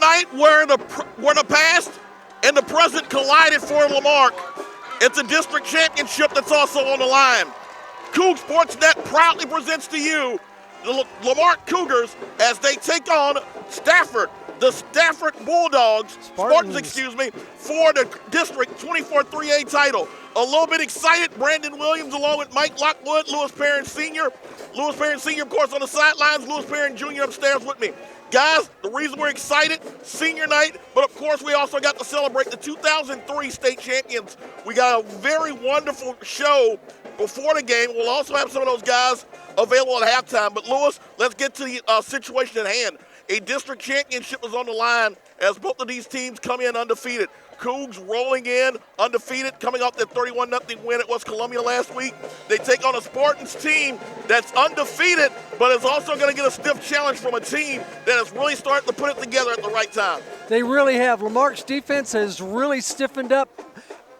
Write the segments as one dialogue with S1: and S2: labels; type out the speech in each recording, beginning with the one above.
S1: night where the past and the present collided for Lamarque. It's a district championship that's also on the line. Coug Sportsnet proudly presents to you the Lamarque Cougars as they take on Stafford, the Stafford Bulldogs, Spartans, for the district 24-3A title. A little bit excited, Brandon Williams along with Mike Lockwood, Lewis Perrin Sr. Lewis Perrin Sr., of course, on the sidelines, Lewis Perrin Jr. upstairs with me. Guys, the reason we're excited, senior night, but of course we also got to celebrate the 2003 state champions. We got a very wonderful show before the game. We'll also have some of those guys available at halftime. But Lewis, let's get to the situation at hand. A district championship is on the line as both of these teams come in undefeated. Cougs rolling in undefeated, coming off that 31-0 win at West Columbia last week. They take on a Spartans team that's undefeated, but is also going to get a stiff challenge from a team that is really starting to put it together at the right time.
S2: They really have. Lamarque's defense has really stiffened up.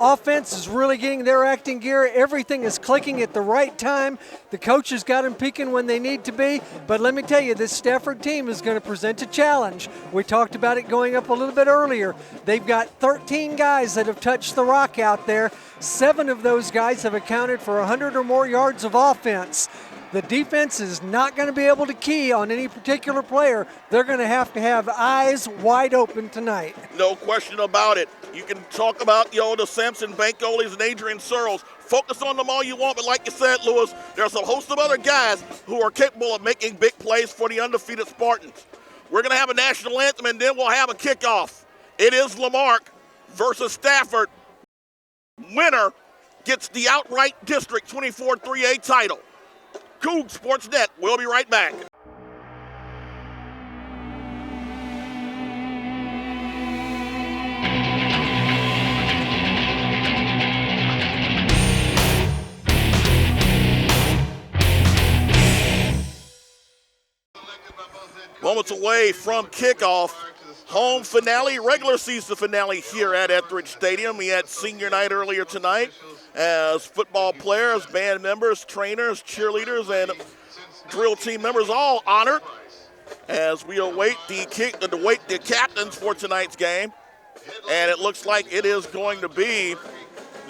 S2: Offense is really getting their acting gear. Everything is clicking at the right time. The coaches got them peaking when they need to be. But let me tell you, this Stafford team is going to present a challenge. We talked about it going up a little bit earlier. They've got 13 guys that have touched the rock out there. 7 of those guys have accounted for 100 or more yards of offense. The defense is not going to be able to key on any particular player. They're going to have eyes wide open tonight.
S1: No question about it. You can talk about, the Samson Bankolis and Adrian Searles. Focus on them all you want, but like you said, Lewis, there's a host of other guys who are capable of making big plays for the undefeated Spartans. We're going to have a national anthem, and then we'll have a kickoff. It is Lamarque versus Stafford. Winner gets the outright district 24-3A title. Coug Sportsnet, we'll be right back. Moments away from kickoff. Home finale, regular season finale here at Etheridge Stadium. We had senior night earlier tonight as football players, band members, trainers, cheerleaders, and drill team members all honored as we await the captains for tonight's game. And it looks like it is going to be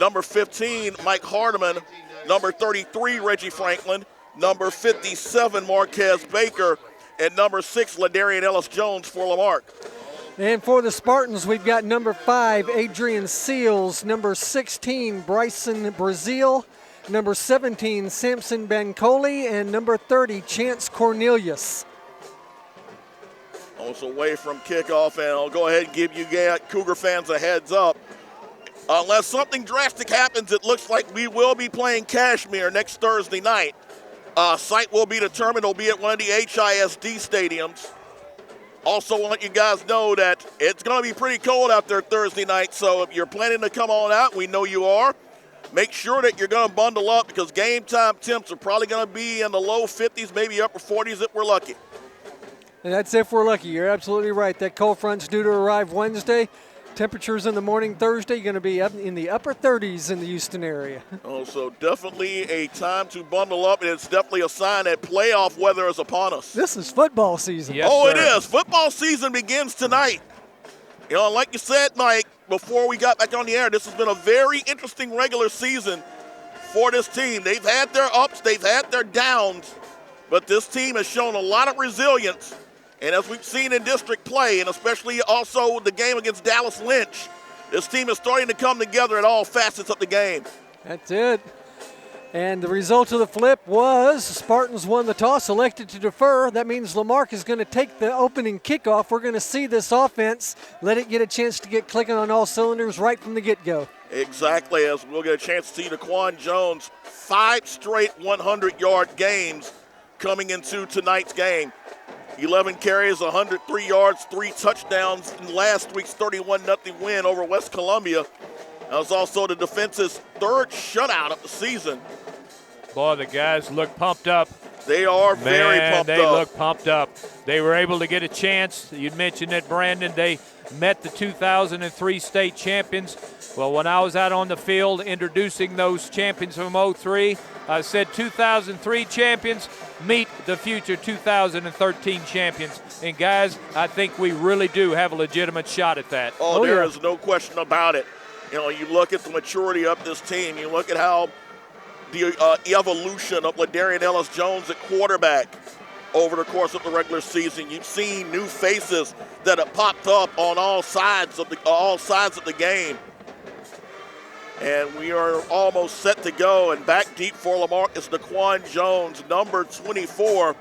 S1: number 15, Mike Hardiman, number 33, Reggie Franklin, number 57, Marquez Baker, and number 6, Ladarian Ellis-Jones for Lamarque.
S2: And for the Spartans, we've got number 5, Adrian Seals, number 16, Bryson Brazil, number 17, Samson Bancoli, and number 30, Chance Cornelius.
S1: Almost away from kickoff, and I'll go ahead and give you Cougar fans a heads up. Unless something drastic happens, it looks like we will be playing Kashmir next Thursday night. Site will be determined. It'll be at one of the HISD stadiums. Also want you guys know that it's going to be pretty cold out there Thursday night, so if you're planning to come on out, we know you are, make sure that you're going to bundle up because game time temps are probably going to be in the low 50s, maybe upper 40s if we're lucky.
S2: And that's if we're lucky. You're absolutely right. That cold front's due to arrive Wednesday. Temperatures in the morning Thursday going to be up in the upper 30s in the Houston area.
S1: Oh, so definitely a time to bundle up, and it's definitely a sign that playoff weather is upon us.
S2: This is football season.
S3: Yes,
S1: sir. It is. Football season begins tonight. Like you said, Mike, before we got back on the air, this has been a very interesting regular season for this team. They've had their ups, they've had their downs, but this team has shown a lot of resilience. And as we've seen in district play, and especially also the game against Dallas Lynch, this team is starting to come together at all facets of the game.
S2: That's it. And the result of the flip was Spartans won the toss, elected to defer. That means Lamarque is going to take the opening kickoff. We're going to see this offense, let it get a chance to get clicking on all cylinders right from the get-go.
S1: Exactly, as we'll get a chance to see Daquan Jones 5 straight 100-yard games coming into tonight's game. 11 carries, 103 yards, 3 touchdowns in last week's 31-0 win over West Columbia. That was also the defense's 3rd shutout of the season.
S3: Boy, the guys look pumped up.
S1: They are very pumped up.
S3: They look pumped up. They were able to get a chance. You mentioned it, Brandon. They met the 2003 state champions. Well, when I was out on the field introducing those champions from 03, I said 2003 champions meet the future 2013 champions. And, guys, I think we really do have a legitimate shot at that.
S1: There is no question about it. You know, you look at the maturity of this team. You look at how the evolution of LaDarian Ellis-Jones at quarterback over the course of the regular season. You've seen new faces that have popped up on all sides of the game. And we are almost set to go. And back deep for Lamarque is Daquan Jones, number 24.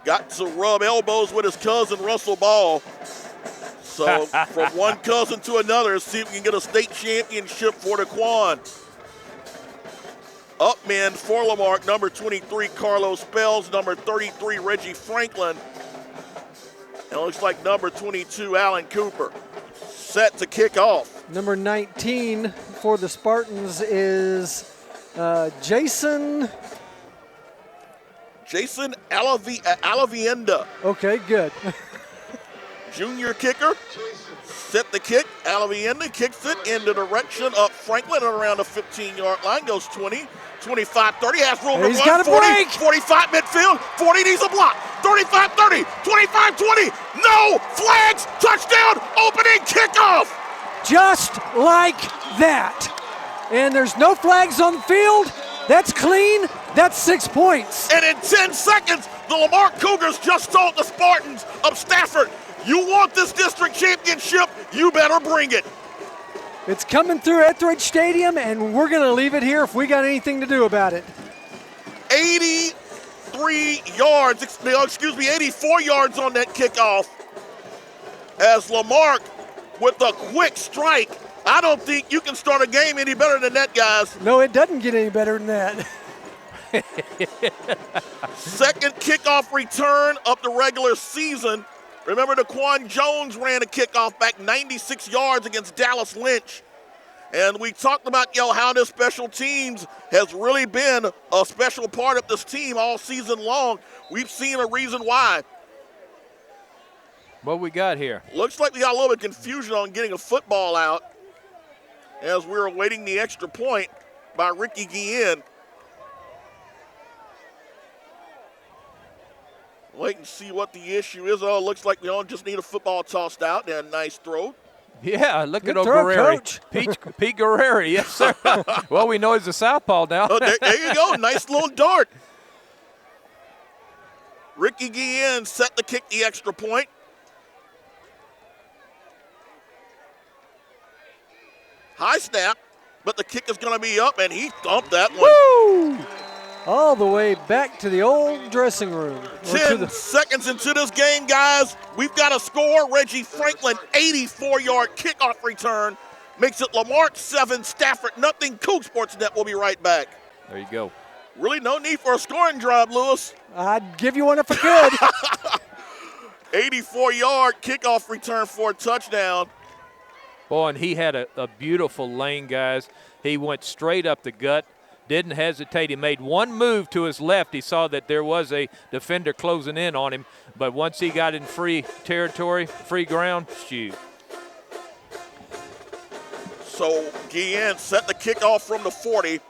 S1: Got to rub elbows with his cousin, Russell Ball. So from one cousin to another, see if we can get a state championship for Daquan. Up men for Lamarque, number 23, Carlos Spells, number 33, Reggie Franklin. And it looks like number 22, Alan Cooper. Set to kick off.
S2: Number 19 for the Spartans is Jason Alavienda. Okay, good.
S1: Junior kicker. Set the kick. Alavienda kicks it in the direction of Franklin around the 15-yard line. Goes 20, 25, 30. Has room to
S2: He's
S1: run.
S2: got a
S1: 40,
S2: break.
S1: 45 midfield. 40 needs a block. 35, 30, 25, 20. No flags. Touchdown. Opening kickoff.
S2: Just like that. And there's no flags on the field. That's clean. That's 6 points.
S1: And in 10 seconds, the Lamarque Cougars just told the Spartans of Stafford, you want this district championship, you better bring it.
S2: It's coming through Etheridge Stadium, and we're going to leave it here if we got anything to do about it.
S1: 84 yards on that kickoff as Lamarque with a quick strike. I don't think you can start a game any better than that, guys.
S2: No, it doesn't get any better than that.
S1: Second kickoff return of the regular season. Remember, Daquan Jones ran a kickoff back 96 yards against Dallas Lynch. And we talked about, how this special teams has really been a special part of this team all season long. We've seen a reason why.
S3: What we got here?
S1: Looks like we got a little bit of confusion on getting a football out as we're awaiting the extra point by Ricky Guillen. Wait and see what the issue is. Oh, it looks like we all just need a football tossed out. And a nice throw.
S3: Yeah, look at
S2: Good throw,
S3: O'Guerreri.
S2: Coach.
S3: Pete Guerreri, yes, sir. Well, we know he's a southpaw now.
S1: Oh, there you go. Nice little dart. Ricky Guillen set to kick the extra point. High snap, but the kick is going to be up, and he thumped that one.
S2: Woo! All the way back to the old dressing room.
S1: 10 seconds into this game, guys. We've got a score. Reggie Franklin, 84-yard kickoff return. Makes it Lamarque 7, Stafford nothing. Coug Sportsnet will be right back.
S3: There you go.
S1: Really no need for a scoring drive, Lewis.
S2: I'd give you one if I could.
S1: 84-yard kickoff return for a touchdown.
S3: Boy, and he had a beautiful lane, guys. He went straight up the gut, didn't hesitate. He made one move to his left. He saw that there was a defender closing in on him, but once he got in free territory, free ground, shoot.
S1: So Guillen set the kickoff from the 40.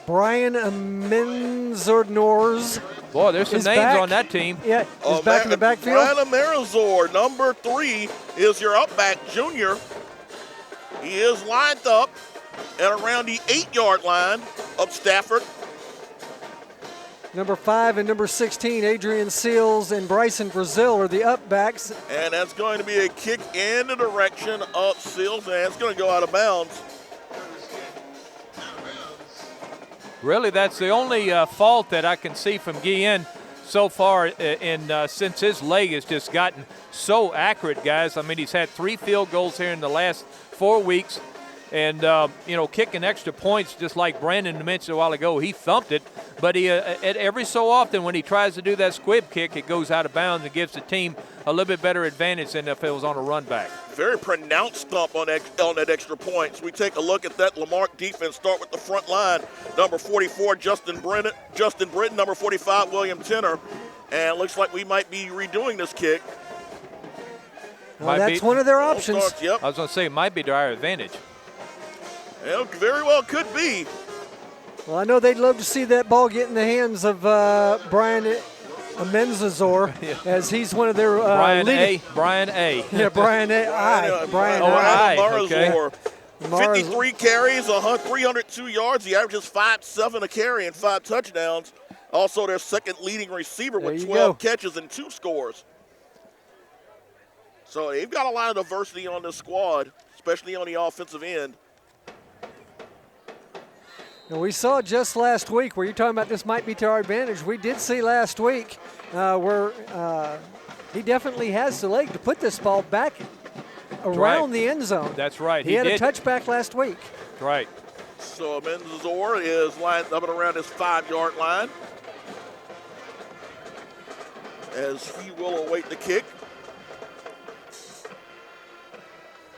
S2: Brian Amenzordnors.
S3: Boy, there's some names on that team.
S2: Yeah, he's back in the backfield.
S1: Brian Amarazor, number 3, is your up-back junior. He is lined up at around the 8-yard line of Stafford.
S2: Number 5 and number 16, Adrian Seals and Bryson Brazil are the up-backs.
S1: And that's going to be a kick in the direction of Seals, and it's going to go out of bounds.
S3: Really, that's the only fault that I can see from Guillen so far since his leg has just gotten so accurate, guys. I mean, he's had 3 field goals here in the last 4 weeks. And, kicking extra points, just like Brandon mentioned a while ago, he thumped it. But he every so often when he tries to do that squib kick, it goes out of bounds and gives the team a little bit better advantage than if it was on a run back.
S1: Very pronounced thump on that extra point. So we take a look at that Lamarque defense. Start with the front line. Number 44, Justin Britton. Number 45, William Tenner. And it looks like we might be redoing this kick.
S2: Well, that's one of their options.
S1: Yep.
S3: I was going to say it might be to our advantage.
S1: Yeah, very well could be.
S2: Well, I know they'd love to see that ball get in the hands of Brian Amenzazor, as he's one of their leading.
S3: Brian A.
S2: Yeah, Brian A. Brian
S1: Marazor.
S2: Okay.
S1: 53 carries, 302 yards. He averages 5.7 a carry and 5 touchdowns. Also their second leading receiver with 12 catches and 2 scores. So they've got a lot of diversity on this squad, especially on the offensive end.
S2: And we saw just last week where you're talking about this might be to our advantage. We did see last week where he definitely has the leg to put this ball back around the end zone.
S3: That's right.
S2: He had a touchback last week.
S3: Right.
S1: So Menzazor is lined up and around his 5-yard line as he will await the kick.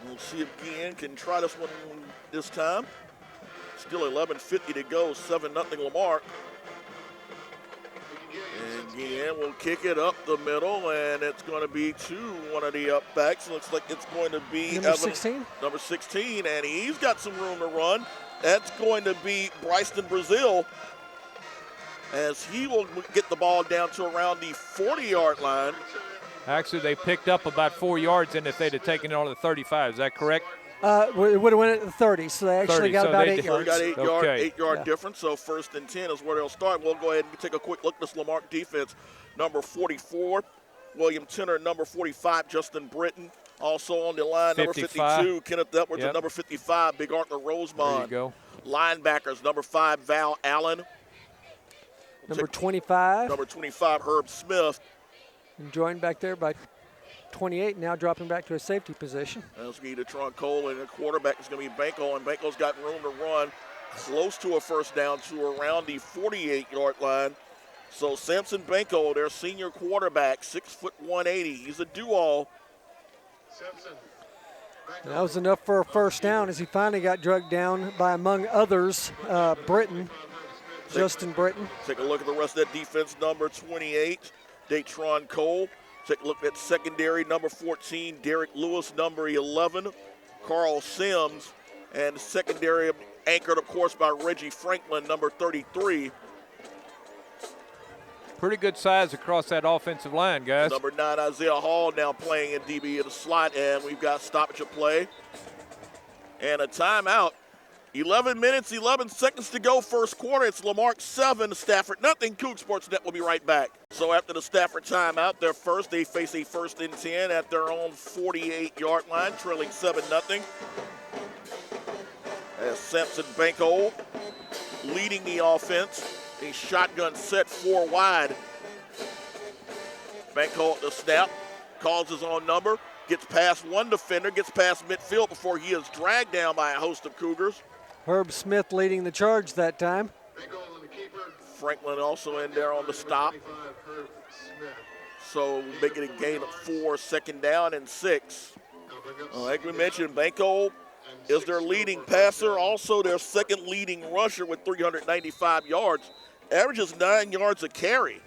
S1: We'll see if Guillen can try this one this time. Still 11:50 to go, 7-0 Lamarque. And Guillen will kick it up the middle, and it's going to be to one of the up backs. Looks like it's going to be
S2: number 16.
S1: Number 16, and he's got some room to run. That's going to be Bryson Brazil, as he will get the ball down to around the 40-yard line.
S3: Actually, they picked up about 4 yards, and if they'd have taken it on the 35, is that correct?
S2: It would have went at the 30, so they actually
S3: 30,
S2: got
S3: so
S2: about
S3: they
S2: 8 yards.
S1: Got 8 yard,
S3: Okay.
S1: 8-yard difference. So 1st and 10 is where they'll start. We'll go ahead and take a quick look at this Lamarque defense. Number 44, William Tenner. Number 45, Justin Britton. Also on the line,
S3: 55.
S1: number 52, Kenneth Edwards,
S3: Yep.
S1: and number 55, Big Arthur Rosemond.
S3: There you go.
S1: Linebackers, number 5, Val Allen.
S2: Number 25.
S1: Number 25, Herb Smith.
S2: And joined back there by 28, now dropping back to a safety position.
S1: That's going to be Detron Cole, and the quarterback is going to be Banco, and Banco's got room to run close to a first down to around the 48-yard line. So Samson Banco, their senior quarterback, 6'1", 180. He's a do-all.
S2: And that was enough for a first down as he finally got drugged down by, among others, Justin Britton.
S1: Take a look at the rest of that defense. Number 28, Detron Cole. Take a look at secondary, number 14, Derek Lewis, number 11, Carl Sims, and secondary anchored, of course, by Reggie Franklin, number 33.
S3: Pretty good size across that offensive line, guys.
S1: Number 9, Isaiah Hall, now playing in DB in the slot, and we've got stoppage of play and a timeout. 11 minutes, 11 seconds to go, first quarter. It's Lamarque 7, Stafford nothing. Coug Sports Net will be right back. So after the Stafford timeout, they face a 1st and 10 at their own 48-yard line, trailing 7-0. As Samson Banco leading the offense. A shotgun set 4 wide. Banco at the snap, calls his own number, gets past one defender, gets past midfield before he is dragged down by a host of Cougars.
S2: Herb Smith leading the charge that time.
S1: Franklin also in there on the stop. So making a gain of 4, 2nd down and 6. Like we mentioned, Banco is their leading passer, also their second leading rusher with 395 yards. Averages 9 yards a carry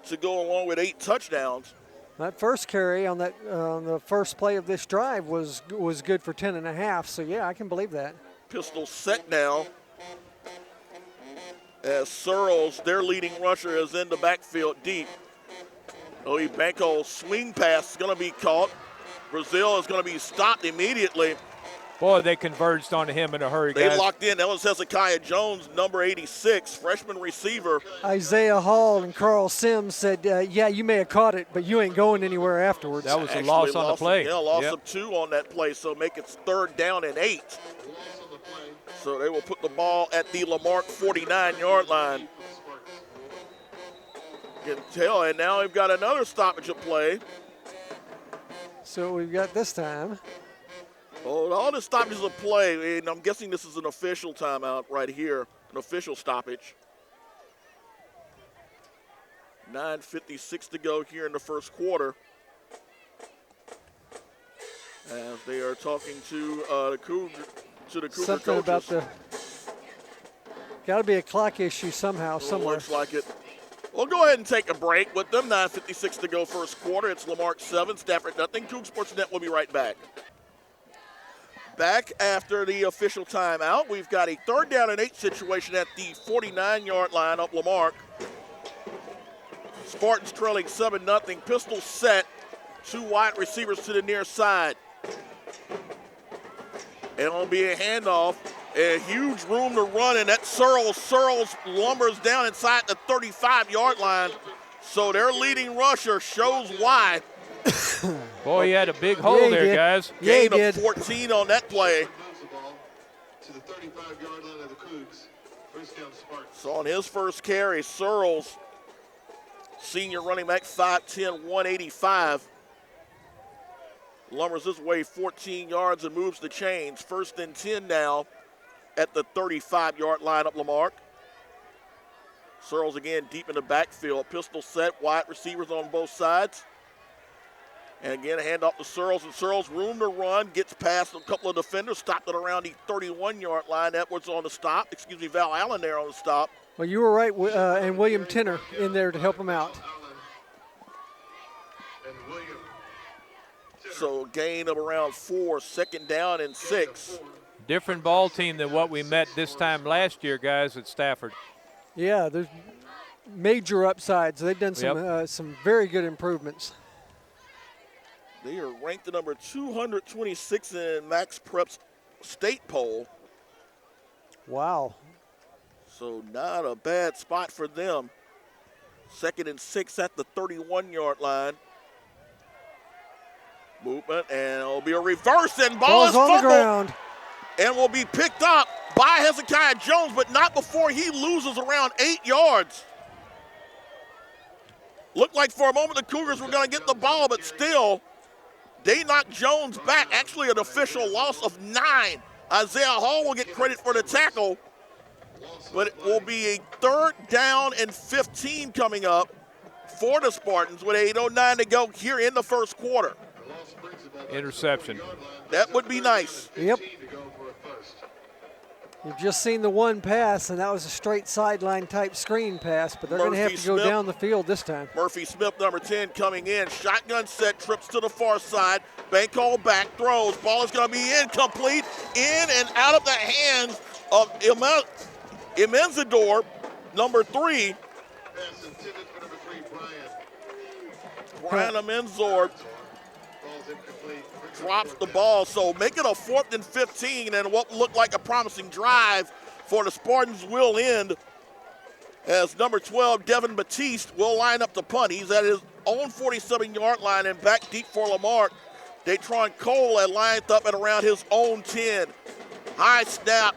S1: to go along with 8 touchdowns.
S2: That first carry on that the first play of this drive was good for 10.5. So yeah, I can believe that.
S1: Pistol set now as Searles, their leading rusher, is in the backfield deep. Banco swing pass is going to be caught. Brazil is going to be stopped immediately.
S3: Boy, they converged onto him in a hurry, guys.
S1: They locked in. That was Hezekiah Jones, number 86, freshman receiver.
S2: Isaiah Hall and Carl Sims said, yeah, you may have caught it, but you ain't going anywhere afterwards.
S3: That was a loss on the play.
S1: Yeah, loss of 2 on that play, so make it 3rd down and 8. So they will put the ball at the Lamarque 49-yard line. You can tell, and now we've got another stoppage of play.
S2: So we've got this time.
S1: Well, all the stoppages of play, and I'm guessing this is an official timeout right here, an official stoppage. 9:56 to go here in the first quarter. As they are talking to the Cougar
S2: Something
S1: coaches.
S2: about got to be a clock issue somehow, somewhere.
S1: Looks like it. We'll go ahead and take a break with them. 9:56 to go first quarter. It's Lamarque 7, Stafford nothing. Cougar Sports Net will be right back. Back after the official timeout. We've got a 3rd down and 8 situation at the 49-yard line of Lamarque. Spartans trailing 7-0. Pistol set. 2 wide receivers to the near side. And it'll be a handoff. A huge room to run, and that Searles lumbers down inside the 35-yard line. So their leading rusher shows why.
S3: Boy, he had a big hole there, guys.
S1: Gain of 14 on that play.
S4: To the 35-yard line of the Cougs. First down, Spartans.
S1: So on his first carry, Searles, senior running back, 5'10", 185. Lumbers this way 14 yards and moves the chains. 1st and 10 now at the 35-yard line of Lamarque. Searles again deep in the backfield. Pistol set, wide receivers on both sides. And again, a handoff to Searles, and Searles room to run, gets past a couple of defenders, stopped at around the 31-yard line. Edwards on the stop, Val Allen there on the stop.
S2: Well, you were right, and William Tenner in there to help him out.
S1: So gain of around 4, 2nd down and 6.
S3: Different ball team than what we met this time last year, guys, at Stafford.
S2: Yeah, there's major upsides. They've done some very good improvements.
S1: They are ranked at number 226 in Max Prep's state poll.
S2: Wow.
S1: So not a bad spot for them. 2nd and 6 at the 31-yard line. Movement, and it'll be a reverse, and ball is
S2: on the
S1: fumbled.
S2: ground.
S1: And will be picked up by Hezekiah Jones, but not before he loses around 8 yards. Looked like for a moment the Cougars were going to get the ball, but still, they knocked Jones back. Actually, an official loss of 9. Isaiah Hall will get credit for the tackle, but it will be a 3rd down and 15 coming up for the Spartans with 8:09 to go here in the first quarter.
S3: Interception.
S1: That would be nice.
S2: Yep. You've just seen the one pass, and that was a straight sideline type screen pass, but they're going to have to go down the field this time.
S1: Murphy Smith, number 10, coming in. Shotgun set, trips to the far side. Bank call back, throws. Ball is going to be incomplete. In and out of the hands of Imenzador, number 3. Brian Imenzador drops the ball, so make it a 4th and 15, and what looked like a promising drive for the Spartans will end as number 12, Devin Batiste, will line up the punt. He's at his own 47-yard line and back deep for Lamarque. Datron Cole had lined up at around his own 10. High snap.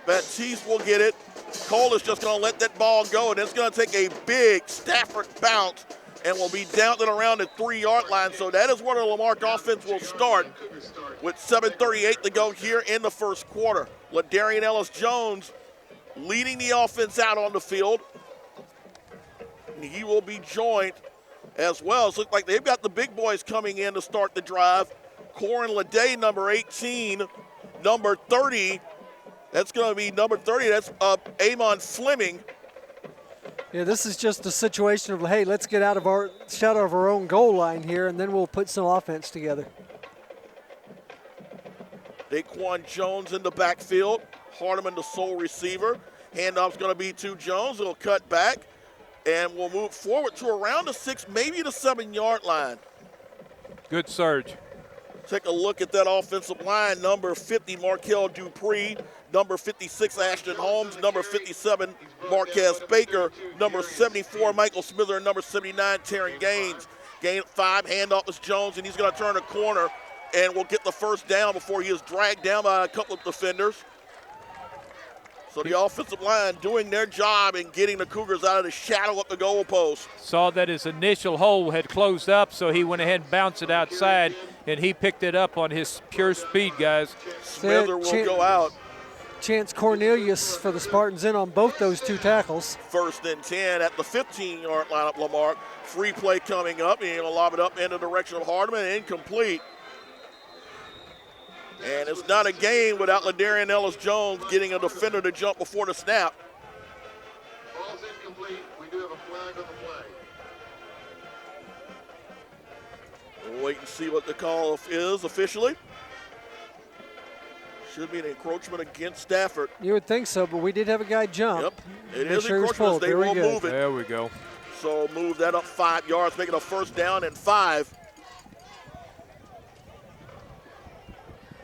S1: Batiste will get it. Cole is just going to let that ball go, and it's going to take a big Stafford bounce and will be down and around the 3-yard line. So that is where the Lamarque offense will start with 7:38 to go here in the first quarter. LaDarian Ellis-Jones leading the offense out on the field. And he will be joined as well. It looks like they've got the big boys coming in to start the drive. Corin Leday, number 18, number 30. That's going to be number 30. That's Amon Fleming.
S2: Yeah, this is just a situation of, hey, let's get out of our own goal line here, and then we'll put some offense together.
S1: Daquan Jones in the backfield. Hardeman, the sole receiver. Handoff's going to be to Jones. He'll cut back, and we'll move forward to around the 6, maybe the 7-yard line.
S3: Good surge.
S1: Take a look at that offensive line. Number 50, Markel Dupree. Number 56, Ashton Holmes. Number 57, Marquez Baker. Number 74, Michael Smither. And number 79, Taryn Gaines. Gain 5, handoff is Jones, and he's going to turn a corner and will get the first down before he is dragged down by a couple of defenders. So the offensive line doing their job in getting the Cougars out of the shadow of the goalpost.
S3: Saw that his initial hole had closed up, so he went ahead and bounced it outside. and he picked it up on his pure speed, guys.
S1: Smither will go out.
S2: Chance Cornelius for the Spartans in on both those two tackles.
S1: 1st and 10 at the 15-yard line of Lamarck. Free play coming up. He's going to lob it up in the direction of Hardeman. Incomplete. And it's not a game without LaDarian Ellis-Jones getting a defender to jump before the snap.
S4: Ball's incomplete. We do have a flag on the play.
S1: We'll wait and see what the call is officially. Should be an encroachment against Stafford.
S2: You would think so, but we did have a guy jump.
S1: Yep, it
S2: Make
S1: is
S2: sure he was
S1: encroachment.
S2: pulled.
S1: They
S2: Very
S1: will
S2: good.
S1: move it.
S3: There we go.
S1: So move that up 5 yards, make it a 1st down and 5.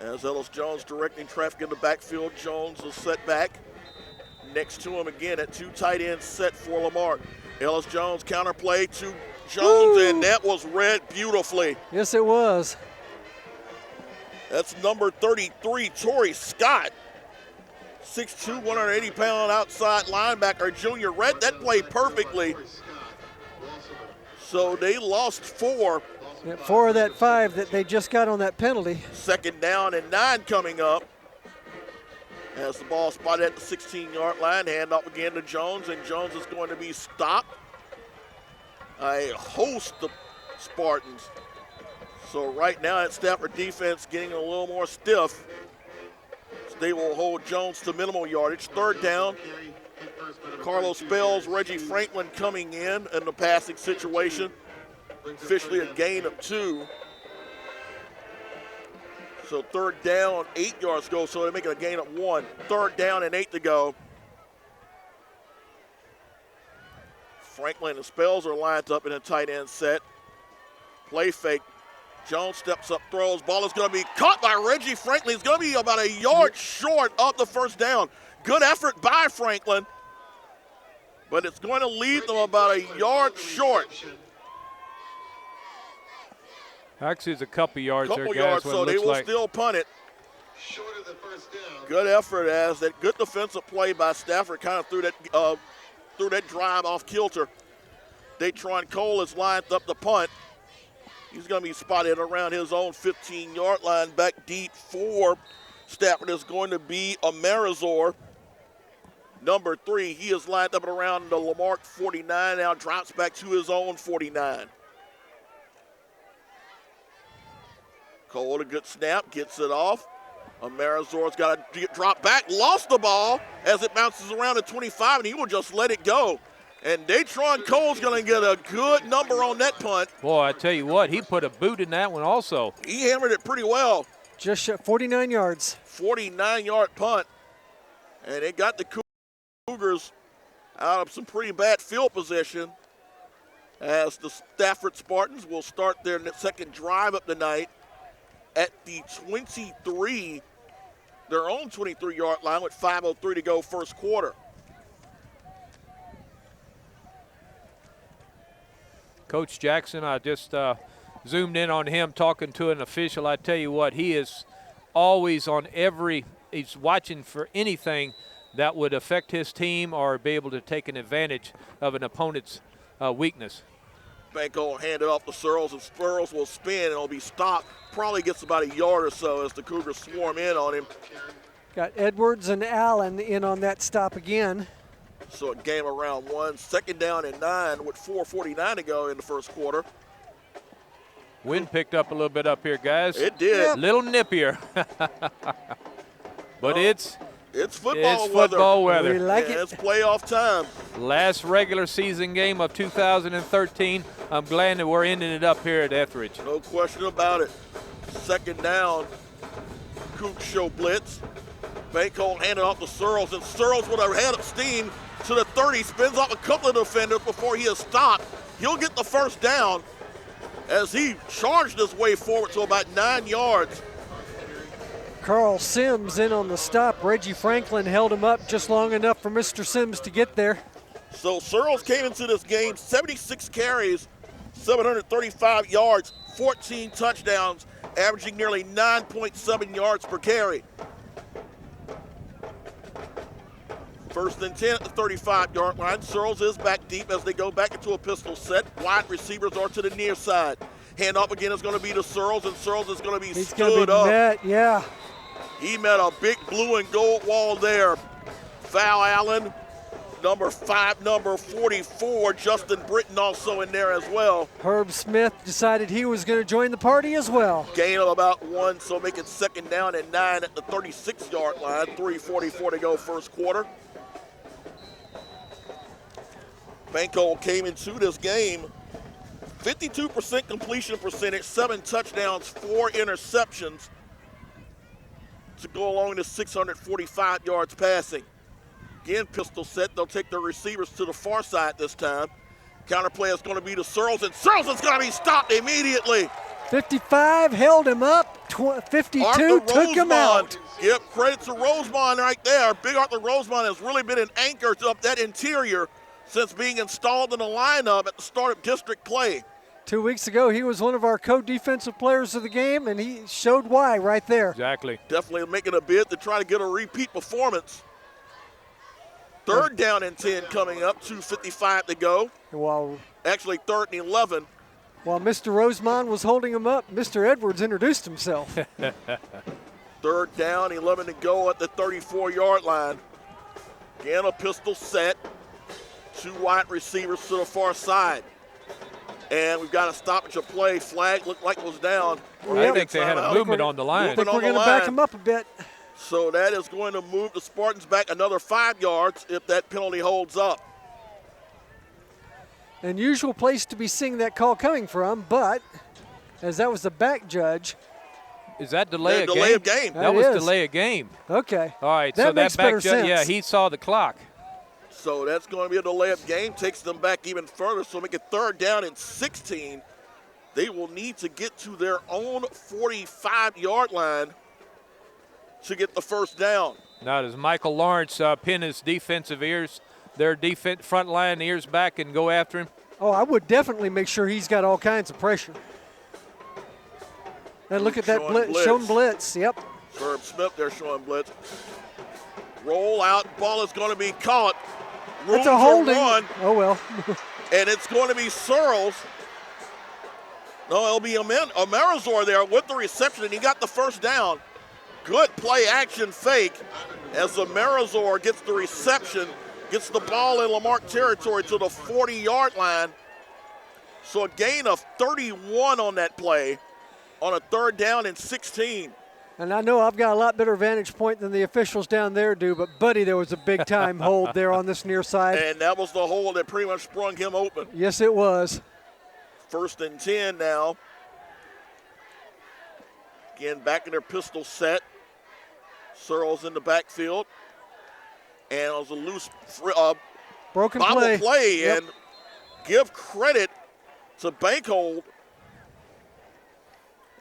S1: As Ellis-Jones directing traffic in the backfield, Jones is set back. Next to him again at 2 tight ends set for Lamarck. Ellis-Jones counter play to Jones, and that was read beautifully.
S2: Yes, it was.
S1: That's number 33, Torrey Scott. 6'2", 180-pound outside linebacker, junior. Read that play perfectly. So they lost 4.
S2: Yeah, 4 of that 5 that they just got on that penalty.
S1: 2nd down and 9 coming up. As the ball spotted at the 16-yard line, hand off again to Jones, and Jones is going to be stopped. A host of Spartans. So right now that Stafford defense getting a little more stiff. So they will hold Jones to minimal yardage. 3rd down. Carlos Spells, Reggie Franklin coming in the passing situation. Officially a gain of 2. So 3rd down, 8 yards to go, so they're making a gain of 1. 3rd down and 8 to go. Franklin and Spells are lined up in a tight end set. Play fake. Jones steps up, throws. Ball is going to be caught by Reggie Franklin. He's going to be about a yard short of the 1st down. Good effort by Franklin, but it's going to leave them about a yard short.
S3: Actually, it's a couple yards there, guys.
S1: Yards, so they will still punt it.
S4: Short of the 1st down.
S1: Good effort as that good defensive play by Stafford kind of threw that drive off kilter. Datron Cole is lined up to punt. He's going to be spotted around his own 15-yard line. Back deep for Stafford is going to be Amerizor, number 3. He is lined up around the Lamarck 49, now drops back to his own 49. Cole, a good snap, gets it off. Amerizor's got to drop back, lost the ball as it bounces around at 25, and he will just let it go. And Datron Cole's going to get a good number on that punt.
S3: Boy, I tell you what, he put a boot in that one also.
S1: He hammered it pretty well.
S2: Just 49 yards.
S1: 49-yard punt. And it got the Cougars out of some pretty bad field position as the Stafford Spartans will start their 2nd drive of the night at the 23, their own 23-yard line with 5:03 to go 1st quarter.
S3: Coach Jackson, I just zoomed in on him talking to an official. I tell you what, he is always on he's watching for anything that would affect his team or be able to take an advantage of an opponent's weakness.
S1: Banco will hand it off to Searles, and Searles will spin, and it'll be stopped. Probably gets about a yard or so as the Cougars swarm in on him.
S2: Got Edwards and Allen in on that stop again.
S1: So a game around 1, 2nd down and 9 with 4:49 to go in the 1st quarter.
S3: Wind picked up a little bit up here, guys.
S1: It did.
S3: A little nippier. But it's
S1: football
S3: weather.
S2: We like it.
S1: It's playoff time.
S3: Last regular season game of 2013. I'm glad that we're ending it up here at Etheridge.
S1: No question about it. 2nd down, Cougs show blitz. Banco handed off to Searles, and Searles with a head of steam to the 30, spins off a couple of defenders before he is stopped. He'll get the 1st down as he charged his way forward to about 9 yards.
S2: Carl Sims in on the stop. Reggie Franklin held him up just long enough for Mr. Sims to get there.
S1: So Searles came into this game 76 carries, 735 yards, 14 touchdowns, averaging nearly 9.7 yards per carry. 1st and 10 at the 35-yard line. Searles is back deep as they go back into a pistol set. Wide receivers are to the near side. Hand up again is going to be to Searles, and Searles is going to be
S2: He's
S1: stood
S2: going to be
S1: up.
S2: met, yeah.
S1: He met a big blue and gold wall there. Val Allen, number 44, Justin Britton also in there as well.
S2: Herb Smith decided he was going to join the party as well.
S1: Gain of about 1, so make it 2nd down and 9 at the 36-yard line. 3:44 to go first quarter. Banco came into this game 52% completion percentage, 7 touchdowns, 4 interceptions to go along to 645 yards passing. Again, pistol set. They'll take their receivers to the far side this time. Counterplay is going to be to Searles, and Searles is going to be stopped immediately.
S2: 55 held him up. 52
S1: Arthur
S2: took him out.
S1: Give credit to Rosemond right there. Big Arthur Rosemond has really been an anchor up that interior since being installed in the lineup at the start of district play.
S2: 2 weeks ago, he was one of our co-defensive players of the game, and he showed why right there.
S3: Exactly.
S1: Definitely making a bid to try to get a repeat performance. 3rd down and 10 coming up, 2:55 to go. Actually, 3rd and 11.
S2: While Mr. Rosemond was holding him up, Mr. Edwards introduced himself.
S1: 3rd down, 11 to go at the 34-yard line. Again, a pistol set. 2 wide receivers to the far side. And we've got a stoppage of play. Flag looked like it was down.
S3: I think they had a movement on the line.
S2: I think we're going to back him up a bit.
S1: So that is going to move the Spartans back another 5 yards if that penalty holds up.
S2: Unusual place to be seeing that call coming from, but as that was the back judge.
S3: Is that delay of game?
S1: Delay of game.
S3: That was delay of game.
S2: Okay.
S3: All right,
S2: that
S3: so
S2: makes
S3: that back
S2: better
S3: judge,
S2: sense.
S3: yeah, he saw the clock.
S1: So that's going to be a delay of game, takes them back even further. So make it 3rd down and 16. They will need to get to their own 45-yard line to get the 1st down.
S3: Now does Michael Lawrence pin his defensive ears, their front line ears back and go after him?
S2: Oh, I would definitely make sure he's got all kinds of pressure. And look at that blitz. Showing blitz, yep.
S1: Herb Smith there showing blitz. Roll out, ball is going to be caught. Room
S2: That's a holding.
S1: Run,
S2: oh, well.
S1: and it's going to be Searles. No, it'll be Amerizor there with the reception, and he got the 1st down. Good play action fake as Amerizor gets the reception, gets the ball in Lamarque territory to the 40-yard line. So a gain of 31 on that play on a 3rd down and 16.
S2: And I know I've got a lot better vantage point than the officials down there do, but, buddy, there was a big-time hold there on this near side.
S1: And that was the hole that pretty much sprung him open.
S2: Yes, it was.
S1: 1st and 10 now. Again, back in their pistol set. Searles in the backfield. And it was a loose
S2: broken
S1: play.
S2: Yep.
S1: And give credit to Bankhold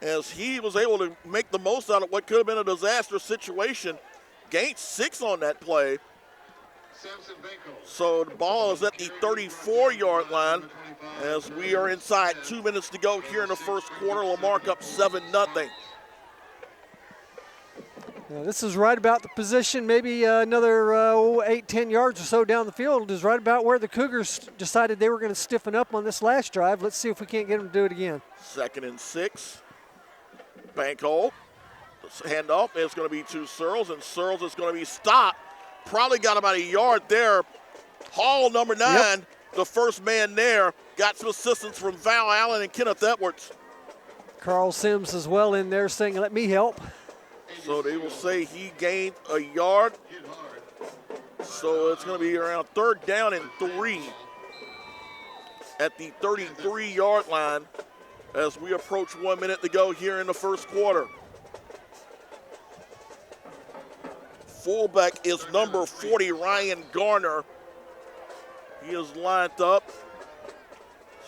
S1: as he was able to make the most out of what could have been a disastrous situation. Gained 6 on that play. So the ball is at the 34-yard line as we are inside 2 minutes to go here in the first quarter. Lamarque up 7-0.
S2: Now, this is right about the position, maybe another 8-10 yards or so down the field is right about where the Cougars decided they were going to stiffen up on this last drive. Let's see if we can't get them to do it again.
S1: 2nd and 6. Bankhold. Handoff is going to be to Searles, and Searles is going to be stopped. Probably got about a yard there. Hall, number 9, the first man there. Got some assistance from Val Allen and Kenneth Edwards.
S2: Carl Sims as well in there saying, let me help.
S1: So they will say he gained a yard. So it's going to be around 3rd down and 3 at the 33-yard line as we approach 1 minute to go here in the first quarter. Fullback is number 40, Ryan Garner. He is lined up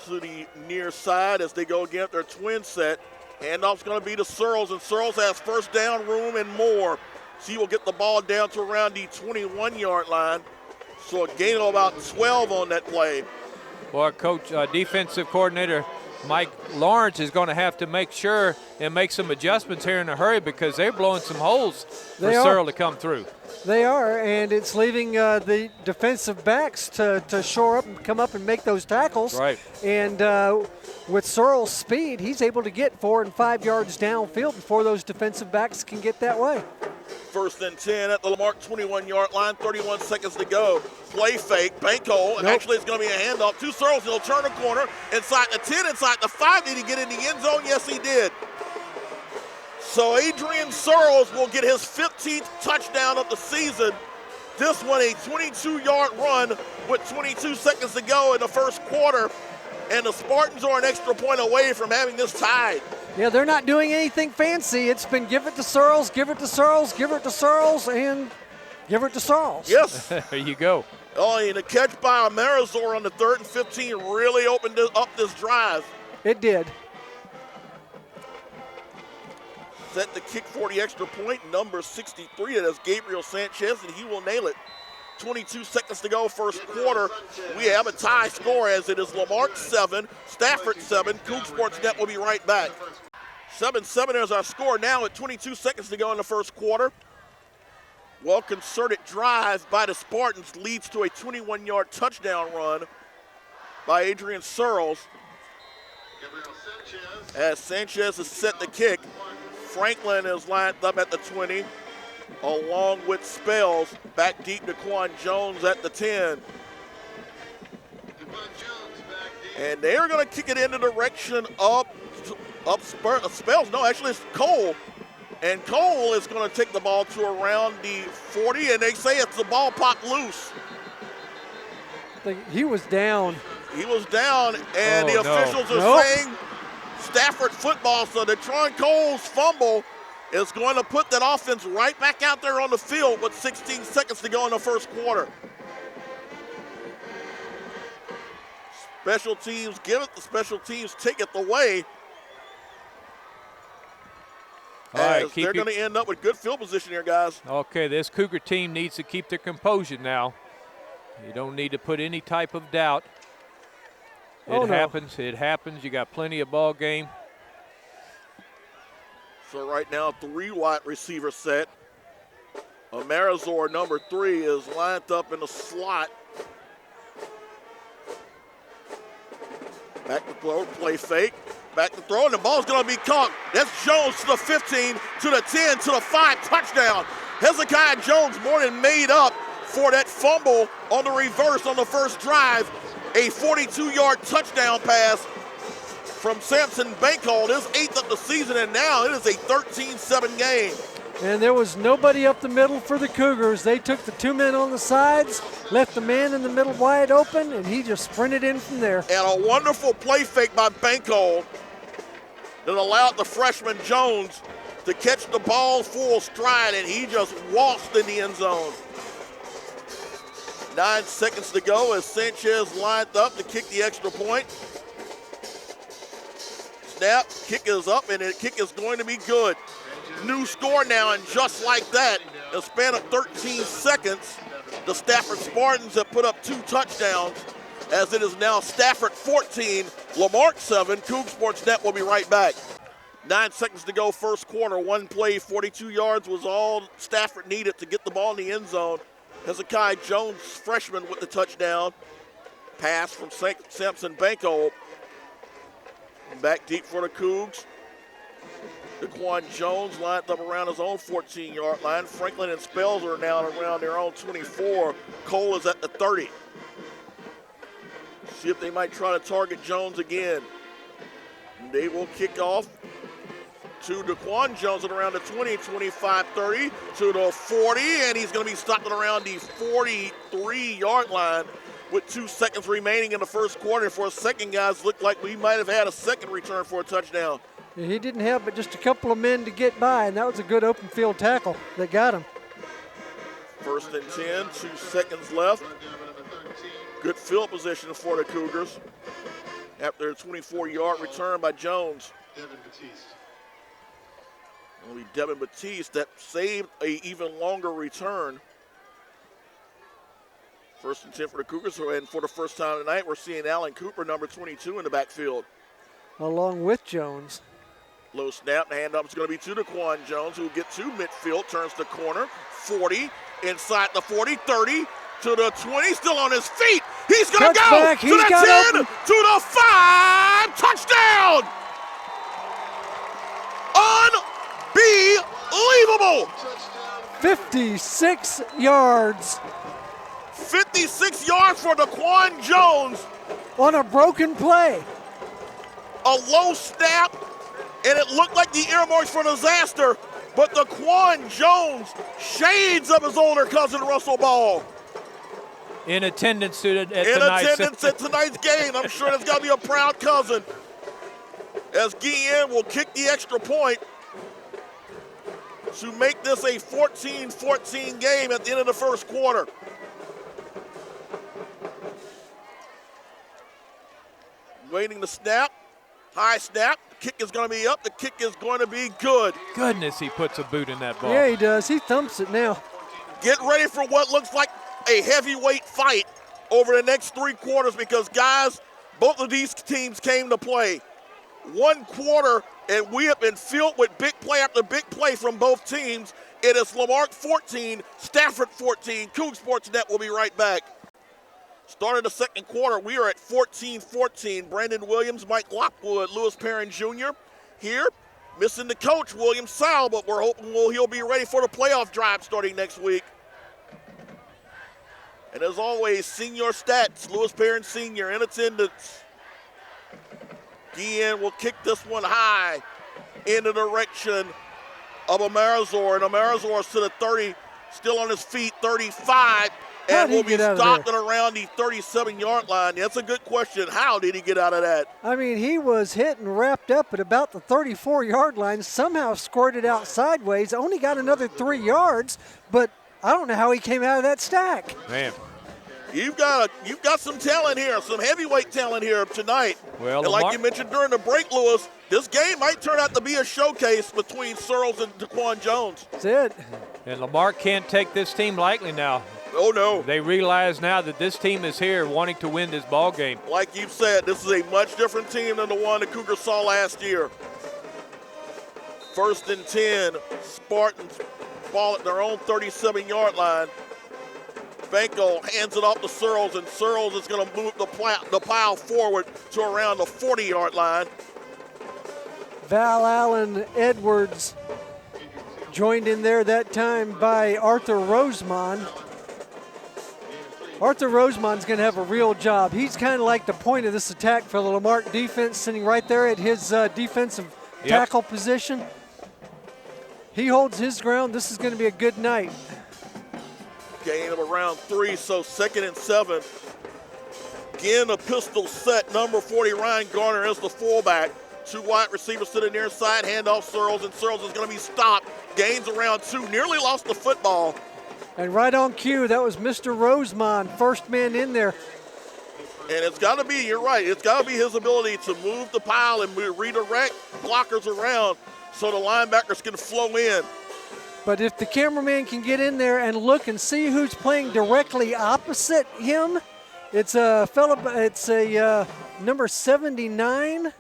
S1: to the near side as they go against their twin set. Handoff's going to be to Searles, and Searles has 1st down room and more. So he will get the ball down to around the 21-yard line. So a gain of about 12 on that play.
S3: Well, Coach, defensive coordinator Mike Lawrence is going to have to make sure and make some adjustments here in a hurry because they're blowing some holes for Searle to come through.
S2: They are, and it's leaving the defensive backs to shore up and come up and make those tackles.
S3: Right.
S2: And with Searle's speed, he's able to get 4 and 5 yards downfield before those defensive backs can get that way.
S1: 1st and 10 at the Lamarque 21-yard line, 31 seconds to go. Play fake, bank hole, and actually it's going to be a handoff to Searles. He'll turn a corner inside the 10, inside the 5. Did he get in the end zone? Yes, he did. So Adrian Searles will get his 15th touchdown of the season. This one a 22-yard run with 22 seconds to go in the first quarter. And the Spartans are an extra point away from having this tied.
S2: Yeah, they're not doing anything fancy. It's been give it to Searles, give it to Searles, give it to Searles, and give it to Searles.
S1: Yes.
S3: There you go.
S1: Oh, and the catch by Marizor on the 3rd and 15 really opened up this drive.
S2: It did.
S1: Set the kick for the extra point, number 63. That is Gabriel Sanchez, and he will nail it. 22 seconds to go, first quarter. We have a tie score as it is Lamarque 7, Stafford 7. Coug Sports Net will be right back. 7-7 is our score now at 22 seconds to go in the first quarter. Well-concerted drive by the Spartans leads to a 21-yard touchdown run by Adrian Searles. As Sanchez has set the kick, Franklin is lined up at the 20. Along with Spells, back deep to Quan Jones at the 10. And they're going to kick it in the direction up Spells. No, actually it's Cole. And Cole is going to take the ball to around the 40, and they say it's the ball popped loose.
S2: He was down.
S1: He was down, and the officials are saying Stafford football, so Detron Cole's fumble is going to put that offense right back out there on the field with 16 seconds to go in the first quarter. Special teams give it, the special teams take it away.
S3: All right,
S1: they're going to end up with good field position here, guys.
S3: Okay, this Cougar team needs to keep their composure now. You don't need to put any type of doubt. It happens. It happens. You got plenty of ball game.
S1: So right now, 3 wide receiver set. Marizor, number 3, is lined up in the slot. Back to throw, play fake. Back to throw, and the ball's going to be caught. That's Jones to the 15, to the 10, to the 5, touchdown. Hezekiah Jones more than made up for that fumble on the reverse on the first drive. A 42-yard touchdown pass from Samson Bankhold, his 8th of the season, and now it is a 13-7 game.
S2: And there was nobody up the middle for the Cougars. They took the 2 men on the sides, left the man in the middle wide open, and he just sprinted in from there.
S1: And a wonderful play fake by Bankhold that allowed the freshman Jones to catch the ball full stride, and he just waltzed in the end zone. 9 seconds to go as Sanchez lined up to kick the extra point. Snap, kick is up, and the kick is going to be good. New score now, and just like that, in a span of 13 seconds, the Stafford Spartans have put up 2 touchdowns, as it is now Stafford 14, Lamarque 7. Coug Sports Net will be right back. 9 seconds to go, first quarter. 1 play, 42 yards was all Stafford needed to get the ball in the end zone. Hezekiah Jones, freshman, with the touchdown. Pass from Samson Banko. Back deep for the Cougs. Daquan Jones lined up around his own 14-yard line. Franklin and Spells are now around their own 24. Cole is at the 30. See if they might try to target Jones again. They will kick off to Daquan Jones at around the 20, 25, 30, to the 40, and he's going to be stopped at around the 43-yard line with 2 seconds remaining in the first quarter. For a second, guys, looked like we might have had a second return for a touchdown.
S2: Yeah, he didn't have but just a couple of men to get by, and that was a good open field tackle that got him.
S1: 1st and 10, 2 seconds left. Good field position for the Cougars after a 24-yard return by Jones. Only Devin Batiste that saved a even longer return. 1st and 10 for the Cougars, and for the first time tonight, we're seeing Allen Cooper, number 22, in the backfield.
S2: along with Jones.
S1: Low snap, hand up is going to be to Daquan Jones, who will get to midfield, turns the corner, 40, inside the 40, 30, to the 20, still on his feet. He's going to go
S2: Touchback.
S1: to
S2: He's
S1: the
S2: got
S1: 10,
S2: open.
S1: to the 5, touchdown! Unbelievable!
S2: 56 yards
S1: 56 yards for Daquan Jones.
S2: on a broken play.
S1: A low snap, and it looked like the earmarks for disaster, but Daquan Jones, shades of his older cousin Russell Ball.
S3: In attendance at
S1: tonight's game. I'm sure there's got to be a proud cousin. As Guillen will kick the extra point to make this a 14-14 game at the end of the first quarter. Waiting the snap. High snap. The kick is going to be up. The kick is going to be good.
S3: Goodness, he puts a boot in that ball.
S2: Yeah, he does. He thumps it now.
S1: Get ready for what looks like a heavyweight fight over the next 3 quarters because, guys, both of these teams came to play. 1 quarter, and we have been filled with big play after big play from both teams. It is Lamarque 14, Stafford 14. Coug Sports Net will be right back. Starting the second quarter, we are at 14-14. Brandon Williams, Mike Lockwood, Lewis Perrin Jr. here. Missing the coach, William Sal, but we're hoping he'll be ready for the playoff drive starting next week. And as always, senior stats, Lewis Perrin Sr. in attendance. Guillen will kick this one high in the direction of Amarazor. And Amarazor's to the 30, still on his feet, 35. And will be stopped at around the 37-yard line. That's a good question. How did he get out of that?
S2: I mean, he was hit and wrapped up at about the 34-yard line, somehow squirted out sideways, only got another 3 yards, but I don't know how he came out of that stack.
S3: Man.
S1: You've got some talent here, some heavyweight talent here tonight.
S3: Well,
S1: and like you mentioned during the break, Lewis, this game might turn out to be a showcase between Searles and Daquan Jones.
S2: That's it.
S3: And Lamarque can't take this team lightly now.
S1: Oh, no.
S3: They realize now that this team is here wanting to win this ball game.
S1: Like you've said, this is a much different team than the one the Cougars saw last year. 1st and 10, Spartans ball at their own 37-yard line. Banco hands it off to Searles, and Searles is going to move the pile forward to around the 40-yard line.
S2: Val Allen Edwards joined in there that time by Arthur Rosemond. Arthur Rosemond's going to have a real job. He's kind of like the point of this attack for the Lamarque defense, sitting right there at his defensive tackle position. He holds his ground. This is going to be a good night.
S1: Gain of around 3, so 2nd and 7. Again, a pistol set. Number 40, Ryan Garner, is the fullback. 2 wide receivers to the near side. Handoff Searles, and Searles is going to be stopped. Gains around 2. Nearly lost the football.
S2: And right on cue, that was Mr. Rosemond, first man in there.
S1: And it's got to be, you're right, it's got to be his ability to move the pile and redirect blockers around so the linebackers can flow in.
S2: But if the cameraman can get in there and look and see who's playing directly opposite him, it's a number 79.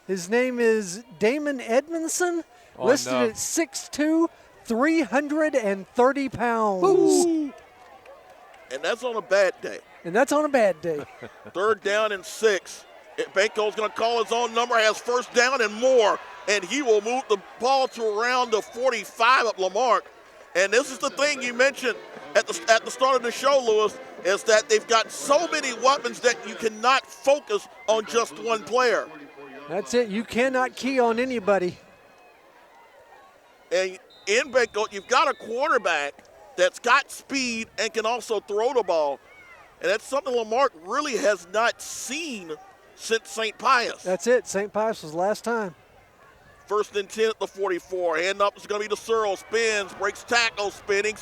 S2: His name is Damon Edmondson, listed at 6'2", 330 pounds.
S1: Ooh. And that's on a bad day.
S2: And that's on a bad day.
S1: 3rd down and 6. Banco's going to call his own number, has 1st down and more, and he will move the ball to around the 45 of Lamarque. And this is the thing you mentioned at the start of the show, Lewis, is that they've got so many weapons that you cannot focus on just one player.
S2: That's it. You cannot key on anybody.
S1: And in Banco, you've got a quarterback that's got speed and can also throw the ball. And that's something Lamarque really has not seen since St. Pius.
S2: That's it. St. Pius was last time.
S1: 1st and 10 at the 44. Hand up is going to be to Searles. Spins, breaks tackle, spinning.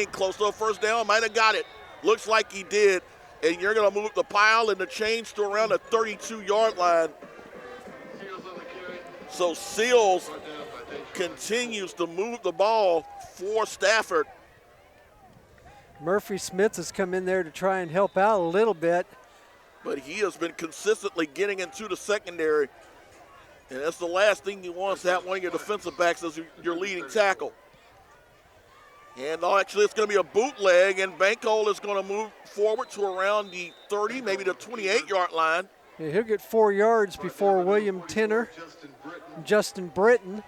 S1: Close to a 1st down. Might have got it. Looks like he did. And you're going to move the pile and the change to around the 32-yard line. So Seals continues to move the ball for Stafford.
S2: Murphy Smith has come in there to try and help out a little bit.
S1: But he has been consistently getting into the secondary. And that's the last thing you want is to have one of your defensive backs as your leading tackle. And actually it's going to be a bootleg, and Bankold is going to move forward to around the 30, maybe the 28-yard line.
S2: Yeah, he'll get 4 yards before William Tenner, Justin Britton.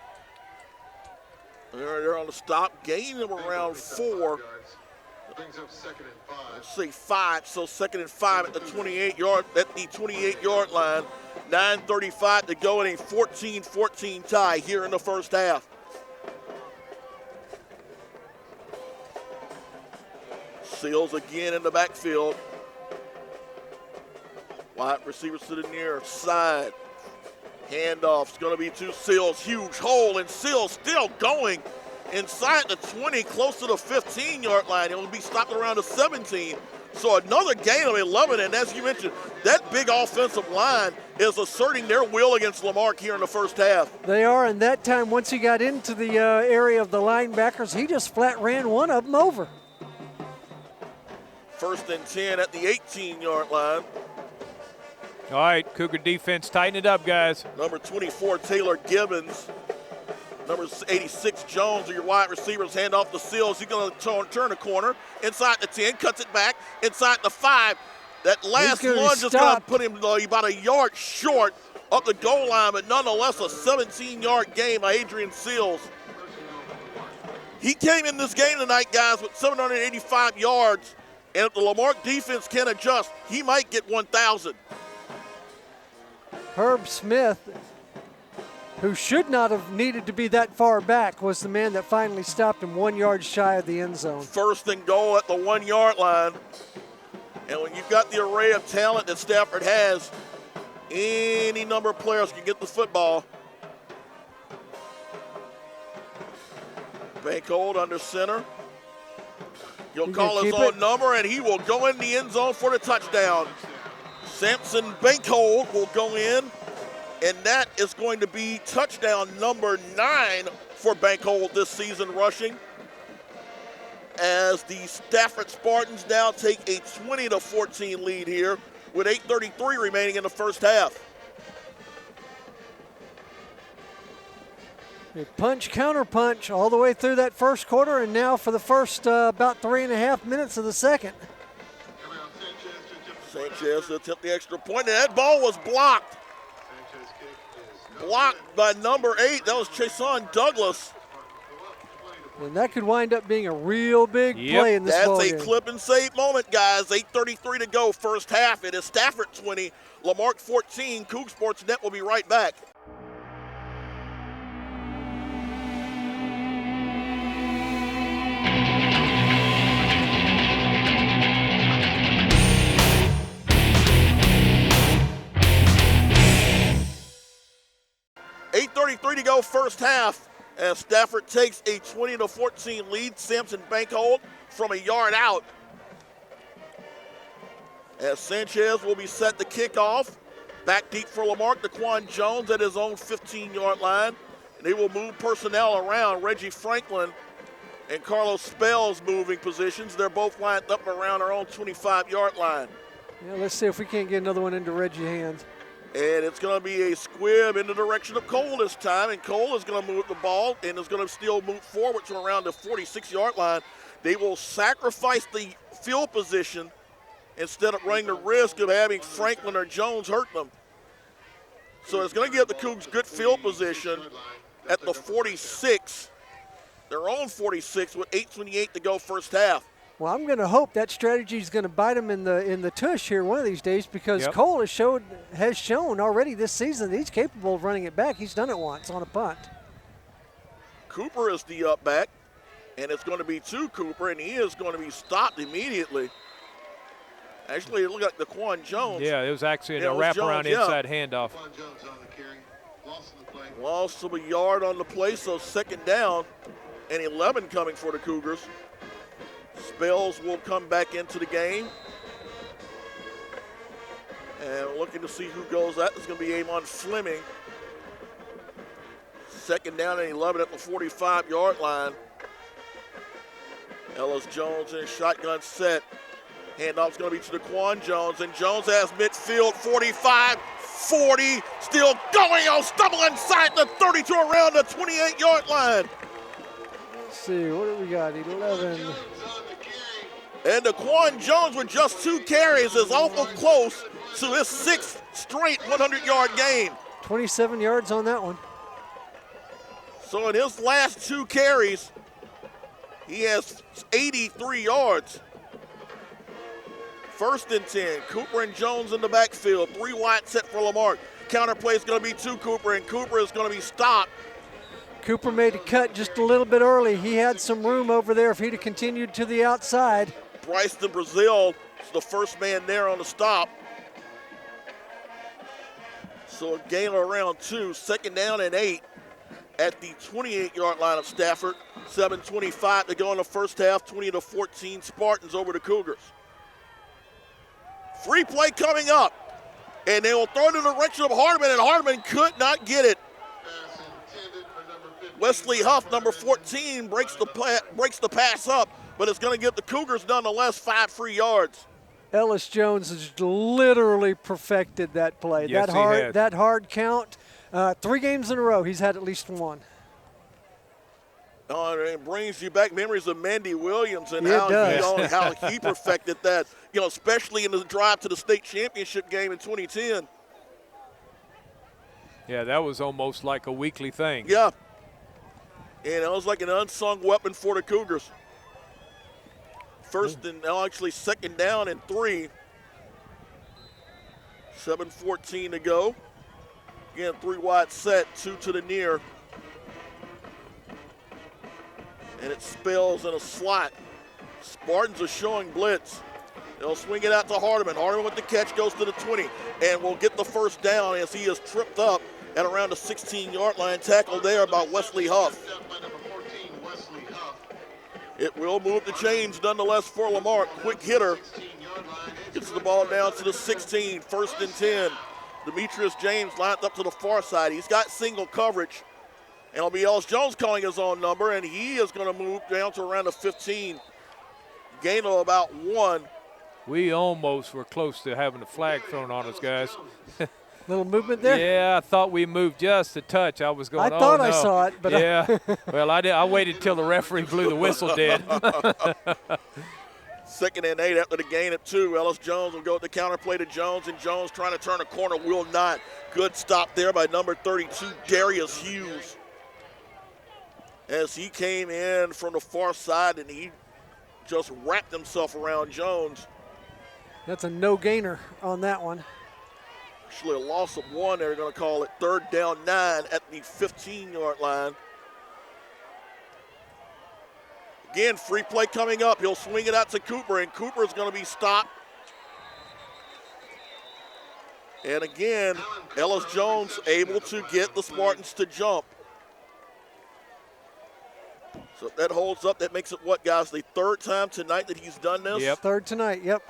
S1: They're on the stop, gain of around 4. Let's say 5, so 2nd and 5 at the 28-yard line. 9:35 to go in a 14-14 tie here in the first half. Seals again in the backfield. Wide receivers to the near side. Handoff's going to be to Seals. Huge hole, and Seals still going inside the 20, close to the 15-yard line. It will be stopped around the 17. So another gain of 11, and as you mentioned, that big offensive line is asserting their will against Lamarque here in the first half.
S2: They are, and that time once he got into the area of the linebackers, he just flat ran one of them over.
S1: 1st and 10 at the 18-yard line.
S3: All right, Cougar defense, tighten it up, guys.
S1: Number 24, Taylor Gibbons. Number 86, Jones are your wide receivers. Hand off to Seals. He's going to turn the corner. Inside the 10, cuts it back. Inside the 5. That last lunge is going to put him about a yard short up the goal line, but nonetheless a 17-yard gain by Adrian Seals. He came in this game tonight, guys, with 785 yards, and if the Lamarque defense can adjust, he might get 1,000.
S2: Herb Smith, who should not have needed to be that far back, was the man that finally stopped him 1 yard shy of the end zone.
S1: 1st and goal at the 1 yard line. And when you've got the array of talent that Stafford has, any number of players can get the football. Bankold under center. He'll call his own number, and he will go in the end zone for the touchdown. Samson Bankold will go in, and that is going to be touchdown number 9 for Bankold this season rushing, as the Stafford Spartans now take a 20-14 lead here with 8:33 remaining in the first half.
S2: A punch, counter punch all the way through that first quarter, and now for the first about 3.5 minutes of the second.
S1: Sanchez to attempt the extra point, and that ball was blocked. Blocked by number 8. That was Chason Douglas.
S2: And that could wind up being a real big play in this ball game.
S1: That's a clip and save moment, guys. 8:33 to go, first half. It is Stafford 20, Lamarque 14. Coug Sports Net will be right back. .33 to go, first half, as Stafford takes a 20-14 lead. Samson Bankold from a yard out. As Sanchez will be set to kick off. Back deep for Lamarque, Daquan Jones at his own 15-yard line. And they will move personnel around. Reggie Franklin and Carlos Spells moving positions. They're both lined up around our own 25-yard line.
S2: Yeah, let's see if we can't get another one into Reggie's hands.
S1: And it's going to be a squib in the direction of Cole this time. And Cole is going to move the ball and is going to still move forward to around the 46-yard line. They will sacrifice the field position instead of running the risk of having Franklin or Jones hurt them. So it's going to give the Cougs good field position at the 46, their own 46, with 8:28 to go first half.
S2: Well, I'm going to hope that strategy is going to bite him in the tush here one of these days, because Cole has shown already this season that he's capable of running it back. He's done it once on a punt.
S1: Cooper is the up back, and it's going to be to Cooper, and he is going to be stopped immediately. Actually, it looked like Daquan Jones.
S3: Yeah, it was actually a wraparound inside handoff.
S1: Loss of a yard on the play, so 2nd down and 11 coming for the Cougars. Spells will come back into the game. And looking to see who goes out. It's going to be Amon Fleming. 2nd down and 11 at the 45-yard line. Ellis Jones in shotgun set. Handoff's going to be to Daquan Jones, and Jones has midfield 45, 40, still going on, stumble inside the 32 around the 28-yard line.
S2: Let's see, what do we got? 11.
S1: And Daquan Jones with just 2 carries is awful close to his 6th straight 100-yard game.
S2: 27 yards on that one.
S1: So in his last 2 carries, he has 83 yards. 1st and 10. Cooper and Jones in the backfield. 3 wide set for Lamarque. Counter play is going to be to Cooper, and Cooper is going to be stopped.
S2: Cooper made a cut just a little bit early. He had some room over there if he'd have continued to the outside.
S1: Bryson Brazil is the first man there on the stop. So a gain of around 2. 2nd down and 8 at the 28-yard line of Stafford. 7:25 to go in the first half. 20-14 Spartans over the Cougars. Free play coming up. And they will throw it in the direction of Hardeman, and Hardeman could not get it. Wesley Huff, number 14, breaks the pass up, but it's going to give the Cougars nonetheless 5 free yards.
S2: Ellis Jones has literally perfected that play.
S3: Yes,
S2: that hard count. 3 games in a row, he's had at least 1.
S1: It brings you back memories of Mandy Williams and
S2: Yeah,
S1: how he perfected that, especially in the drive to the state championship game in 2010.
S3: Yeah, that was almost like a weekly thing.
S1: Yeah. And it was like an unsung weapon for the Cougars. 2nd down and 3. 7:14 to go. Again, 3 wide set, 2 to the near. And it spells in a slot. Spartans are showing blitz. They'll swing it out to Hardeman. Hardeman with the catch goes to the 20 and will get the first down as he is tripped up at around the 16-yard line. Tackle there by Wesley Huff. It will move the chains nonetheless for Lamarque. Quick hitter. Gets the ball down to the 16. 1st and 10. Demetrius James lined up to the far side. He's got single coverage. And it'll be Ellis Jones calling his own number, and he is going to move down to around the 15. Gain of about 1.
S3: We almost were close to having a flag thrown on us, guys.
S2: Little movement there?
S3: Yeah, I thought we moved just a touch. I was going,
S2: I thought
S3: no.
S2: I saw it, but
S3: yeah. Well, I waited till the referee blew the whistle dead.
S1: 2nd and 8 after the gain of 2. Ellis Jones will go with the counter play to Jones, and Jones trying to turn a corner will not. Good stop there by number 32, Darius Hughes. As he came in from the far side and he just wrapped himself around Jones.
S2: That's a no-gainer on that one.
S1: Actually a loss of 1, they're going to call it 3rd down 9 at the 15-yard line. Again, free play coming up. He'll swing it out to Cooper, and Cooper is going to be stopped. And again, Ellis Jones able to get the Spartans to jump. So if that holds up, that makes it what, guys? The 3rd time tonight that he's done this?
S3: Yep.
S2: 3rd tonight, yep.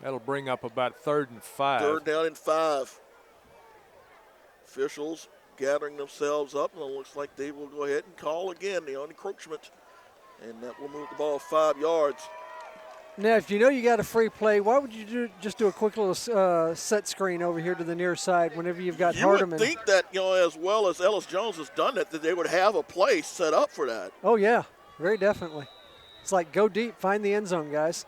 S3: That'll bring up about 3rd and 5.
S1: 3rd down and 5. Officials gathering themselves up, and it looks like they will go ahead and call again the encroachment. And that will move the ball 5 yards.
S2: Now, if you know you got a free play, why would you just do a quick little set screen over here to the near side whenever you've got Hardeman?
S1: You would think that, as well as Ellis Jones has done it, that they would have a play set up for that.
S2: Oh, yeah, very definitely. It's like go deep, find the end zone, guys.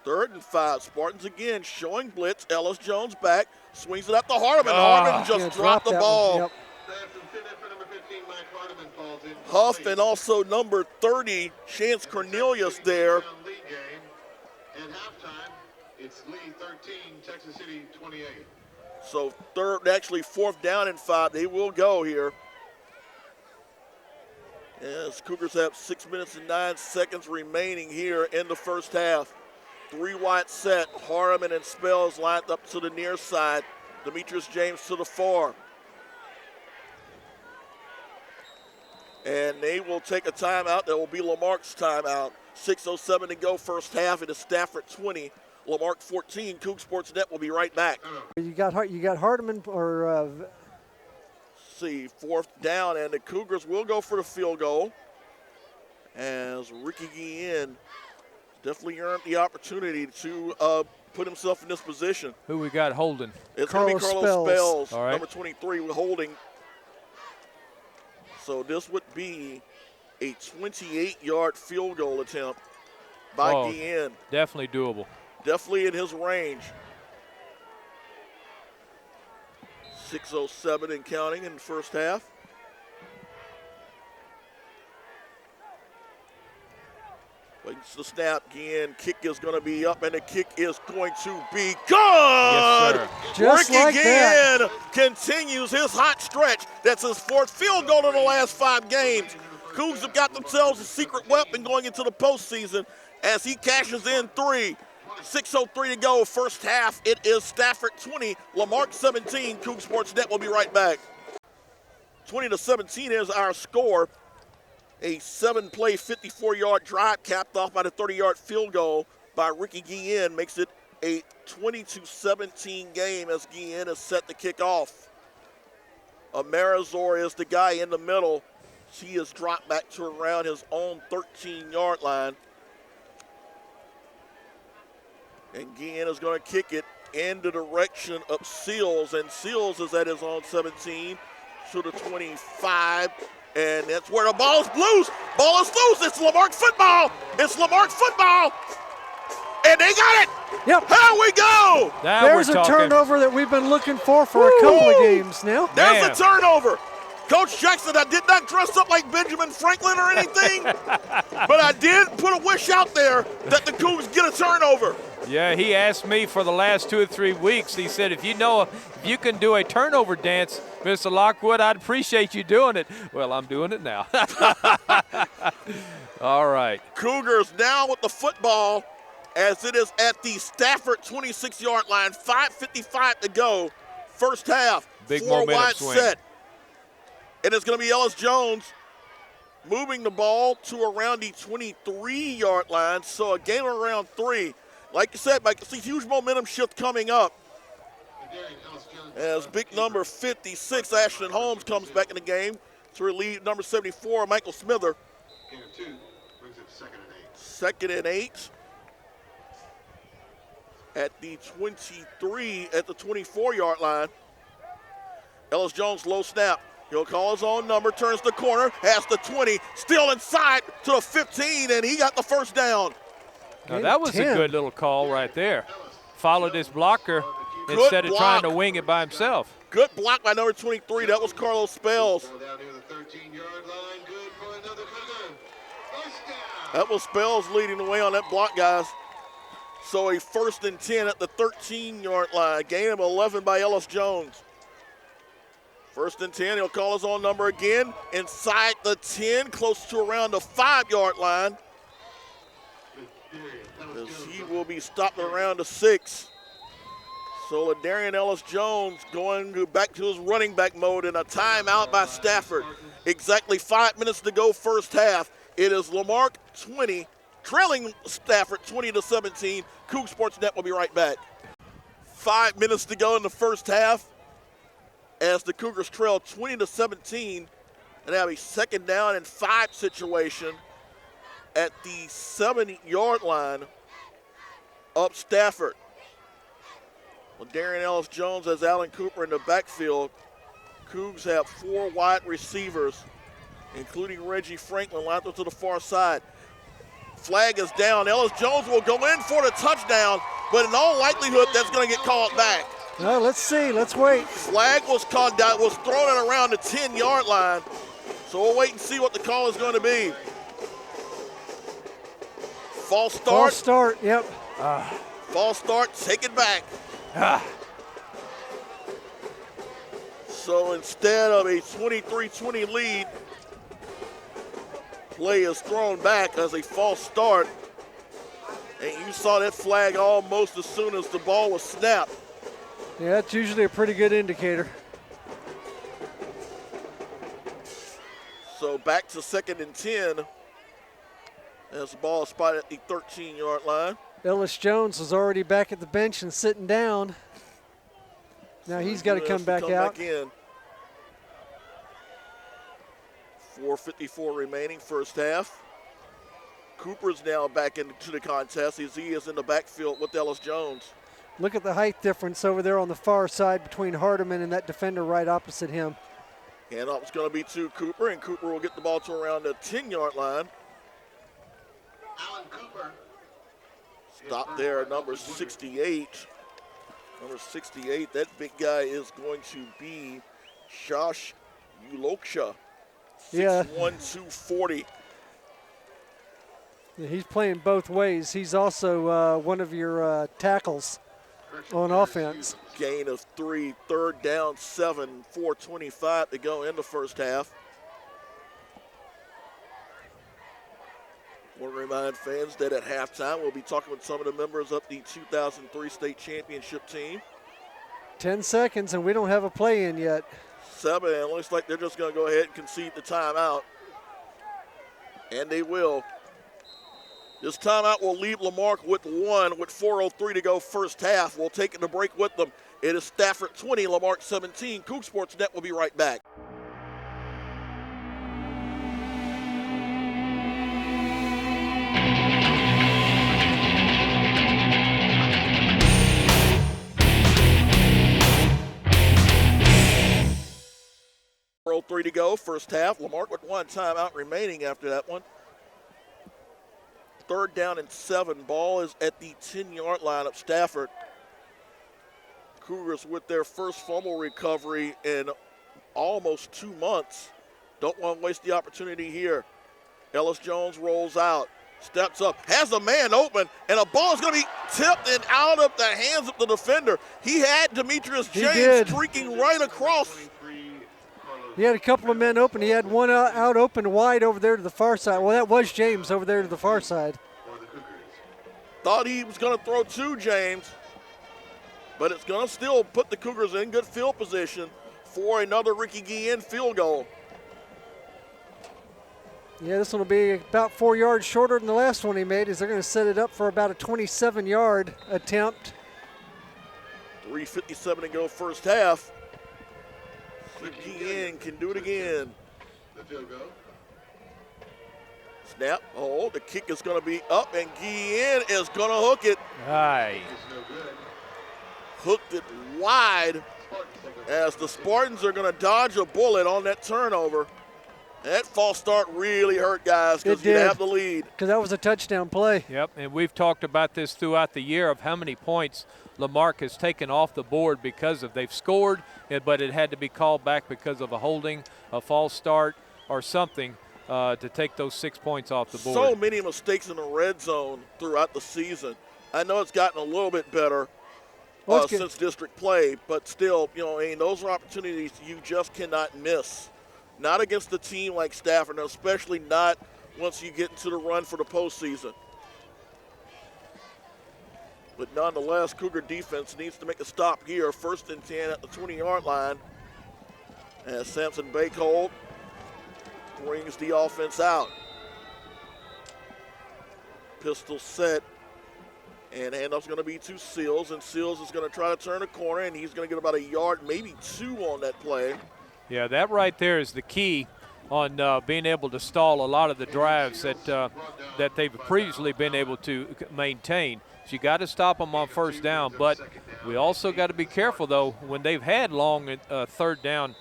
S1: 3rd and 5. Spartans again showing blitz. Ellis Jones back, swings it up to Hardeman. Hardeman just dropped the ball.
S2: Yep.
S1: Huff and also number 30, Chance Cornelius there.
S4: At halftime, it's Lee 13, Texas City 28.
S1: So 4th down and 5. They will go here. As Cougars have 6 minutes and 9 seconds remaining here in the first half. 3 wide set. Hardeman and Spells lined up to the near side. Demetrius James to the far. And they will take a timeout. That will be Lamarque's timeout. 6:07 to go, first half. It is Stafford 20, Lamarque 14. Coug Sports Net will be right back.
S2: You got Hardeman or
S1: see, 4th down, and the Cougars will go for the field goal. As Ricky Guillen definitely earned the opportunity to put himself in this position.
S3: Who we got holding?
S1: It's going to be Carlos Spells,
S3: All right.
S1: number 23, holding. So this would be a 28-yard field goal attempt by Guillen.
S3: Definitely doable.
S1: Definitely in his range. 6:07 and counting in the first half. Waits the snap again. Kick is going to be up, and the kick is going to be good.
S3: Yes, sir.
S2: Just
S1: Ricky
S2: like that.
S1: Guillen continues his hot stretch. That's his 4th field goal in the last 5 games. Cougs have got themselves a secret weapon going into the postseason as he cashes in 3. 6:03 to go, first half. It is Stafford 20, Lamarque 17. Coug Sports Net will be right back. 20-17 is our score. A 7-play, 54-yard drive capped off by the 30-yard field goal by Ricky Guillen makes it a 20-17 game as Guillen is set to kick off. Amarazor is the guy in the middle. He is dropped back to around his own 13-yard line. And Guillen is going to kick it in the direction of Seals, and Seals is at his own 17 to the 25. And that's where the ball is loose. Ball is loose. It's Lamarque football. It's Lamarque football. And they got it.
S2: Yep.
S1: Here we go.
S3: Now
S2: There's
S3: we're
S2: a
S3: talking.
S2: turnover that we've been looking for a couple of games now.
S1: There's
S3: Man.
S1: a turnover. Coach Jackson, I did not dress up like Benjamin Franklin or anything, but I did put a wish out there that the Cougs get a turnover.
S3: Yeah, he asked me for the last 2 or 3 weeks. He said, if you can do a turnover dance, Mr. Lockwood, I'd appreciate you doing it. Well, I'm doing it now. All right.
S1: Cougars now with the football as it is at the Stafford 26-yard line. 5:55 to go. First half.
S3: Big
S1: 4
S3: momentum
S1: wide
S3: swing.
S1: set. And it's going to be Ellis Jones moving the ball to around the 23-yard line. So a gain of around 3. Like you said, Mike, it's a huge momentum shift coming up. As big number 56, Ashton Holmes, comes back in the game to relieve number 74, Michael Smither.
S4: Gain of 2 brings it 2nd and 8.
S1: 2nd and 8. At the 23, at the 24-yard line. Ellis Jones, low snap. He'll call his own number, turns the corner, has the 20, still inside to the 15, and he got the first down.
S3: Now, that was
S2: 10.
S3: a good little call right there. Followed his blocker instead of trying to wing it by himself.
S1: Good block by number 23. That was Carlos Spells.
S4: Ball down near the 13-yard line. Good for another Cougar. First down.
S1: That was Spells leading the way on that block, guys. So a 1st and 10 at the 13-yard line. Gain of 11 by Ellis Jones. 1st and 10. He'll call his own number again. Inside the 10, close to around the 5-yard line. As he will be stopped around the 6. So LaDarian Ellis-Jones going back to his running back mode in a timeout by Stafford. Exactly 5 minutes to go first half. It is Lamarque 20, trailing Stafford 20-17. Coug Sports Net will be right back. 5 minutes to go in the first half as the Cougars trail 20-17 and have a 2nd down and 5 situation at the 7-yard line up Stafford. Darian Ellis-Jones has Alan Cooper in the backfield. Cougs have 4 wide receivers, including Reggie Franklin, lined up to the far side. Flag is down. Ellis-Jones will go in for the touchdown, but in all likelihood, that's going to get called back.
S2: Well, let's see. Let's wait.
S1: Flag was called down, was thrown at around the 10-yard line. So we'll wait and see what the call is going to be. False start.
S2: False start, yep.
S1: False start, take it back. So instead of a 23-20 lead, play is thrown back as a false start. And you saw that flag almost as soon as the ball was snapped.
S2: Yeah, that's usually a pretty good indicator.
S1: So back to 2nd and 10 as the ball is spotted at the 13-yard line.
S2: Ellis Jones is already back at the bench and sitting down. Now he's got to come back out.
S1: Back in. 4:54 remaining first half. Cooper's now back into the contest as he is in the backfield with Ellis Jones.
S2: Look at the height difference over there on the far side between Hardiman and that defender right opposite him.
S1: Handoff is going to be to Cooper, and Cooper will get the ball to around the 10-yard line.
S4: Alan Cooper.
S1: Stop there, number 68. Number 68, that big guy is going to be Josh Uloksha. 6'1", 240.
S2: He's playing both ways. He's also one of your tackles on offense.
S1: Gain of 3, 3rd down, 7, 4:25 to go in the first half. Want to remind fans that at halftime we'll be talking with some of the members of the 2003 state championship team.
S2: 10 seconds and we don't have a play in yet.
S1: 7, and it looks like they're just going to go ahead and concede the timeout. And they will. This timeout will leave Lamarque with 1 with 4:03 to go first half. We'll take it to break with them. It is Stafford 20, Lamarque 17. Coug Sports Net will be right back. .03 to go, first half. Lamarque with 1 timeout remaining after that one. 3rd down and 7. Ball is at the 10-yard line of Stafford. Cougars with their first fumble recovery in almost 2 months. Don't want to waste the opportunity here. Ellis Jones rolls out, steps up, has a man open, and a ball is going to be tipped and out of the hands of the defender. He had Demetrius James streaking right across.
S2: He had a couple of men open. He had one out open wide over there to the far side. Well, that was James over there to the far side.
S1: Thought he was going to throw to James, but it's going to still put the Cougars in good field position for another Ricky Guillen field goal.
S2: Yeah, this one will be about 4 yards shorter than the last one he made, as they're going to set it up for about a 27-yard attempt.
S1: 3:57 to go first half. Guillen can do it again.
S4: The field goal.
S1: Snap, hold, the kick is going to be up, and Guillen is going to hook it.
S3: Aye.
S4: It's no good.
S1: Hooked it wide as the Spartans are going to dodge a bullet on that turnover. That false start really hurt, guys, because you have the lead.
S2: Because that was a touchdown play.
S3: Yep, and we've talked about this throughout the year of how many points Lamarque has taken off the board because of they've scored, but it had to be called back because of a holding, a false start, or something to take those 6 points off the board.
S1: So many mistakes in the red zone throughout the season. I know it's gotten a little bit better since district play, but still, those are opportunities you just cannot miss. Not against a team like Stafford, and especially not once you get into the run for the postseason. But nonetheless, Cougar defense needs to make a stop here. 1st and 10 at the 20-yard line. As Samson Bakehold brings the offense out. Pistol set. And handoff's going to be to Seals, and Seals is going to try to turn a corner, and he's going to get about a yard, maybe 2 on that play.
S3: Yeah, that right there is the key on being able to stall a lot of the drives that they've previously been able to maintain. So you got to stop them on 1st down, but we also got to be careful, though, when they've had long 3rd down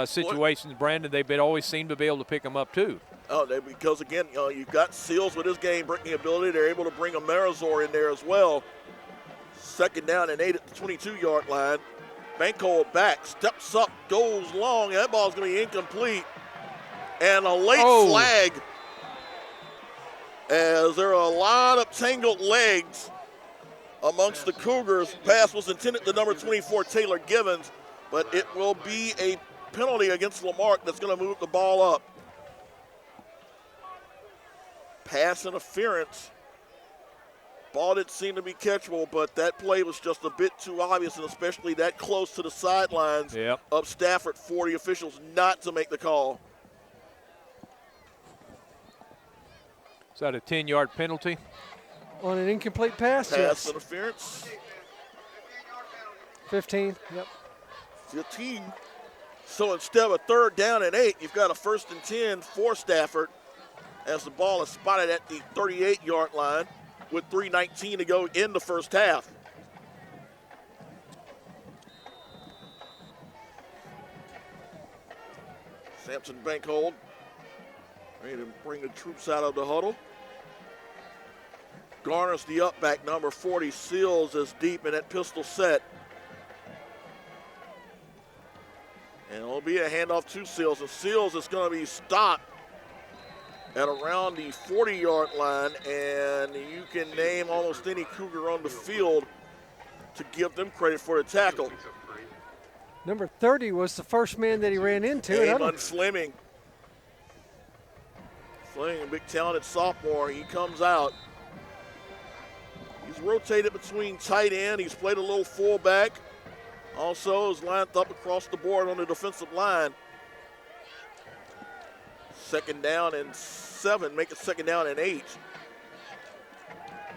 S3: situations, Brandon, they've always seemed to be able to pick them up, too.
S1: Oh, because, again, you've got Seals with his game-breaking ability. They're able to bring a Marizor in there as well. 2nd down and 8 at the 22-yard line. Bankhold back, steps up, goes long. That ball's going to be incomplete. And a late flag, as there are a lot of tangled legs amongst the Cougars. Pass was intended to number 24, Taylor Givens, but it will be a penalty against Lamarque that's going to move the ball up. Pass interference. Ball didn't seem to be catchable, but that play was just a bit too obvious, and especially that close to the sidelines of Stafford for the officials not to make the call.
S3: Is that a 10-yard penalty?
S2: On an incomplete pass?
S1: Pass interference.
S2: 15, yep.
S1: 15. So instead of a 3rd down and 8, you've got a 1st and 10 for Stafford as the ball is spotted at the 38-yard line with 3:19 to go in the first half. Sampson Bankhold ready to bring the troops out of the huddle. Garners the up back, number 40. Seals is deep in that pistol set. And it'll be a handoff to Seals. And Seals is going to be stopped at around the 40-yard line. And you can name almost any Cougar on the field to give them credit for the tackle.
S2: Number 30 was the first man that he ran into.
S1: Amon Fleming. Fleming, a big talented sophomore. He comes out. He's rotated between tight end. He's played a little fullback. Also is lined up across the board on the defensive line. 2nd down and 7. Make it 2nd down and 8.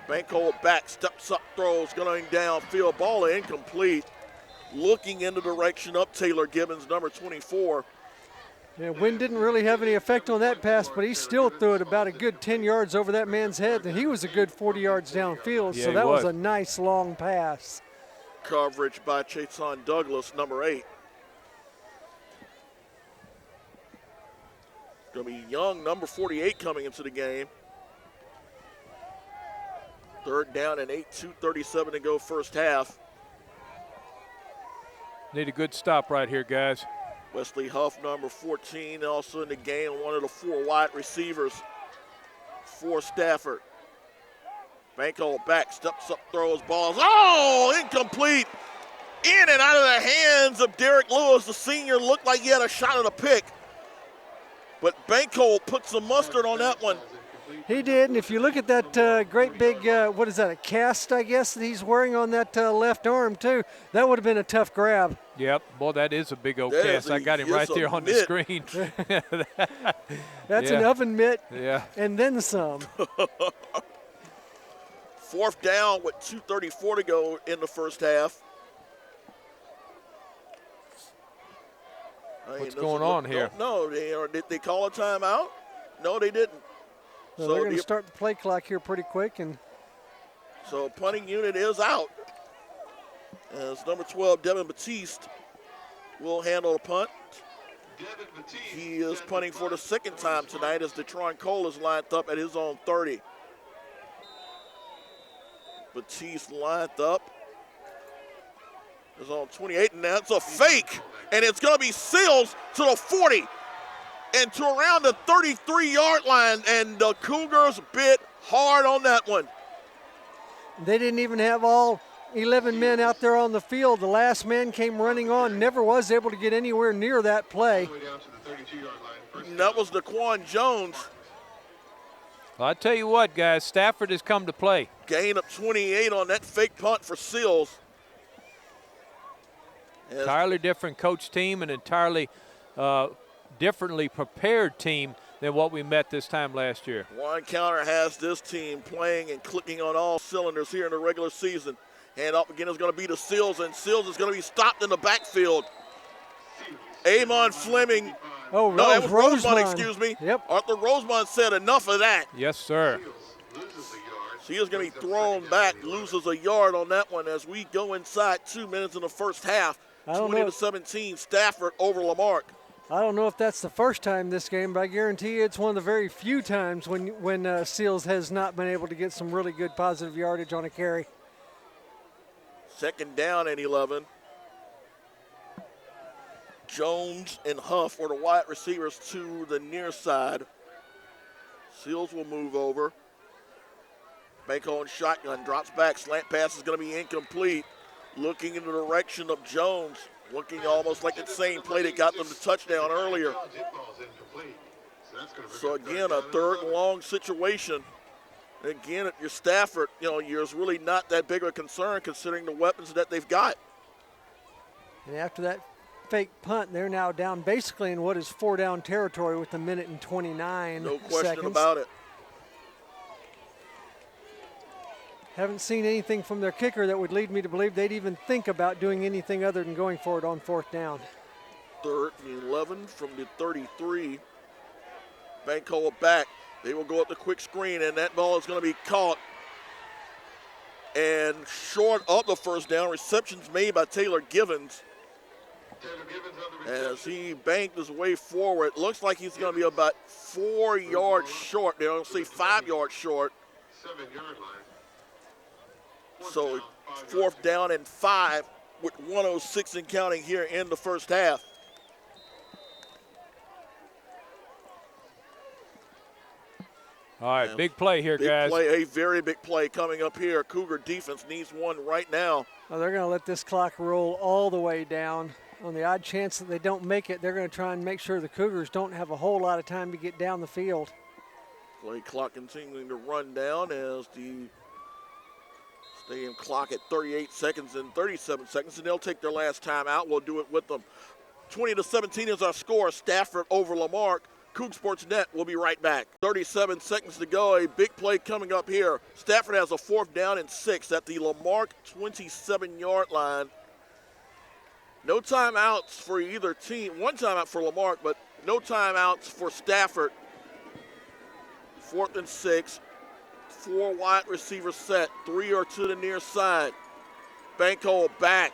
S1: Bankhold back, steps up, throws, going downfield. Ball incomplete. Looking in the direction of Taylor Gibbons, number 24.
S2: Yeah, wind didn't really have any effect on that pass, but he still threw it about a good 10 yards over that man's head, and he was a good 40 yards downfield, so that was a nice long pass.
S1: Coverage by Chason Douglas, number 8. Going to be Young, number 48, coming into the game. 3rd down and 8, 2:37 to go first half.
S3: Need a good stop right here, guys.
S1: Wesley Huff, number 14, also in the game, one of the 4 wide receivers for Stafford. Bankhold back, steps up, throws, balls. Oh, incomplete. In and out of the hands of Derek Lewis. The senior looked like he had a shot at a pick. But Bankhold put some mustard on that one.
S2: He did, and if you look at that great big, what is that, a cast, I guess, that he's wearing on that left arm, too, that would have been a tough grab.
S3: Yep. Boy, that is a big old cast. I got him right there on the screen.
S2: That's an oven mitt
S3: and
S2: then some.
S1: 4th down with 2:34 to go in the first half.
S3: What's going on here?
S1: No, did they call a timeout? No, they didn't.
S2: So they're going to start the play clock here pretty quick. And
S1: so punting unit is out. As number 12, Devin Batiste, will handle the punt. He is punting for the 2nd time tonight as Detron Cole is lined up at his own 30. Batiste lined up. Is on 28, and that's a fake. And it's going to be Seals to the 40 and to around the 33-yard line. And the Cougars bit hard on that one.
S2: They didn't even have all 11 men out there on the field. The last man came running on, never was able to get anywhere near that play.
S1: And that was Daquan Jones.
S3: Well, I tell you what, guys, Stafford has come to play.
S1: Gain of 28 on that fake punt for Seals.
S3: Entirely different coach team, and entirely differently prepared team than what we met this time last year.
S1: Warren Counter has this team playing and clicking on all cylinders here in the regular season. Hand off again is going to be to Seals, and Seals is going to be stopped in the backfield. Amon Fleming.
S2: Oh,
S1: no, that was Rosemont, excuse me.
S2: Yep.
S1: Arthur Rosemont said enough of that.
S3: Yes, sir.
S1: So he is going to be thrown back, loses a yard on that one as we go inside 2 minutes in the first half. 20-17, Stafford over Lamarque.
S2: I don't know if that's the first time this game, but I guarantee you it's one of the very few times when Seals has not been able to get some really good positive yardage on a carry.
S1: 2nd down and 11. Jones and Huff are the wide receivers to the near side. Seals will move over. Bankhold shotgun, drops back, slant pass is going to be incomplete. Looking in the direction of Jones, looking almost like the same play that got them the touchdown earlier. So again, a 3rd and long situation. Again, if you're Stafford, you're really not that big of a concern considering the weapons that they've got.
S2: And after that fake punt, they're now down basically in what is 4-down territory with 1 minute and 29
S1: No question
S2: seconds.
S1: about it.
S2: Haven't seen anything from their kicker that would lead me to believe they'd even think about doing anything other than going for it on 4th down.
S1: 3rd and 11 from the 33. Bankhold back. They will go up the quick screen, and that ball is going to be caught. And short of the 1st down, receptions made by Taylor Givens. As he banked his way forward, looks like he's going to be about 4 yards short. They don't say 5 yards short.
S4: 7-yard line.
S1: So 4th down and 5 with 1:06 and counting here in the first half.
S3: All right, big play here,
S1: Big
S3: guys.
S1: play, a very big play coming up here. Cougar defense needs one right now.
S2: Well, they're going to let this clock roll all the way down. On the odd chance that they don't make it, they're going to try and make sure the Cougars don't have a whole lot of time to get down the field.
S1: Play clock continuing to run down as the stadium clock at 38 seconds and 37 seconds, and they'll take their last time out. We'll do it with them. 20-17 is our score. Stafford over Lamarque. Coug Sports Net will be right back. 37 seconds to go. A big play coming up here. Stafford has a 4th down and 6 at the Lamarque 27-yard line. No timeouts for either team. One timeout for Lamarque, but no timeouts for Stafford. 4th and 6. 4 wide receivers set. 3 are to the near side. Banko back.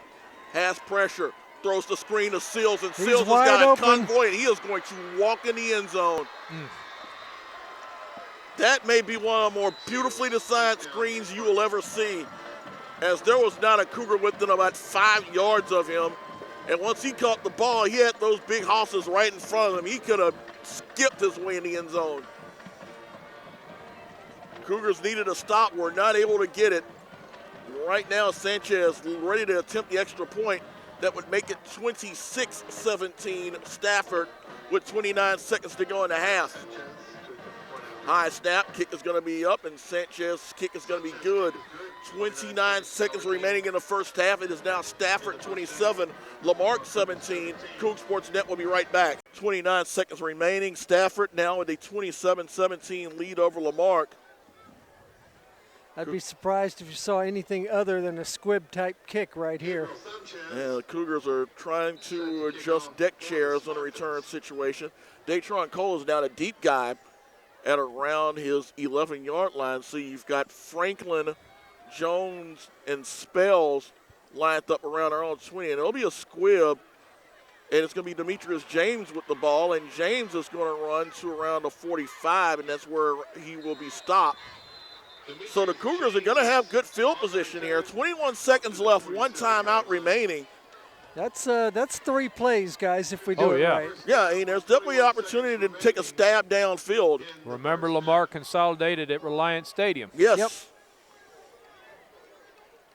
S1: Has pressure. Throws the screen to Seals, and Seals has got a convoy, and he is going to walk in the end zone. That may be one of the more beautifully designed screens you will ever see, as there was not a Cougar within about 5 yards of him. And once he caught the ball, he had those big hosses right in front of him. He could have skipped his way in the end zone. Cougars needed a stop. Were not able to get it. Right now, Sanchez ready to attempt the extra point. That would make it 26-17 Stafford with 29 seconds to go in the half. High snap, kick is going to be up, and Sanchez's kick is going to be good. 29 seconds remaining in the first half. It is now Stafford 27, Lamarque 17. Coug Sports Net will be right back. 29 seconds remaining. Stafford now with a 27-17 lead over Lamarque.
S2: I'd be surprised if you saw anything other than a squib-type kick right here.
S1: Yeah, the Cougars are trying to adjust deck chairs on a return situation. Datron Cole is now a deep guy at around his 11-yard line. So you've got Franklin, Jones, and Spells lined up around our own 20. And it'll be a squib, and it's going to be Demetrius James with the ball. And James is going to run to around the 45, and that's where he will be stopped. So the Cougars are going to have good field position here. 21 seconds left, 1 timeout remaining.
S2: That's 3 plays, guys, if we do it right.
S1: Yeah, I mean, there's definitely an opportunity to take a stab downfield.
S3: Remember, Lamar consolidated at Reliant Stadium.
S1: Yes.
S2: Yep.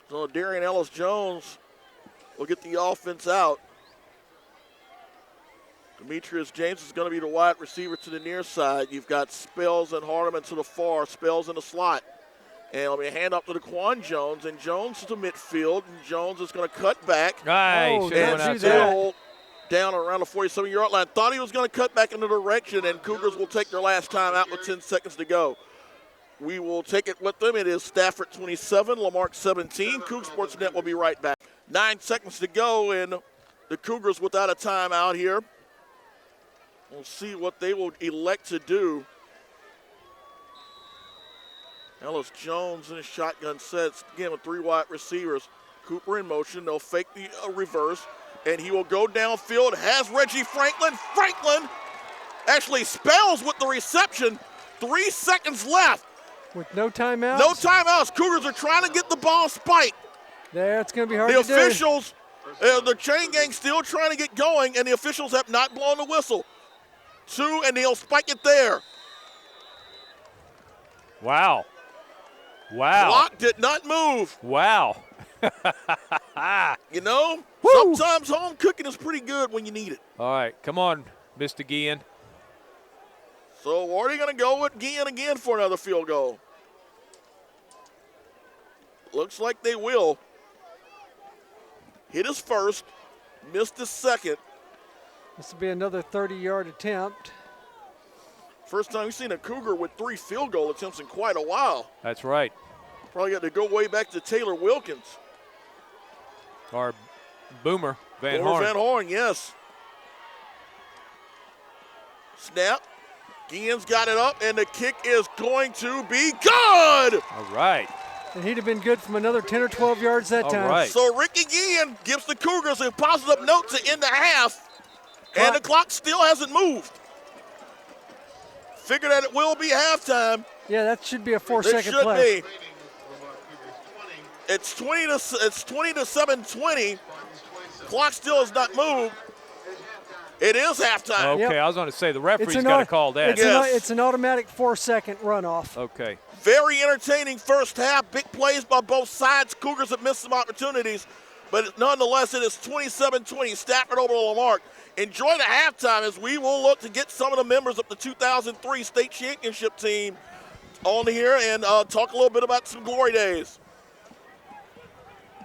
S1: So Darian Ellis-Jones will get the offense out. Demetrius James is going to be the wide receiver to the near side. You've got Spells and Hardeman to the far, Spells in the slot. And it'll be a hand up to Daquan Jones, and Jones to midfield, and Jones is going to cut back.
S3: Nice.
S1: And still down around the 47-yard line. Thought he was going to cut back in the direction, and Cougars will take their last time out with 10 seconds to go. We will take it with them. It is Stafford 27, Lamarque 17. Coug Sports Net will be right back. 9 seconds to go, and the Cougars without a timeout here. We'll see what they will elect to do. Ellis-Jones in a shotgun sets, again with 3 wide receivers. Cooper in motion, they'll fake the reverse, and he will go downfield, has Reggie Franklin. Franklin actually Spells with the reception. 3 seconds left.
S2: With no timeouts?
S1: No timeouts. Cougars are trying to get the ball spiked.
S2: There, it's going to be hard to do.
S1: The officials, the chain gang still trying to get going, and the officials have not blown the whistle. 2, and they'll spike it there.
S3: Wow. Wow.
S1: Clock did not move.
S3: Wow.
S1: You know,
S2: Woo!
S1: sometimes home cooking is pretty good when you need it.
S3: All right, come on, Mr. Guillen.
S1: So are they going to go with Guillen again for another field goal? Looks like they will. Hit his first, missed his second.
S2: This will be another 30-yard attempt.
S1: First time we've seen a Cougar with 3 field goal attempts in quite a while.
S3: That's right.
S1: Probably got to go way back to Taylor Wilkins.
S3: Or Boomer Van
S1: Boomer
S3: Horn.
S1: Van Horn, yes. Snap. Guillen's got it up, and the kick is going to be good.
S3: All right.
S2: And he'd have been good from another 10 or 12 yards that time.
S3: All right.
S1: So Ricky Guillen gives the Cougars a positive note to end the half, and the clock still hasn't moved. Figure that it will be halftime.
S2: Yeah, that should be a
S1: It
S2: 4-second
S1: should
S2: play.
S1: be. It's 20 to 7:20. Clock still has not moved. It is halftime.
S3: Okay,
S2: Yep.
S3: I was going to say the referee's
S2: an
S3: got to
S2: au-
S3: call that.
S2: It's an automatic 4-second runoff.
S3: Okay.
S1: Very entertaining first half. Big plays by both sides. Cougars have missed some opportunities, but nonetheless, it is 27-20. Stafford over Lamarque. Enjoy the halftime as we will look to get some of the members of the 2003 state championship team on here and talk a little bit about some glory days.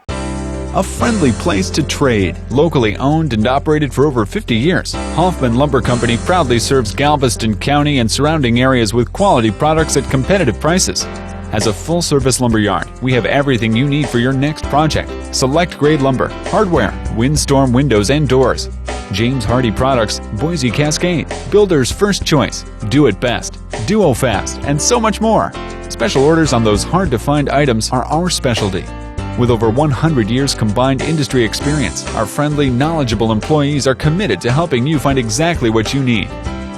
S5: A friendly place to trade. Locally owned and operated for over 50 years, Hoffman Lumber Company proudly serves Galveston County and surrounding areas with quality products at competitive prices. As a full-service lumberyard, we have everything you need for your next project. Select grade lumber, hardware, windstorm windows and doors. James Hardy Products, Boise Cascade, Builder's First Choice, Do It Best, Duo Fast, and so much more. Special orders on those hard-to-find items are our specialty. With over 100 years combined industry experience, our friendly, knowledgeable employees are committed to helping you find exactly what you need.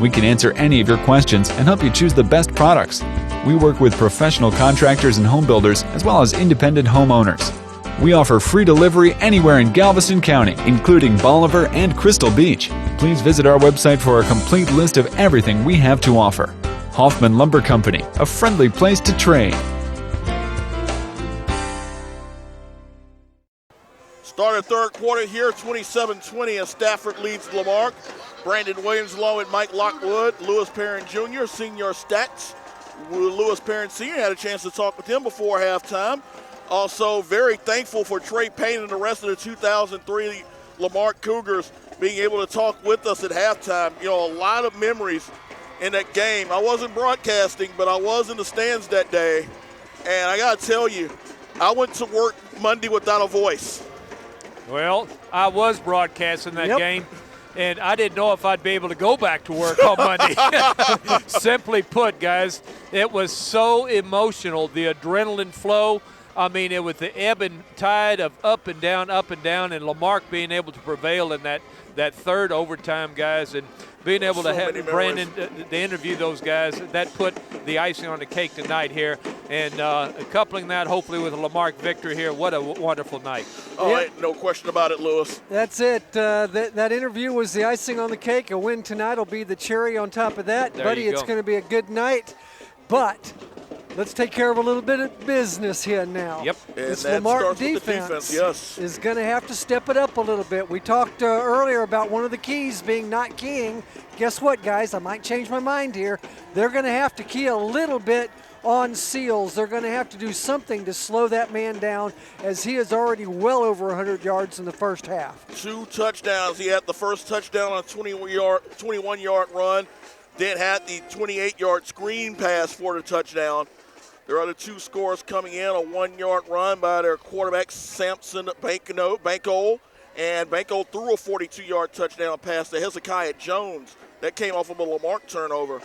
S5: We can answer any of your questions and help you choose the best products. We work with professional contractors and home builders as well as independent homeowners. We offer free delivery anywhere in Galveston County, including Bolivar and Crystal Beach. Please visit our website for a complete list of everything we have to offer. Hoffman Lumber Company, a friendly place to trade.
S1: Started third quarter here, 27-20 as Stafford leads Lamarque. Brandon Williams along with Mike Lockwood, Lewis Perrin Jr., senior stats. Lewis Perrin Sr. had a chance to talk with him before halftime. Also very thankful for Trey Payne and the rest of the 2003 Lamarque Cougars being able to talk with us at halftime. You know, a lot of memories in that game. I wasn't broadcasting, but I was in the stands that day. And I got to tell you, I went to work Monday without a voice.
S3: Well, I was broadcasting that game, and I didn't know if I'd be able to go back to work on Monday. Simply put, guys, it was so emotional, the adrenaline flow. I mean, it was the ebb and tide of up and down, and Lamarque being able to prevail in that third overtime, guys, and being able to have Brandon to interview those guys, that put the icing on the cake tonight here. And coupling that hopefully with a Lamarque victory here, what a wonderful night.
S1: Oh, ain't no question about it, Lewis.
S2: That's it. That interview was the icing on the cake. A win tonight will be the cherry on top of that.
S3: There
S2: Buddy,
S3: you
S2: it's
S3: go.
S2: going to be a good night. But let's take care of a little bit of business here now.
S3: Yep.
S1: And
S2: This
S1: that
S2: Lamarque
S1: starts with the
S2: defense,
S1: defense, yes.
S2: is going to have to step it up a little bit. We talked earlier about one of the keys being not keying. Guess what, guys? I might change my mind here. They're going to have to key a little bit on Seals. They're going to have to do something to slow that man down, as he is already well over 100 yards in the first half.
S1: 2 touchdowns. He had the first touchdown on a 21-yard run, then had the 28-yard screen pass for the touchdown. There are the 2 scores coming in, a 1-yard run by their quarterback, Samson Banko, and Banko threw a 42-yard touchdown pass to Hezekiah Jones. That came off of a Lamarque turnover.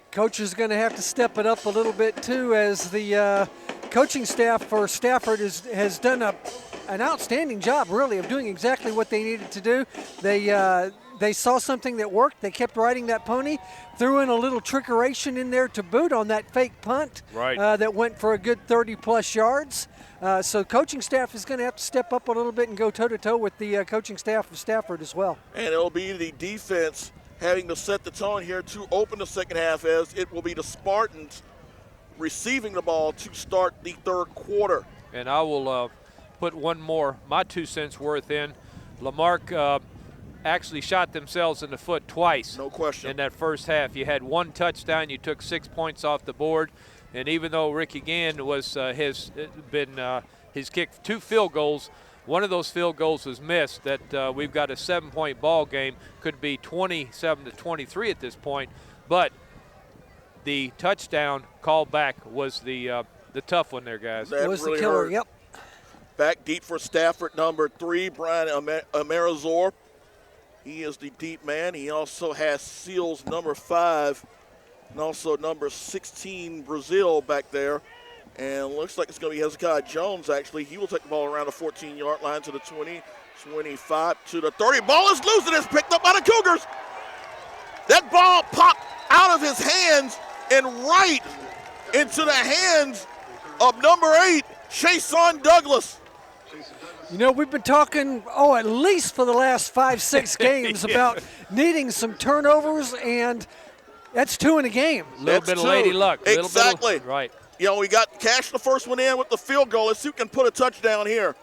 S2: Coach is going to have to step it up a little bit, too, as the coaching staff for Stafford has done an outstanding job, really, of doing exactly what they needed to do. They saw something that worked. They kept riding that pony, threw in a little trickeration in there to boot on that fake punt that went for a good 30-plus yards. So coaching staff is going to have to step up a little bit and go toe-to-toe with the coaching staff of Stafford as well.
S1: And it'll be the defense having to set the tone here to open the second half, as it will be the Spartans receiving the ball to start the third quarter.
S3: And I will put one more, my 2 cents worth in. Lamarque actually shot themselves in the foot twice.
S1: No question.
S3: In that first half. You had 1 touchdown, you took 6 points off the board. And even though Ricky Guillen he's kicked 2 field goals, one of those field goals was missed. That we've got a 7-point ball game, could be 27-23 at this point. But the touchdown call back was the tough one there, guys.
S1: That
S2: It was
S1: really
S2: the killer,
S1: hurt.
S2: yep.
S1: Back deep for Stafford, number 3, Brian Amarazor. He is the deep man. He also has Seals, number 5, and also number 16, Brazil, back there. And looks like it's going to be Hezekiah Jones, actually. He will take the ball around the 14-yard line to the 20, 25, to the 30. Ball is loose and it's picked up by the Cougars. That ball popped out of his hands and right into the hands of number 8, Chason Douglas.
S2: You know, we've been talking, at least for the last 5-6 games about needing some turnovers, and that's 2 in a game.
S3: A little bit of lady luck.
S1: Exactly.
S3: Right.
S1: You know, we got Cash the first one in with the field goal. Let's see who can put a touchdown here.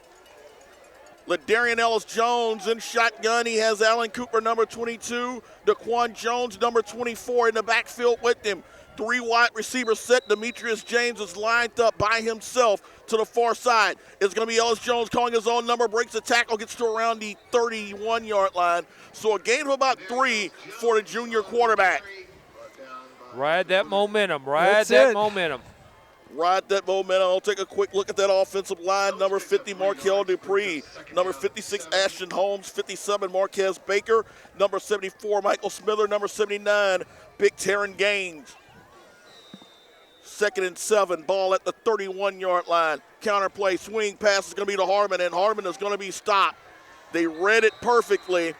S1: LaDarian Ellis-Jones in shotgun. He has Alan Cooper, number 22. Daquan Jones, number 24, in the backfield with him. 3 wide receivers set. Demetrius James is lined up by himself to the far side. It's going to be Ellis-Jones calling his own number, breaks the tackle, gets to around the 31-yard line. So a gain of about 3 for the junior quarterback.
S3: Ride that momentum.
S2: Ride that
S3: momentum.
S1: I'll take a quick look at that offensive line. Number 50, Markel Dupree. Number 56, Ashton Holmes. 57, Marquez Baker. Number 74, Michael Smither. Number 79, Big Taryn Gaines. 2nd and 7, ball at the 31-yard line. Counter play, swing pass is going to be to Harmon, and Harmon is going to be stopped. They read it perfectly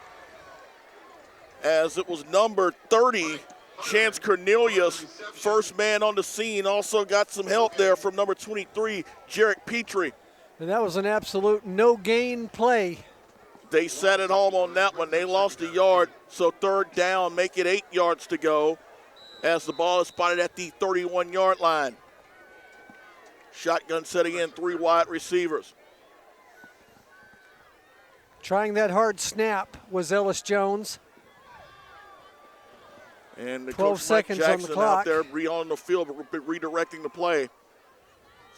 S1: as it was number 30, Chance Cornelius, first man on the scene. Also got some help there from number 23, Jarek Petrie.
S2: And that was an absolute no-gain play.
S1: They sat at home on that one. They lost a yard, so 3rd down, make it 8 yards to go as the ball is spotted at the 31-yard line. Shotgun setting in, 3 wide receivers.
S2: Trying that hard snap was Ellis-Jones.
S1: And the
S2: 12
S1: coach
S2: seconds
S1: Mike
S2: on the
S1: Jackson
S2: clock.
S1: out there on the field redirecting the play.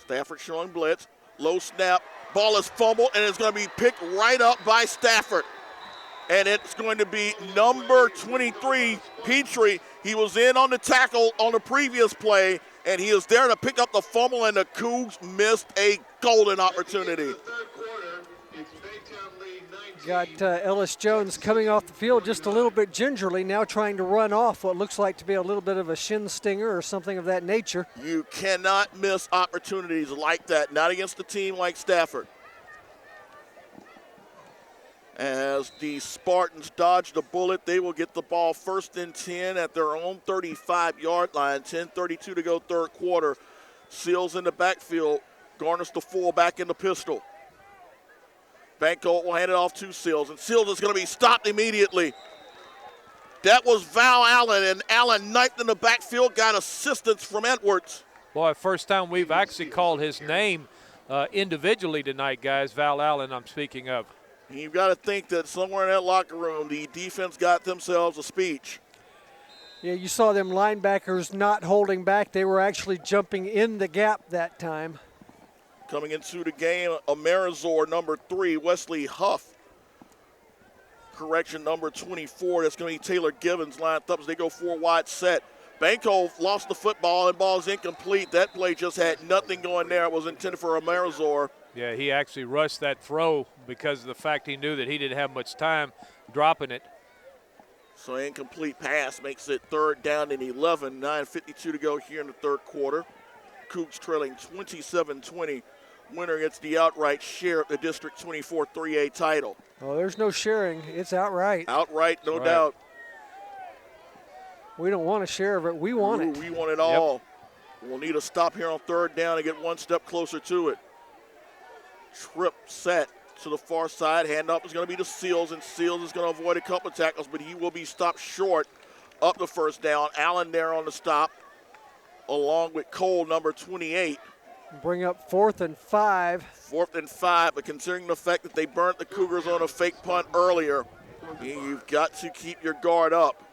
S1: Stafford showing blitz. Low snap. Ball is fumbled, and it's going to be picked right up by Stafford. And it's going to be number 23, Petrie. He was in on the tackle on the previous play, and he is there to pick up the fumble, and the Cougs missed a golden opportunity.
S2: Got Ellis-Jones coming off the field just a little bit gingerly, now trying to run off what looks like to be a little bit of a shin stinger or something of that nature.
S1: You cannot miss opportunities like that, not against a team like Stafford. As the Spartans dodge the bullet, they will get the ball 1st and 10 at their own 35-yard line. 10:32 to go, 3rd quarter. Seals in the backfield, garners the fullback in the pistol. Banco will hand it off to Seals, and Seals is going to be stopped immediately. That was Val Allen, and Allen knifed in the backfield, got assistance from Edwards.
S3: Boy, first time we've actually called his name individually tonight, guys. Val Allen, I'm speaking of.
S1: You've got to think that somewhere in that locker room, the defense got themselves a speech.
S2: Yeah, you saw them linebackers not holding back. They were actually jumping in the gap that time.
S1: Coming into the game, Amerizor, number 3, Wesley Huff. Correction, number 24. That's going to be Taylor Gibbons lined up as they go 4 wide set. Banco lost the football and ball's incomplete. That play just had nothing going there. It was intended for Amerizor.
S3: Yeah, he actually rushed that throw because of the fact he knew that he didn't have much time dropping it.
S1: So incomplete pass makes it 3rd down and 11. 9:52 to go here in the 3rd quarter. Cougs trailing 27-20. Winner gets the outright share of the District 24 3A title.
S2: Oh, there's no sharing. It's outright.
S1: Outright, no doubt.
S2: We don't want a share of it. We want it.
S1: We want it all. We'll need a stop here on 3rd down to get one step closer to it. Trip set to the far side. Handoff is going to be to Seals, and Seals is going to avoid a couple of tackles, but he will be stopped short up the 1st down. Allen there on the stop, along with Cole, number 28.
S2: Bring up 4th and 5.
S1: 4th and 5, but considering the fact that they burnt the Cougars on a fake punt earlier, you've got to keep your guard up.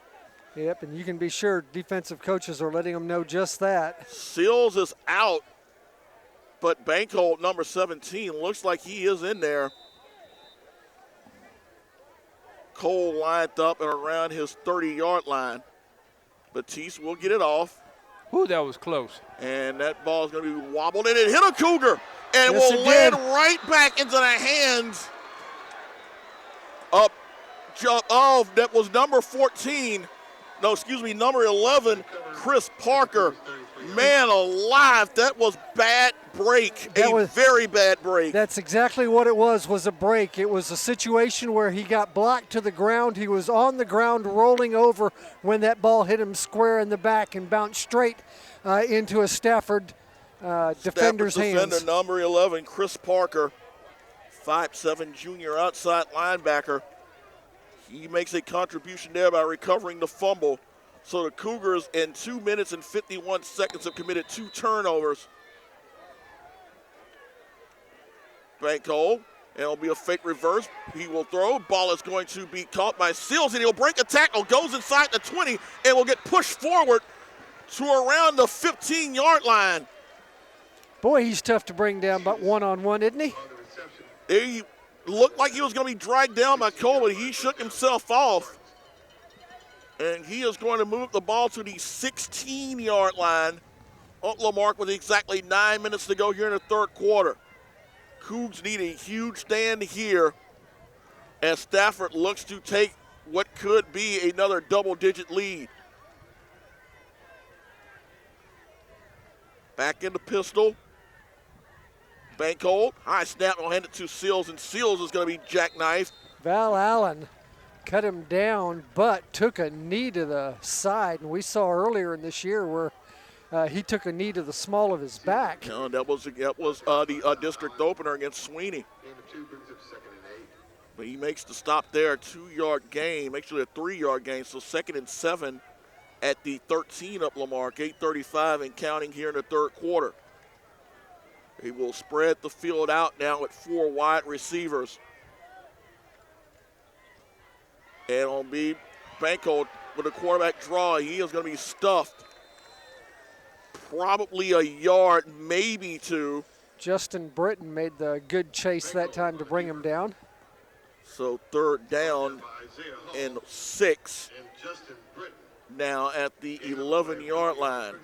S2: Yep, and you can be sure defensive coaches are letting them know just that.
S1: Seals is out, but Bankhold, number 17, looks like he is in there. Cole lined up and around his 30-yard line. Batiste will get it off.
S3: Ooh, that was close.
S1: And that ball is going to be wobbled, and it hit a Cougar. And
S2: Yes,
S1: will
S2: it
S1: land
S2: did.
S1: right back into the hands of that was number 14. No, excuse me, number 11, Chris Parker. Man alive, that was bad break. Very bad break.
S2: That's exactly what it was a break. It was a situation where he got blocked to the ground. He was on the ground rolling over when that ball hit him square in the back and bounced straight into a Stafford defender's hands.
S1: Defender number 11, Chris Parker, 5'7" junior outside linebacker. He makes a contribution there by recovering the fumble. So the Cougars in 2 minutes and 51 seconds have committed 2 turnovers. Banko, and it'll be a fake reverse. He will throw. Ball is going to be caught by Seals, and he'll break a tackle, goes inside the 20, and will get pushed forward to around the 15-yard line.
S2: Boy, he's tough to bring down, but one-on-one, isn't he?
S1: He looked like he was going to be dragged down by Cole, but he shook himself off. And he is going to move the ball to the 16-yard line of Lamarque with exactly 9 minutes to go here in the third quarter. Cougs need a huge stand here as Stafford looks to take what could be another double-digit lead. Back in the pistol. Banko, high snap, will hand it to Seals, and Seals is going to be jackknifed.
S2: Val Allen cut him down, but took a knee to the side. And we saw earlier in this year where he took a knee to the small of his back.
S1: No, that was the district opener against Sweeney. But he makes the stop there, 2-yard gain, actually a 3-yard gain, so 2nd and 7 at the 13 up Lamarque, 8:35 and counting here in the third quarter. He will spread the field out now with 4 wide receivers. And on be Banko with a quarterback draw, he is going to be stuffed. Probably a yard, maybe 2.
S2: Justin Britton made the good chase that time to bring him down.
S1: So 3rd down and 6 now at the 11-yard line.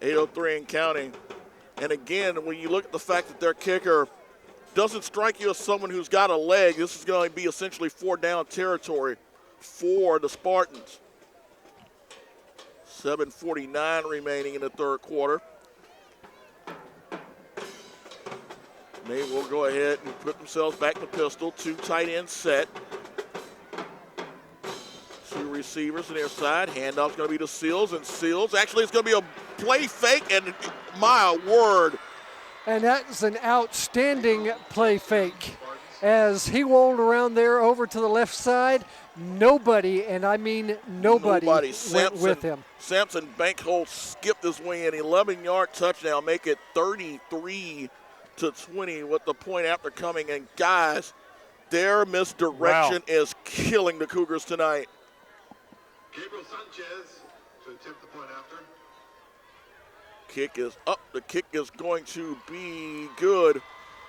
S1: 8:03 and counting. And again, when you look at the fact that their kicker doesn't strike you as someone who's got a leg, this is going to be essentially 4-down territory for the Spartans. 7:49 remaining in the third quarter. They will go ahead and put themselves back in the pistol. 2 tight ends set. 2 receivers on their side. Handoff's going to be to Seals, and Seals, actually it's going to be a play fake, and my word.
S2: And that's an outstanding play fake. As he rolled around there over to the left side, nobody, and I mean nobody went with him.
S1: Sampson Banko skipped his way in, 11-yard touchdown, make it 33-20 with the point after coming. And guys, their misdirection is killing the Cougars tonight.
S4: Gabriel Sanchez to attempt the point after.
S1: Kick is up. The kick is going to be good.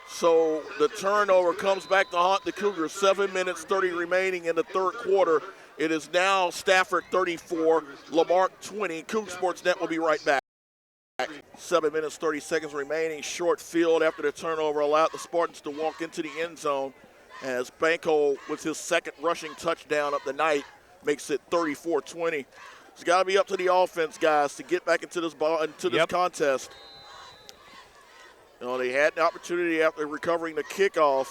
S1: So the turnover comes back to haunt the Cougars. 7 minutes, 30 remaining in the third quarter. It is now Stafford 34, Lamarque 20. Coug Sports Net will be right back. 7 minutes, 30 seconds remaining. Short field after the turnover allowed the Spartans to walk into the end zone as Banko, with his 2nd rushing touchdown of the night, makes it 34-20. It's got to be up to the offense, guys, to get back into this contest. You know, they had the opportunity after recovering the kickoff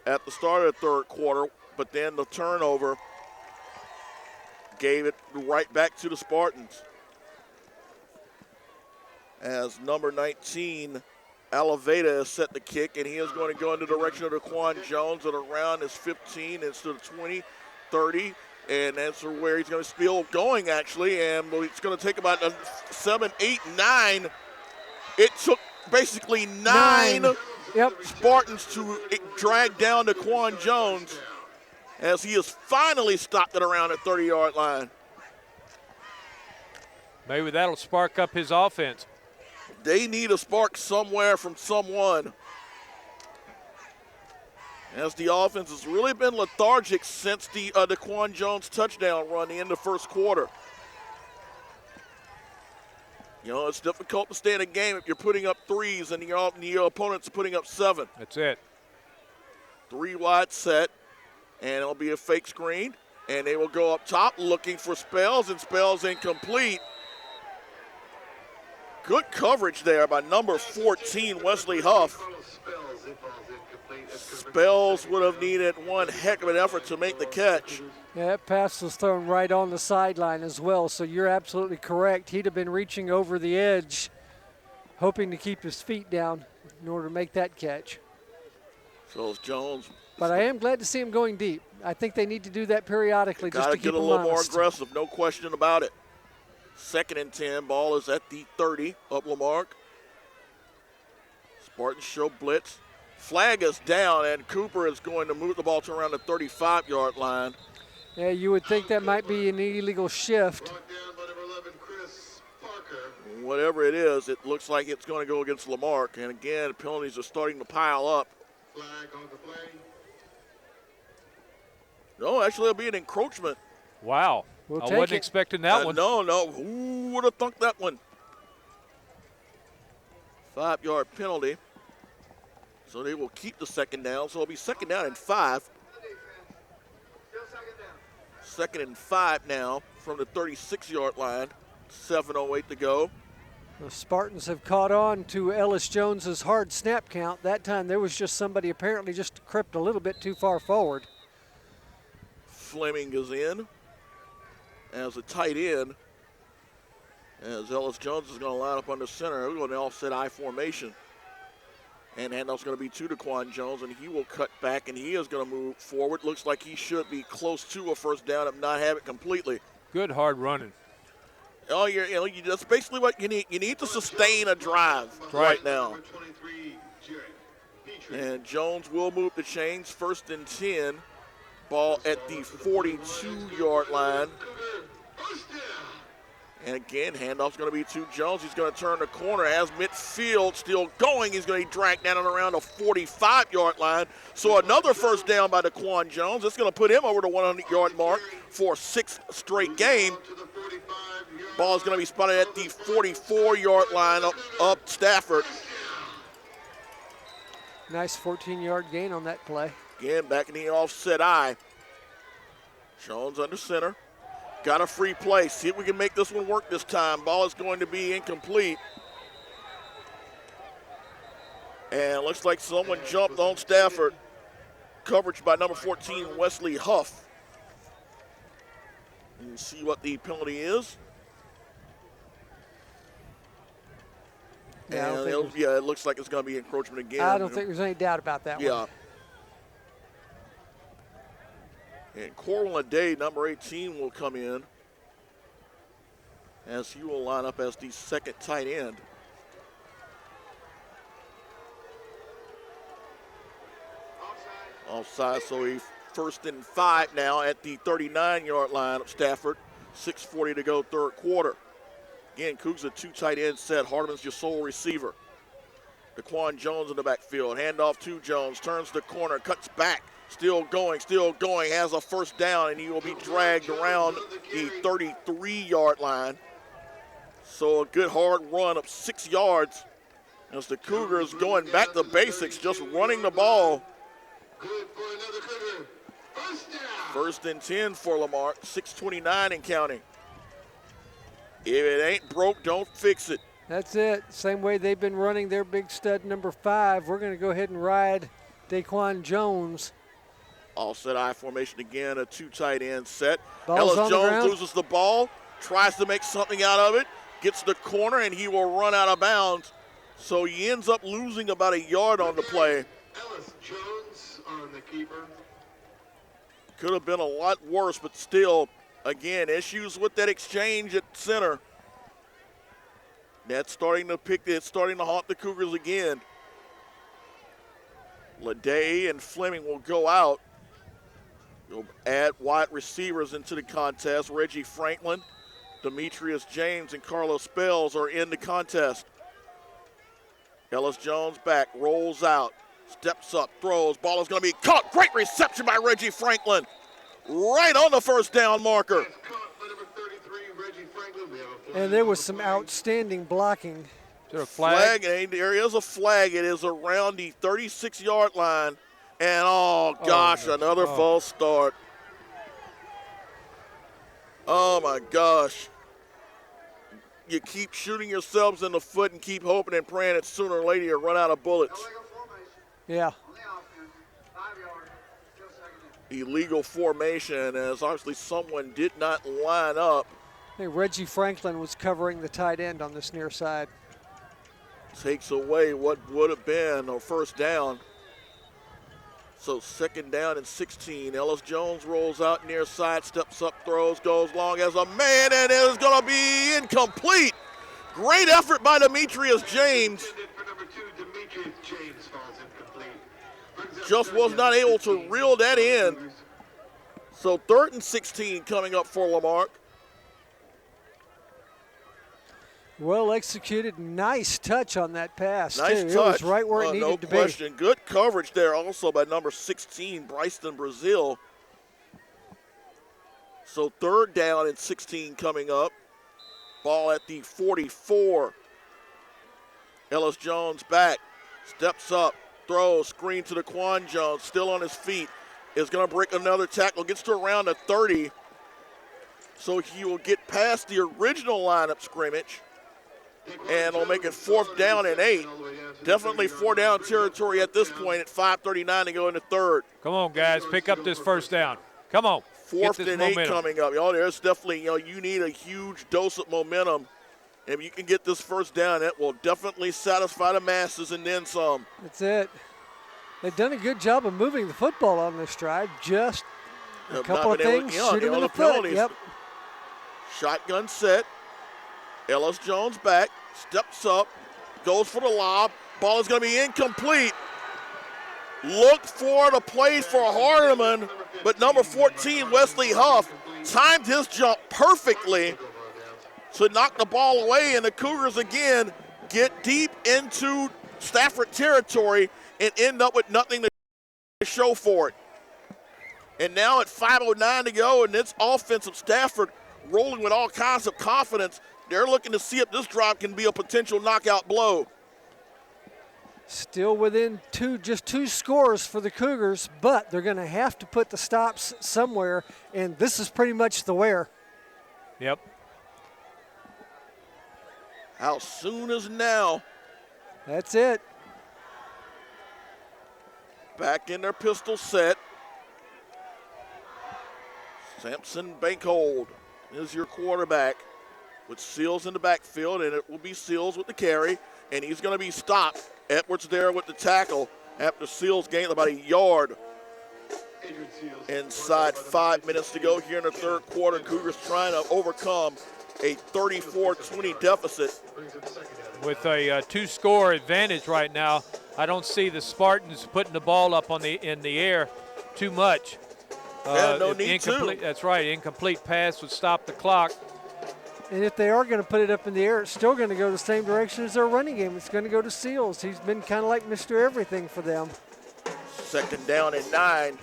S1: at the start of the third quarter, but then the turnover gave it right back to the Spartans. As number 19, Alaveda, has set the kick, and he is going to go in the direction of Daquan Jones at around his 15 instead of 20, 30. And that's where he's going to still going, actually. And it's going to take about 7, 8, 9. It took basically 9 Spartans to drag down Daquan Jones as he is finally stopped at around the 30-yard line.
S3: Maybe that'll spark up his offense.
S1: They need a spark somewhere from someone, as the offense has really been lethargic since the Daquan Jones touchdown run in the first quarter. You know, it's difficult to stay in a game if you're putting up 3s and your opponent's putting up 7.
S3: That's it.
S1: 3 wide set, and it'll be a fake screen, and they will go up top looking for Spells, and Spells incomplete. Good coverage there by number 14, Wesley Huff. Spells would have needed one heck of an effort to make the catch.
S2: Yeah, that pass was thrown right on the sideline as well, so you're absolutely correct. He'd have been reaching over the edge, hoping to keep his feet down in order to make that catch.
S1: So it's Jones.
S2: But I am glad to see him going deep. I think they need to do that periodically just to keep
S1: Got to get a
S2: him
S1: little more
S2: honest.
S1: aggressive, no question about it. 2nd and 10, ball is at the 30 of Lamarque. Spartans show blitz. Flag is down, and Cooper is going to move the ball to around the 35-yard line.
S2: Yeah, you would think that might be an illegal shift.
S4: Brought down by number 11, Chris Parker.
S1: Whatever it is, it looks like it's going to go against Lamarque. And again, penalties are starting to pile up.
S4: Flag on the play.
S1: No, actually, it'll be an encroachment.
S3: Wow.
S2: We'll
S3: I
S2: take
S3: wasn't
S2: it.
S3: expecting that one.
S1: No. Who would have thunk that one? 5-yard penalty. So they will keep the 2nd down. So it'll be 2nd down and 5. 2nd and 5 now from the 36-yard line. 7:08 to go.
S2: The Spartans have caught on to Ellis Jones's hard snap count. That time there was just somebody apparently just crept a little bit too far forward.
S1: Fleming is in as a tight end. As Ellis Jones is going to line up under center. We're going to offset I formation. And handoff's going to be to DeQuan Jones, and he will cut back, and he is going to move forward. Looks like he should be close to a first down, if not have it completely.
S3: Good hard running.
S1: Oh, that's basically what you need. You need to sustain a drive right now.
S4: Number 23, Jared Petrie.
S1: And Jones will move the chains. 1st and 10. Ball at the 42-yard line.
S4: First down.
S1: And again, handoff's going to be to Jones. He's going to turn the corner, has midfield still going. He's going to be dragged down and around the 45-yard line. So another first down by DeQuan Jones. It's going to put him over the 100-yard mark for 6th straight game.
S4: To the 45-yard
S1: Ball is going to be spotted at the 44-yard line up Stafford.
S2: Nice 14-yard gain on that play.
S1: Again, back in the offset I. Jones under center. Got a free play. See if we can make this one work this time. Ball is going to be incomplete. And looks like someone jumped on Stafford. Coverage by number 14, Wesley Huff. And see what the penalty is.
S2: Yeah,
S1: And it looks like it's going to be encroachment again.
S2: I don't think there's any doubt about that
S1: Yeah.
S2: one.
S1: And Corwin Day, number 18, will come in as he will line up as the 2nd tight end. Offside, so he 1st and 5 now at the 39-yard line of Stafford. 6:40 to go, 3rd quarter. Again, Cougs a 2 tight end set. Hardeman's your sole receiver. DeQuan Jones in the backfield. Handoff to Jones. Turns the corner. Cuts back. Still going. Has a first down, and he will be dragged around the 33-yard line. So a good hard run of 6 yards as the Cougars going back to basics, just running the ball.
S4: Good for another Cougar. First down.
S1: 1st and 10 for Lamarque. 6:29 and counting. If it ain't broke, don't fix it.
S2: That's it. Same way they've been running their big stud number 5. We're going to go ahead and ride DeQuan Jones.
S1: Offset I formation again, a 2 tight end set.
S2: Ball's
S1: Ellis
S2: on the
S1: Jones
S2: ground.
S1: loses the ball, tries to make something out of it, gets the corner, and he will run out of bounds. So he ends up losing about a yard on the play.
S4: Ellis Jones on the keeper.
S1: Could have been a lot worse, but still, again, issues with that exchange at center. That's starting to haunt the Cougars again. Leday and Fleming will go out. You'll add wide receivers into the contest. Reggie Franklin, Demetrius James, and Carlos Spells are in the contest. Ellis Jones back, rolls out, steps up, throws. Ball is going to be caught. Great reception by Reggie Franklin. Right on the first down marker.
S4: Pass caught by number 33, Reggie Franklin. We have a flag
S2: And there
S4: on
S2: was
S4: the
S2: some
S4: play.
S2: outstanding blocking.
S3: Is there a flag?
S1: There is a flag. It is around the 36-yard line. And, oh, gosh, another false start. Oh, my gosh. you keep shooting yourselves in the foot and keep hoping and praying that sooner or later you run out of bullets.
S2: Yeah.
S1: Illegal formation, as obviously someone did not line up.
S2: Hey, Reggie Franklin was covering the tight end on this near side.
S1: Takes away what would have been a first down. So 2nd down and 16. Ellis Jones rolls out near side, steps up, throws, goes long as a man, and it is going to be incomplete. Great effort by Demetrius James. Just was not able to reel that in. So 3rd and 16 coming up for Lamarque.
S2: Well executed, nice touch on that pass.
S1: Nice
S2: too.
S1: touch.
S2: It was right where it needed
S1: no
S2: to
S1: question. Good coverage there also by number 16, Bryson Brazil. So 3rd down and 16 coming up. Ball at the 44. Ellis Jones back, steps up, throws, screen to Daquan Jones, still on his feet, is going to break another tackle, gets to around the 30. So he will get past the original lineup scrimmage. And will make it 4th down and 8. Definitely 4-down territory at this point at 5:39 to go in the 3rd.
S3: Come on, guys, pick up this first down. Come on.
S1: 4th and 8 coming up. There's definitely, you need a huge dose of momentum. If you can get this first down, that will definitely satisfy the masses and then some.
S2: That's it. They've done a good job of moving the football on this drive. Just a couple of things, shoot him in the foot. Yep.
S1: Shotgun set. Ellis Jones back, steps up, goes for the lob. Ball is going to be incomplete. Looked for the play for Hardeman, but number 14, Wesley Huff, timed his jump perfectly to knock the ball away, and the Cougars again get deep into Stafford territory and end up with nothing to show for it. And now at 5:09 to go, and it's offensive Stafford rolling with all kinds of confidence. They're looking to see if this drive can be a potential knockout blow.
S2: Still within just two scores for the Cougars, but they're going to have to put the stops somewhere, and this is pretty much the where.
S3: Yep.
S1: How soon is now?
S2: That's it.
S1: Back in their pistol set. Sampson Bankhold is your quarterback with Seals in the backfield, and it will be Seals with the carry, and he's going to be stopped. Edwards there with the tackle after Seals gained about a yard. Inside 5 minutes to go here in the 3rd quarter. Cougars trying to overcome a 34-20 deficit.
S3: With a 2-score advantage right now, I don't see the Spartans putting the ball up in the air too much.
S1: No need to.
S3: That's right. Incomplete pass would stop the clock.
S2: And if they are going to put it up in the air, it's still going to go the same direction as their running game. It's going to go to Seals. He's been kind of like Mr. Everything for them.
S1: 2nd down and 9.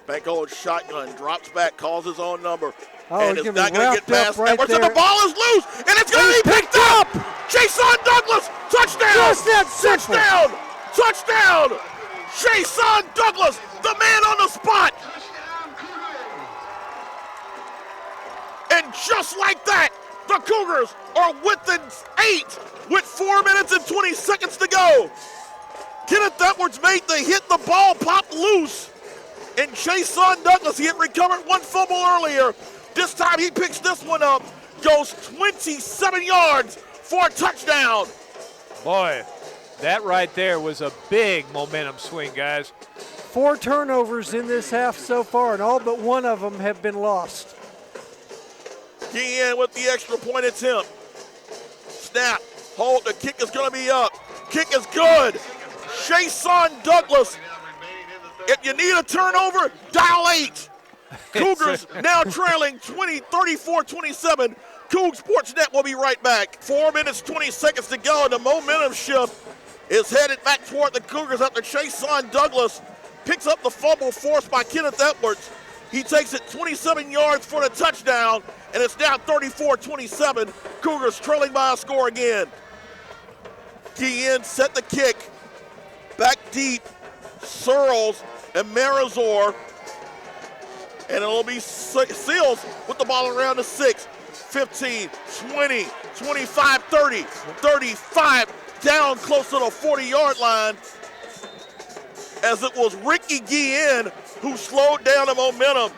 S1: Bankhold shotgun, drops back, calls his own number. And it's not going to get past Edwards, and the ball is loose, and it's going to be picked up! Jason Douglas, touchdown!
S2: Just that simple.
S1: Touchdown! Jason Douglas, the man on the spot! And just like that, the Cougars are within 8 with 4 minutes and 20 seconds to go. Kenneth Edwards made the hit, the ball popped loose. And Jason Douglas, he had recovered one fumble earlier. This time he picks this one up, goes 27 yards for a touchdown.
S3: Boy, that right there was a big momentum swing, guys.
S2: 4 turnovers in this half so far, and all but one of them have been lost.
S1: Guillen with the extra point attempt. Snap, hold, the kick is going to be up. Kick is good. Jason Douglas. If you need a turnover, dial 8. Cougars now trailing 34-27. Coug Sports Net will be right back. 4 minutes, 20 seconds to go, and the momentum shift is headed back toward the Cougars after Jason Douglas picks up the fumble forced by Kenneth Edwards. He takes it 27 yards for the touchdown, and it's now 34-27. Cougars trailing by a score again. Guillen set the kick. Back deep, Searles and Marizor. And it'll be Seals with the ball around the 6. 15, 20, 25, 30, 35, down close to the 40-yard line, as it was Ricky Guillen who slowed down the momentum.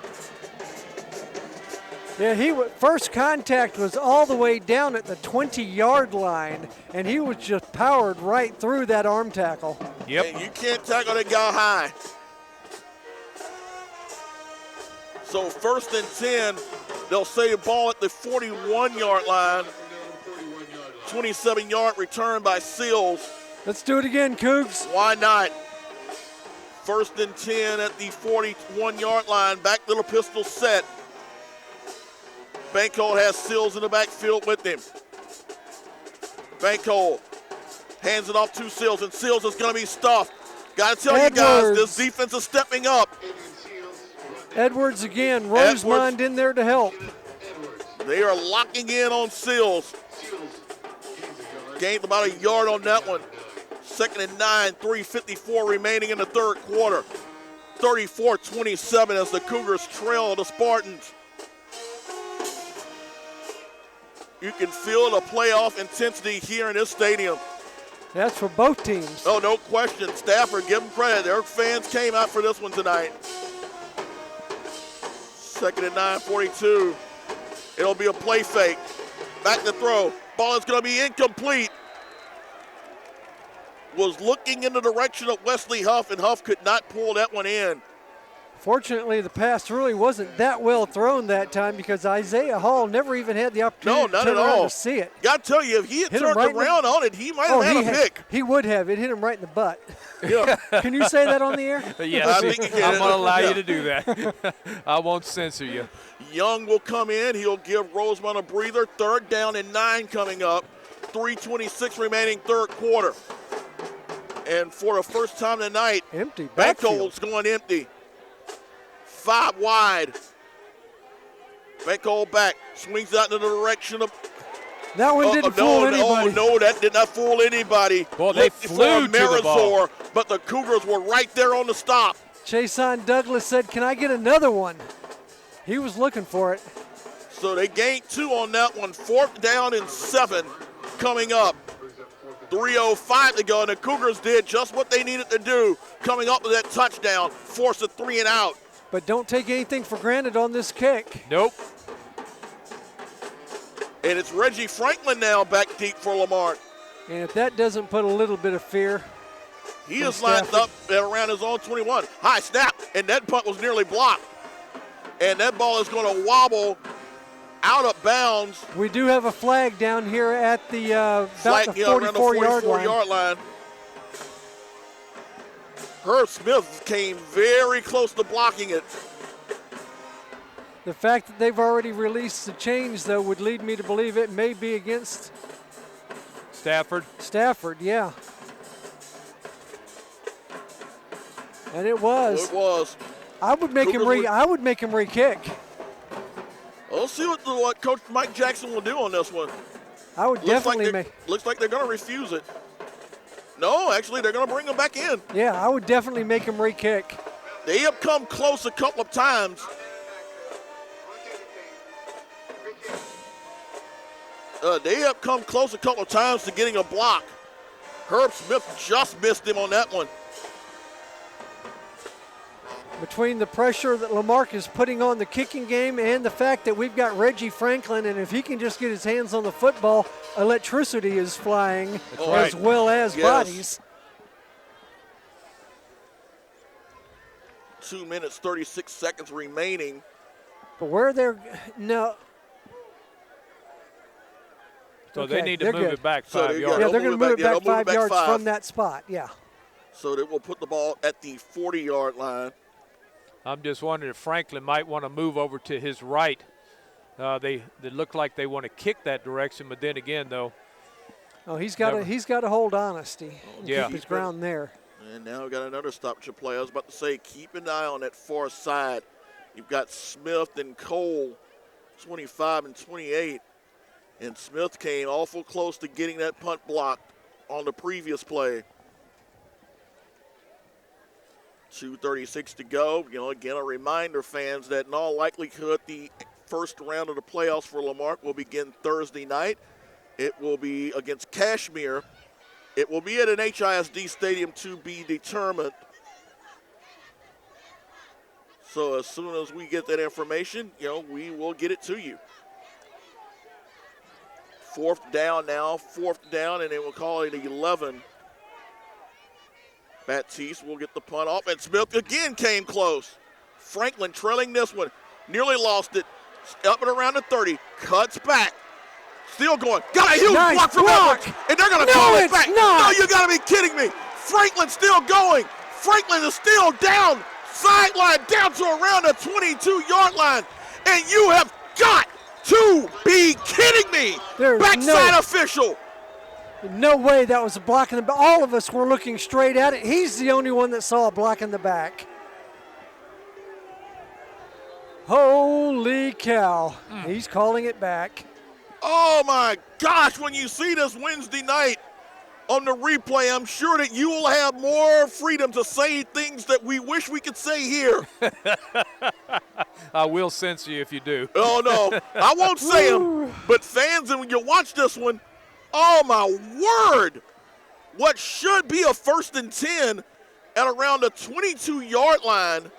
S2: Yeah, first contact was all the way down at the 20-yard line, and he was just powered right through that arm tackle.
S3: Yep.
S1: And you can't tackle that guy high. So 1st and 10, they'll save ball at the 41-yard line. 27-yard return by Seals.
S2: Let's do it again, Cougs.
S1: Why not? 1st and 10 at the 41-yard line. Back to the pistol set. Bankold has Seals in the backfield with him. Bankold hands it off to Seals, and Seals is going to be stuffed. Got to tell you guys, this defense is stepping up.
S2: Edwards again. Rosemond in there to help.
S1: They are locking in on Seals. Gained about a yard on that one. 2nd and 9, 3:54 remaining in the third quarter. 34-27 as the Cougars trail the Spartans. You can feel the playoff intensity here in this stadium.
S2: That's for both teams.
S1: Oh, no question. Stafford, give them credit. Their fans came out for this one tonight. 2nd and 9, 42. It'll be a play fake. Back to throw. Ball is going to be incomplete. Was looking in the direction of Wesley Huff, and Huff could not pull that one in.
S2: Fortunately, the pass really wasn't that well thrown that time because Isaiah Hall never even had the opportunity to turn around to see it.
S1: Got to tell you, if he had turned around on it, he might have had a pick.
S2: He would have. It hit him right in the butt.
S1: Yeah.
S2: Can you say that on the air?
S3: Yes,
S1: I think you can.
S3: I'm going to allow you to do that. I won't censor you.
S1: Young will come in. He'll give Rosemont a breather. 3rd down and 9 coming up. 3:26 remaining third quarter. And for the first time tonight,
S2: empty.
S1: Bankold's going empty. 5 wide. Bankold back. Swings out in the direction of.
S2: That one didn't fool anybody.
S1: Oh, no, that did not fool anybody.
S3: Well, they flew to the ball.
S1: But the Cougars were right there on the stop.
S2: Chason Douglas said, "Can I get another one?" He was looking for it.
S1: So they gained 2 on that one. 4th down and 7 coming up. 3:05 to go, and the Cougars did just what they needed to do, coming up with that touchdown, force a 3 and out.
S2: But don't take anything for granted on this kick.
S3: Nope.
S1: And it's Reggie Franklin now back deep for Lamar.
S2: And if that doesn't put a little bit of fear.
S1: He is lined up at around his own 21. High snap, and that punt was nearly blocked. And that ball is going to wobble out of bounds.
S2: We do have a flag down here at the about the 44-yard line.
S1: Herb Smith came very close to blocking it.
S2: The fact that they've already released the change, though, would lead me to believe it may be against
S3: Stafford.
S2: Stafford, yeah. And it was.
S1: It was.
S2: I would make him re-kick.
S1: We'll see what Coach Mike Jackson will do on this one.
S2: I would definitely make.
S1: Looks like they're going to refuse it. No, actually, they're going to bring him back in.
S2: Yeah, I would definitely make him re-kick.
S1: They have come close a couple of times. They have come close a couple of times to getting a block. Herb Smith just missed him on that one.
S2: Between the pressure that Lamarque is putting on the kicking game and the fact that we've got Reggie Franklin, and if he can just get his hands on the football, electricity is flying as well as bodies.
S1: 2 minutes, 36 seconds remaining.
S2: But where they're no.
S3: So they need to move it back 5 yards.
S2: Yeah, they're going to move it back 5 yards from that spot, yeah.
S1: So they will put the ball at the 40-yard line.
S3: I'm just wondering if Franklin might want to move over to his right. They look like they want to kick that direction, but then again, though.
S2: Oh, he's got to hold honesty and keep his ground there.
S1: And now we've got another stoppage of play. I was about to say, keep an eye on that far side. You've got Smith and Cole, 25 and 28. And Smith came awful close to getting that punt blocked on the previous play. 2:36 to go. Again, a reminder, fans, that in all likelihood, the first round of the playoffs for Lamarque will begin Thursday night. It will be against Kashmir. It will be at an HISD stadium to be determined. So as soon as we get that information, we will get it to you. Fourth down, and they will call it 11. Baptiste will get the punt off, and Smith again came close. Franklin trailing this one, nearly lost it, up and around the 30, cuts back, still going, got a huge block from Edwards, and they're going to call it back. No, you got to be kidding me. Franklin still going. Franklin is still down, sideline down to around the 22-yard line, and you have got to be kidding me. Backside official.
S2: No way that was a block in the back. All of us were looking straight at it. He's the only one that saw a block in the back. Holy cow. He's calling it back.
S1: Oh, my gosh, when you see this Wednesday night on the replay, I'm sure that you will have more freedom to say things that we wish we could say here.
S3: I will censor you if you do.
S1: Oh, no, I won't say them. But fans, and when you watch this one, oh, my word. What should be a 1st and 10 at around the 22-yard line.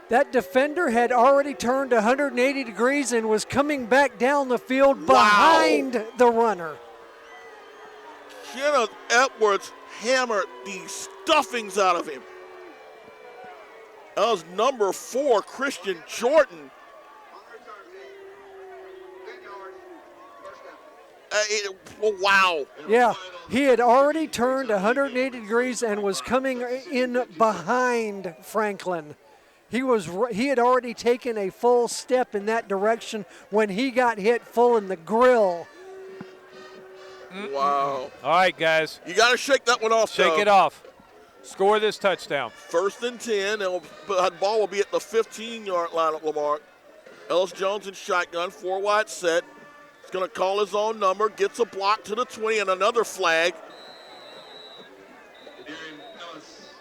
S2: That defender had already turned 180 degrees and was coming back down the field behind the runner.
S1: Kenneth Edwards hammered the stuffings out of him. That was number 4, Christian Jordan. Wow.
S2: Yeah, he had already turned 180 degrees and was coming in behind Franklin. He had already taken a full step in that direction when he got hit full in the grill.
S1: Wow.
S3: All right, guys.
S1: You got to shake that one off,
S3: Shake it off. Score this touchdown.
S1: 1st and 10. The ball will be at the 15-yard line at Lamarque. Ellis Jones in shotgun, 4 wide set. He's going to call his own number, gets a block to the 20 and another flag.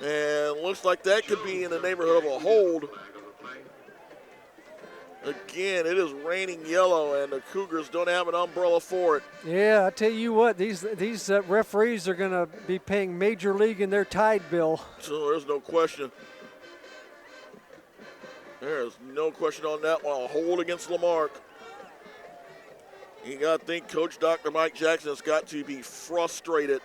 S1: And looks like that could be in the neighborhood of a hold. Again, it is raining yellow, and the Cougars don't have an umbrella for it.
S2: Yeah, I tell you what, these referees are going to be paying Major League in their tide bill.
S1: So there's no question. There's no question on that one. A hold against Lamarque. You got to think Coach Dr. Mike Jackson has got to be frustrated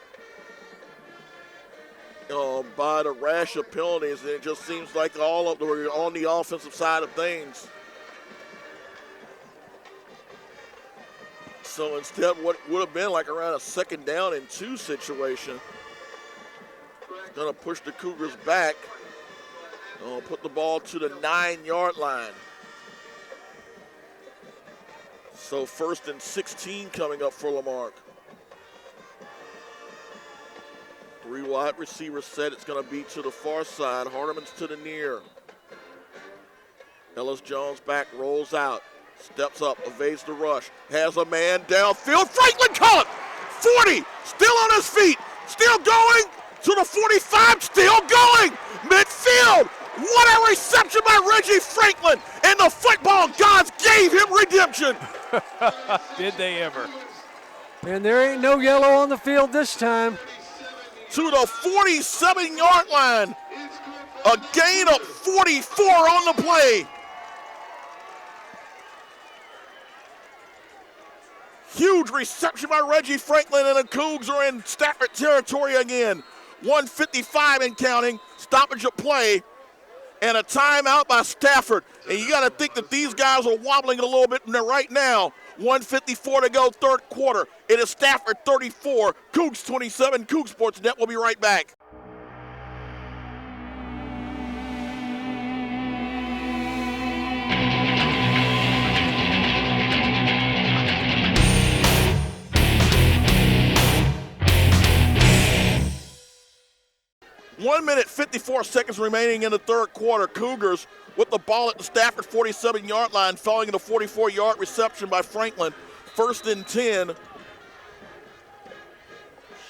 S1: by the rash of penalties, and it just seems like all of them are on the offensive side of things. So instead, what would have been like around a 2nd down and 2 situation, going to push the Cougars back. Put the ball to the 9-yard line. So 1st and 16 coming up for Lamarque. 3 wide receiver set. It's going to be to the far side. Hardeman's to the near. Ellis Jones back, rolls out. Steps up, evades the rush. Has a man downfield. Franklin caught it. 40, still on his feet. Still going to the 45, still going. Midfield. What a reception by Reggie Franklin. And the football gods gave him redemption.
S3: Did they ever?
S2: And there ain't no yellow on the field this time.
S1: To the 47-yard line. A gain of 44 on the play. Huge reception by Reggie Franklin, and the Cougs are in Stafford territory again. 1:55 and counting. Stoppage of play. And a timeout by Stafford. And you got to think that these guys are wobbling a little bit right now. 1:54 to go, 3rd quarter. It is Stafford 34, Cougs 27. Coug Sports Net will be right back. One minute, 54 seconds remaining in the 3rd quarter. Cougars with the ball at the Stafford 47-yard line, following the 44-yard reception by Franklin. 1st and 10.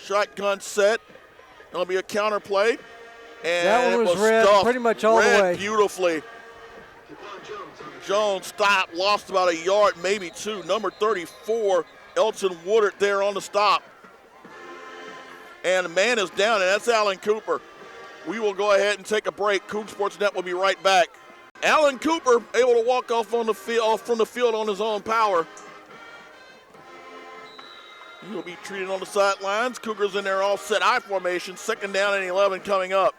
S1: Shotgun set. It'll be a counter play. And
S2: that one was read pretty much all the way.
S1: Beautifully. Jones stopped, lost about a yard, maybe two. Number 34, Elton Woodard there on the stop. And the man is down, and that's Alan Cooper. We will go ahead and take a break. Coug Sports Net will be right back. Alan Cooper able to walk off from the field on his own power. He will be treated on the sidelines. Cougars in their offset I formation. 2nd down and 11 coming up.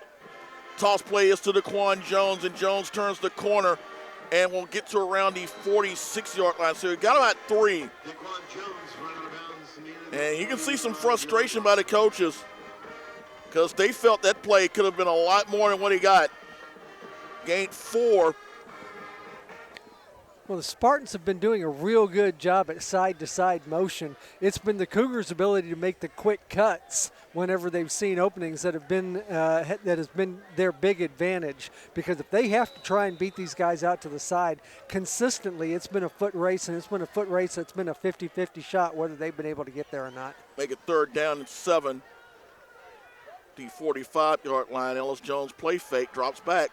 S1: Toss play is to Daquan Jones, and Jones turns the corner and will get to around the 46-yard line. So he got about 3. And you can see some frustration by the coaches because they felt that play could have been a lot more than what he got. Gained 4.
S2: Well, the Spartans have been doing a real good job at side-to-side motion. It's been the Cougars' ability to make the quick cuts whenever they've seen openings that have been that has been their big advantage. Because if they have to try and beat these guys out to the side consistently, it's been a foot race, and it's been a foot race that's been a 50-50 shot whether they've been able to get there or not.
S1: Make it 3rd down and 7. The 45-yard line. Ellis Jones play fake, drops back,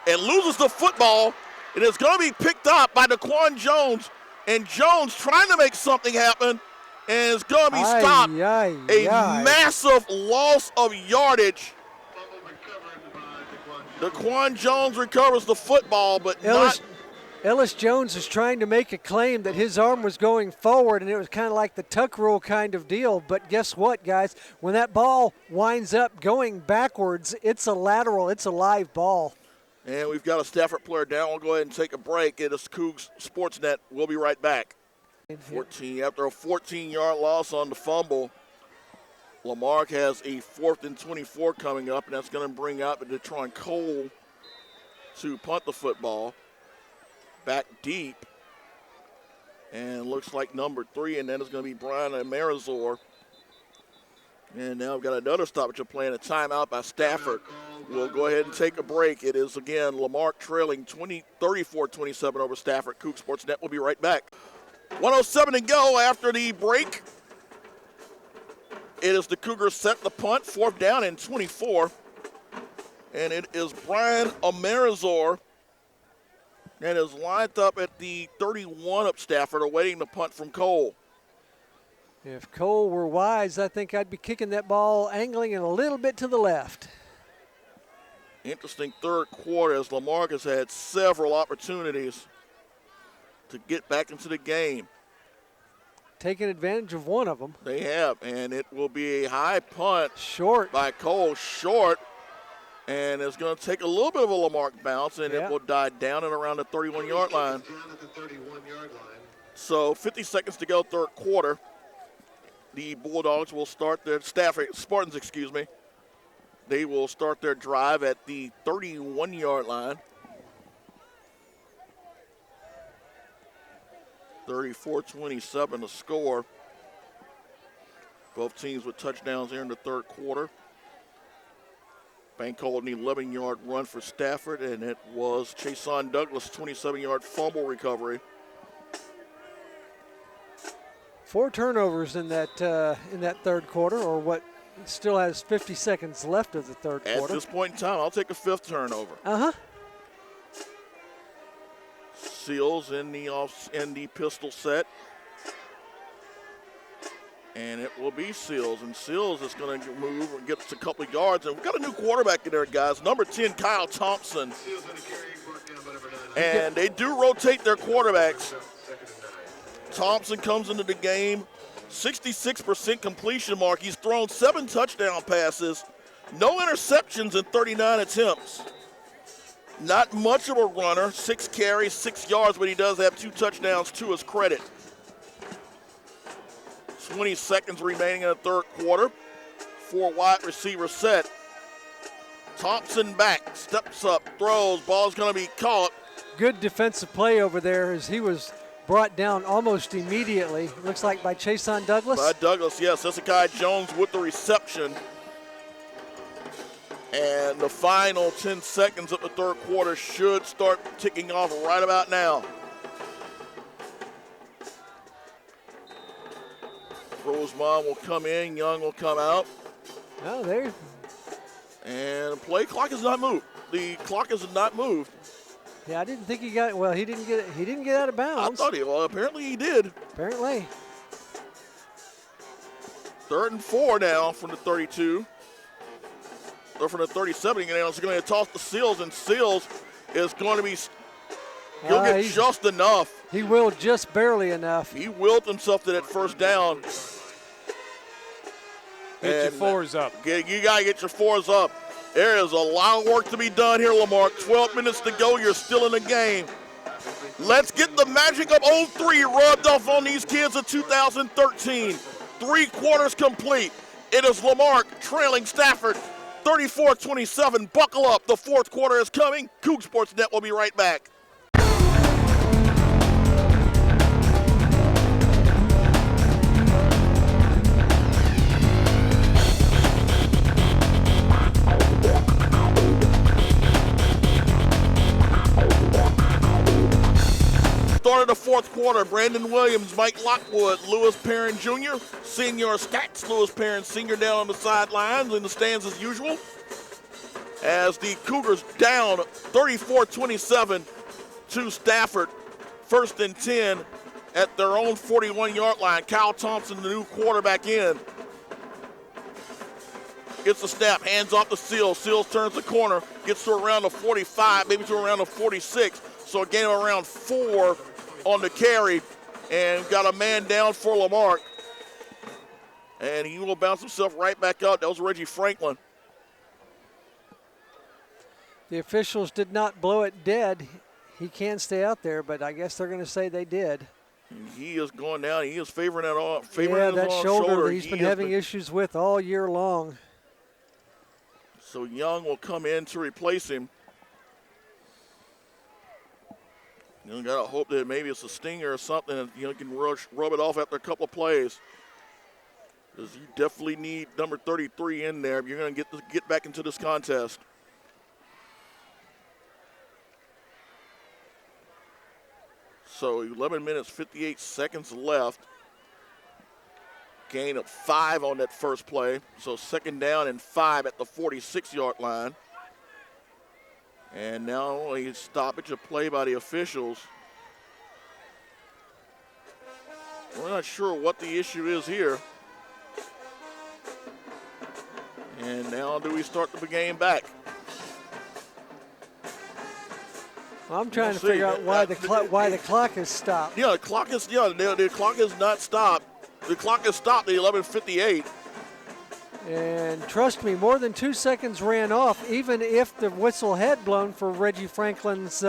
S1: and loses the football. It is going to be picked up by Daquan Jones, and Jones trying to make something happen, and it's going to be stopped. Massive loss of yardage. Daquan Jones recovers the football, but
S2: Ellis Jones is trying to make a claim that his arm was going forward, and it was kind of like the tuck rule kind of deal. But guess what, guys? When that ball winds up going backwards, it's a lateral. It's a live ball.
S1: And we've got a Stafford player down. We'll go ahead and take a break. It is Cougs Sports Net. We'll be right back. 14 after a 14-yard loss on the fumble. Lamarck has a 4th and 24 coming up, and that's going to bring out the Detron Cole to punt the football. Back deep. And looks like number 3, and then it's going to be Brian Marizor. And now we've got another stoppage of play and a timeout by Stafford. We'll go ahead and take a break. It is, again, Lamarck trailing 34-27 over Stafford. Coug Sports Net will be right back. 1:07 to go after the break. It is the Cougars set the punt, 4th down and 24. And it is Brian Amarizor that is lined up at the 31 up Stafford, awaiting the punt from Cole.
S2: If Cole were wise, I think I'd be kicking that ball angling it a little bit to the left.
S1: Interesting 3rd quarter as Lamarck has had several opportunities to get back into the game.
S2: Taking advantage of one of them.
S1: They have, and it will be a high punt.
S2: Short.
S1: By Cole, short. And it's going to take a little bit of a Lamarck bounce, and it will die down and around the 31-yard line. So 50 seconds to go, 3rd quarter. The Bulldogs will start their Spartans, they will start their drive at the 31-yard line. 34-27 to score. Both teams with touchdowns here in the 3rd quarter. Bank called an 11-yard run for Stafford, and it was Chason Douglas' 27-yard fumble recovery.
S2: 4 turnovers in that 3rd quarter, or what still has 50 seconds left of the 3rd quarter.
S1: At this point in time, I'll take a 5th turnover. Seals in the pistol set. And it will be Seals. And Seals is going to move and get us a couple of yards. And we've got a new quarterback in there, guys. Number 10, Kyle Thompson. And they do rotate their quarterbacks. Thompson comes into the game, 66% completion mark. He's thrown 7 touchdown passes, no interceptions in 39 attempts. Not much of a runner, 6 carries, 6 yards, but he does have 2 touchdowns to his credit. 20 seconds remaining in the 3rd quarter. 4 wide receiver set. Thompson back, steps up, throws, ball's going to be caught.
S2: Good defensive play over there as he was brought down almost immediately. Looks like by Chason Douglas.
S1: By Douglas, yes. That's Kai Jones with the reception. And the final 10 seconds of the 3rd quarter should start ticking off right about now. Rosemont will come in, Young will come out.
S2: Oh, there.
S1: And the play clock has not moved. The clock has not moved.
S2: Yeah, I didn't think he got. Well, he didn't get. He didn't get out of
S1: I
S2: bounds.
S1: thought apparently he did.
S2: Apparently.
S1: 3rd and 4 now from the 32. Or from the 37. And it's going to toss to Seals, and Seals is going to be. He'll get just enough.
S2: He willed just barely enough.
S1: He willed himself to that first down.
S3: Get your fours up.
S1: You got to get your fours up. There is a lot of work to be done here, Lamarque. 12 minutes to go. You're still in the game. Let's get the magic of 03 rubbed off on these kids of 2013. 3 quarters complete. It is Lamarque trailing Stafford 34-27. Buckle up. The 4th quarter is coming. Coug Sports Net will be right back. Start of the 4th quarter, Brandon Williams, Mike Lockwood, Lewis Perrin Jr., Senior Stats, Lewis Perrin Sr. down on the sidelines, in the stands as usual, as the Cougars down 34-27 to Stafford. 1st and 10 at their own 41-yard line. Kyle Thompson, the new quarterback, in. Gets the snap, hands off to Seals. Seals turns the corner, gets to around the 45, maybe to around the 46. So a gain of around 4 on the carry, and got a man down for Lamarque. And he will bounce himself right back up. That was Reggie Franklin.
S2: The officials did not blow it dead. He can stay out there, but I guess they're going to say they did.
S1: He is going down. He is favoring that off.
S2: That shoulder that he's been having issues with all year long.
S1: So Young will come in to replace him. You got to hope that maybe it's a stinger or something, and you can rub it off after a couple of plays. Because you definitely need number 33 in there if you're going to get back into this contest. So 11 minutes, 58 seconds left. Gain of 5 on that first play. So 2nd down and 5 at the 46-yard line. And now a stoppage of play by the officials. We're not sure what the issue is here. And now do we start the game back?
S2: Well, I'm trying to figure out why the clock is stopped.
S1: Yeah, the clock is not stopped. The clock is stopped at 11:58.
S2: And trust me, more than 2 seconds ran off, even if the whistle had blown for Reggie Franklin's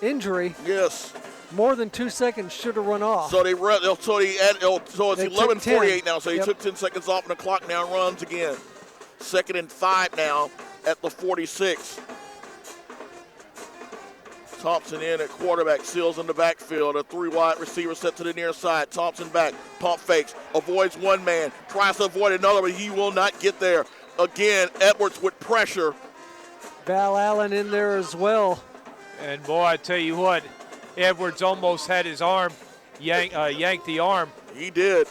S2: injury.
S1: Yes.
S2: More than 2 seconds should have run off.
S1: So it's 11:48 now. So he took 10 seconds off, and the clock now runs again. 2nd and 5 now at the 46. Thompson in at quarterback, Seals in the backfield. A 3 wide receiver set to the near side. Thompson back, pump fakes, avoids one man, tries to avoid another, but he will not get there. Again, Edwards with pressure.
S2: Val Allen in there as well.
S3: And boy, I tell you what, Edwards almost had his arm, yanked the arm.
S1: He did.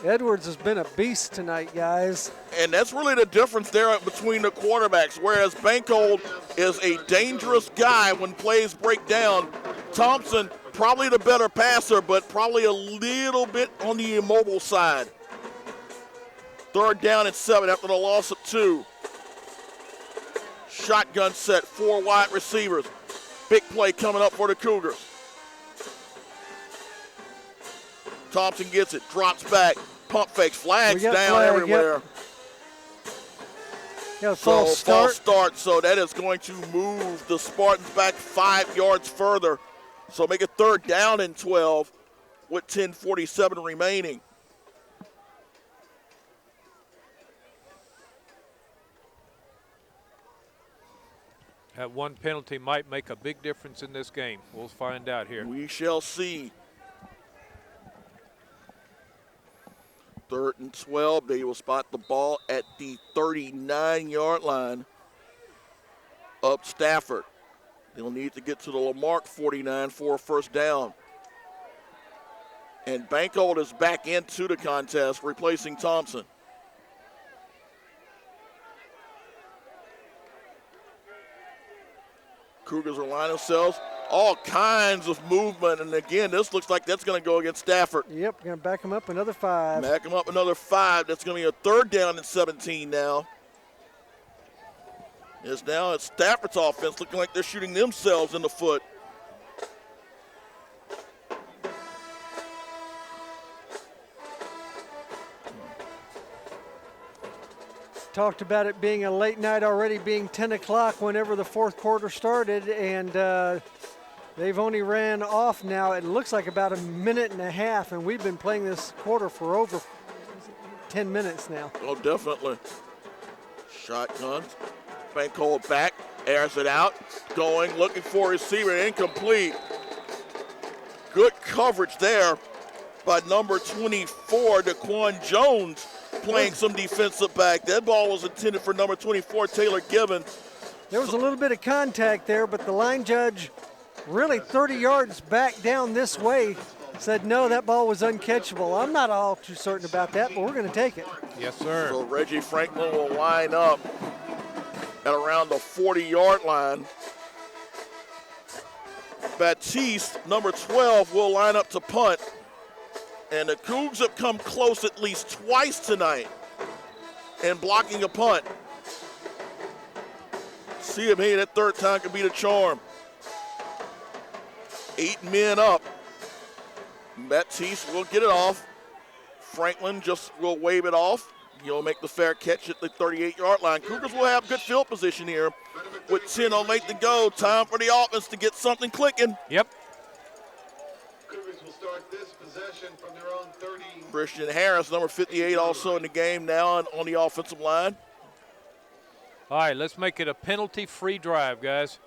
S2: Edwards has been a beast tonight, guys.
S1: And that's really the difference there between the quarterbacks. Whereas Bankold is a dangerous guy when plays break down, Thompson probably the better passer, but probably a little bit on the immobile side. 3rd down and 7 after the loss of 2. Shotgun set, 4 wide receivers. Big play coming up for the Cougars. Thompson gets it, drops back, pump fakes, flags down everywhere.
S2: False start.
S1: So that is going to move the Spartans back 5 yards further. So make it 3rd down and 12 with 10:47 remaining.
S3: That one penalty might make a big difference in this game. We'll find out here.
S1: We shall see. 3rd and 12. They will spot the ball at the 39-yard line of Stafford. They'll need to get to the Lamarque 49 for a 1st down. And Bankold is back into the contest, replacing Thompson. Cougars are lining themselves. All kinds of movement, and again, this looks like that's going to go against Stafford.
S2: Yep, going to back them up another 5.
S1: Back them up another 5. That's going to be a third down and 17 now. It's Stafford's offense looking like they're shooting themselves in the foot.
S2: Talked about it being a late night already, being 10 o'clock whenever the fourth quarter started, and they've only ran off now, it looks like about a minute and a half, and we've been playing this quarter for over 10 minutes now.
S1: Oh, definitely. Shotgun. Bank hold back, airs it out, going, looking for a receiver, incomplete. Good coverage there by number 24, Daquan Jones, playing some defensive back. That ball was intended for number 24, Taylor Gibbons.
S2: There was a little bit of contact there, but the line judge, really 30 yards back down this way, said no, that ball was uncatchable. I'm not all too certain about that, but we're going to take it.
S3: Yes, sir.
S1: So Reggie Franklin will line up at around the 40-yard line. Baptiste, number 12, will line up to punt. And the Cougs have come close at least twice tonight in blocking a punt. See if that third time could be the charm. 8 men up. Baptiste will get it off. Franklin just will wave it off. He'll make the fair catch at the 38-yard line. Cougars will have good field position here with 10:08 to go. Time for the offense to get something clicking.
S3: Yep.
S4: Cougars will start this possession from their own 30.
S1: Christian Harris, number 58, also in the game now on the offensive line.
S3: All right, let's make it a penalty-free drive, guys.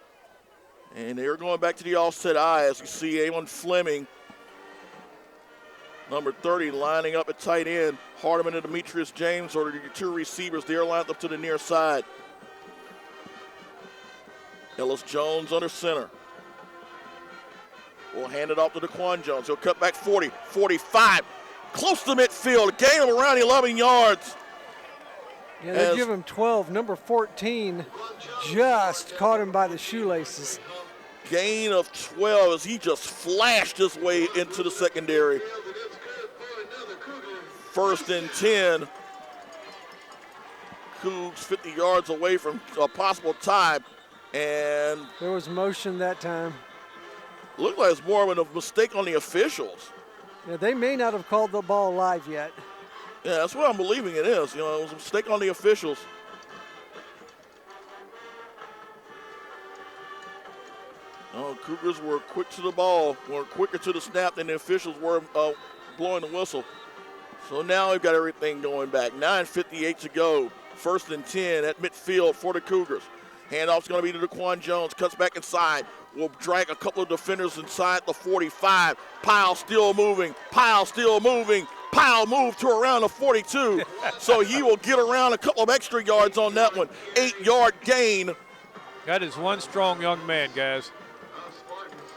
S1: And they're going back to the offset eye as you see Aylon Fleming, number 30, lining up at tight end. Hardeman and Demetrius James are the two receivers. They're lined up to the near side. Ellis Jones under center. We'll hand it off to Daquan Jones. He'll cut back 40, 45, close to midfield. A gain of around 11 yards.
S2: Yeah, they give him 12. Number 14 just caught him by the shoelaces.
S1: Gain of 12 as he just flashed his way into the secondary. First and 10. Cougs 50 yards away from a possible tie. And
S2: there was motion that time.
S1: Looked like it's more of a mistake on the officials.
S2: Yeah, they may not have called the ball live yet.
S1: Yeah, that's what I'm believing it is. You know, it was a mistake on the officials. Oh, Cougars were quick to the ball, were quicker to the snap than the officials were blowing the whistle. So now we've got everything going back. 9:58 to go. First and 10 at midfield for the Cougars. Handoff's going to be to Daquan Jones. Cuts back inside. Will drag a couple of defenders inside the 45. Pyle still moving. Pyle still moving. Pyle moved to around the 42. So he will get around a couple of extra yards on that one. 8-yard gain.
S3: That is one strong young man, guys.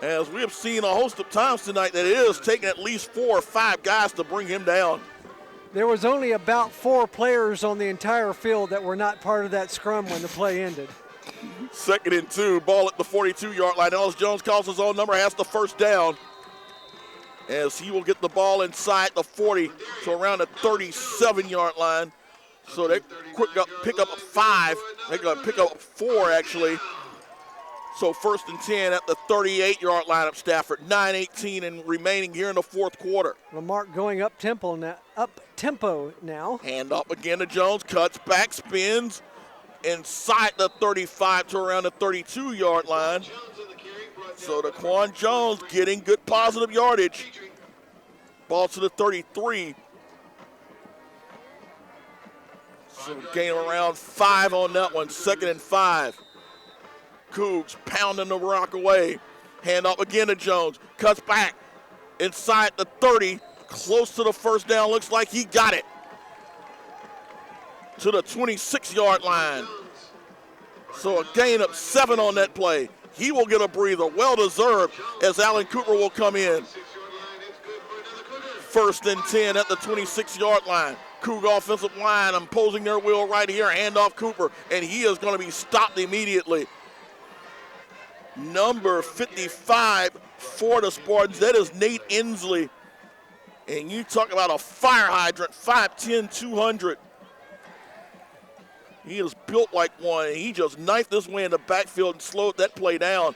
S1: As we have seen a host of times tonight, that it is taking at least 4 or 5 guys to bring him down.
S2: There was only about 4 players on the entire field that were not part of that scrum when the play ended.
S1: Second and 2, ball at the 42-yard line. Ellis Jones calls his own number, has the first down. As he will get the ball inside the 40 to around the 37-yard line. So they pick up 5. They're going to pick up 4, actually. So first and 10 at the 38-yard line of Stafford. 9:18 and remaining here in the fourth quarter.
S2: Lamarck going up tempo now.
S1: Hand up again to Jones. Cuts back, spins inside the 35 to around the 32-yard line. So Daquan Jones getting good positive yardage. Ball to the 33. So gain around 5 on that one. Second and 5. Cougs pounding the rock away. Hand up again to Jones. Cuts back inside the 30. Close to the first down. Looks like he got it. To the 26-yard line. So a gain of 7 on that play. He will get a breather. Well-deserved as Alan Cooper will come in. First and 10 at the 26-yard line. Cougar offensive line imposing their will right here. Hand off Cooper. And he is going to be stopped immediately. number 55 for the Spartans. That is Nate Inslee. And you talk about a fire hydrant, 5'10", 200. He is built like one. He just knifed this way in the backfield and slowed that play down.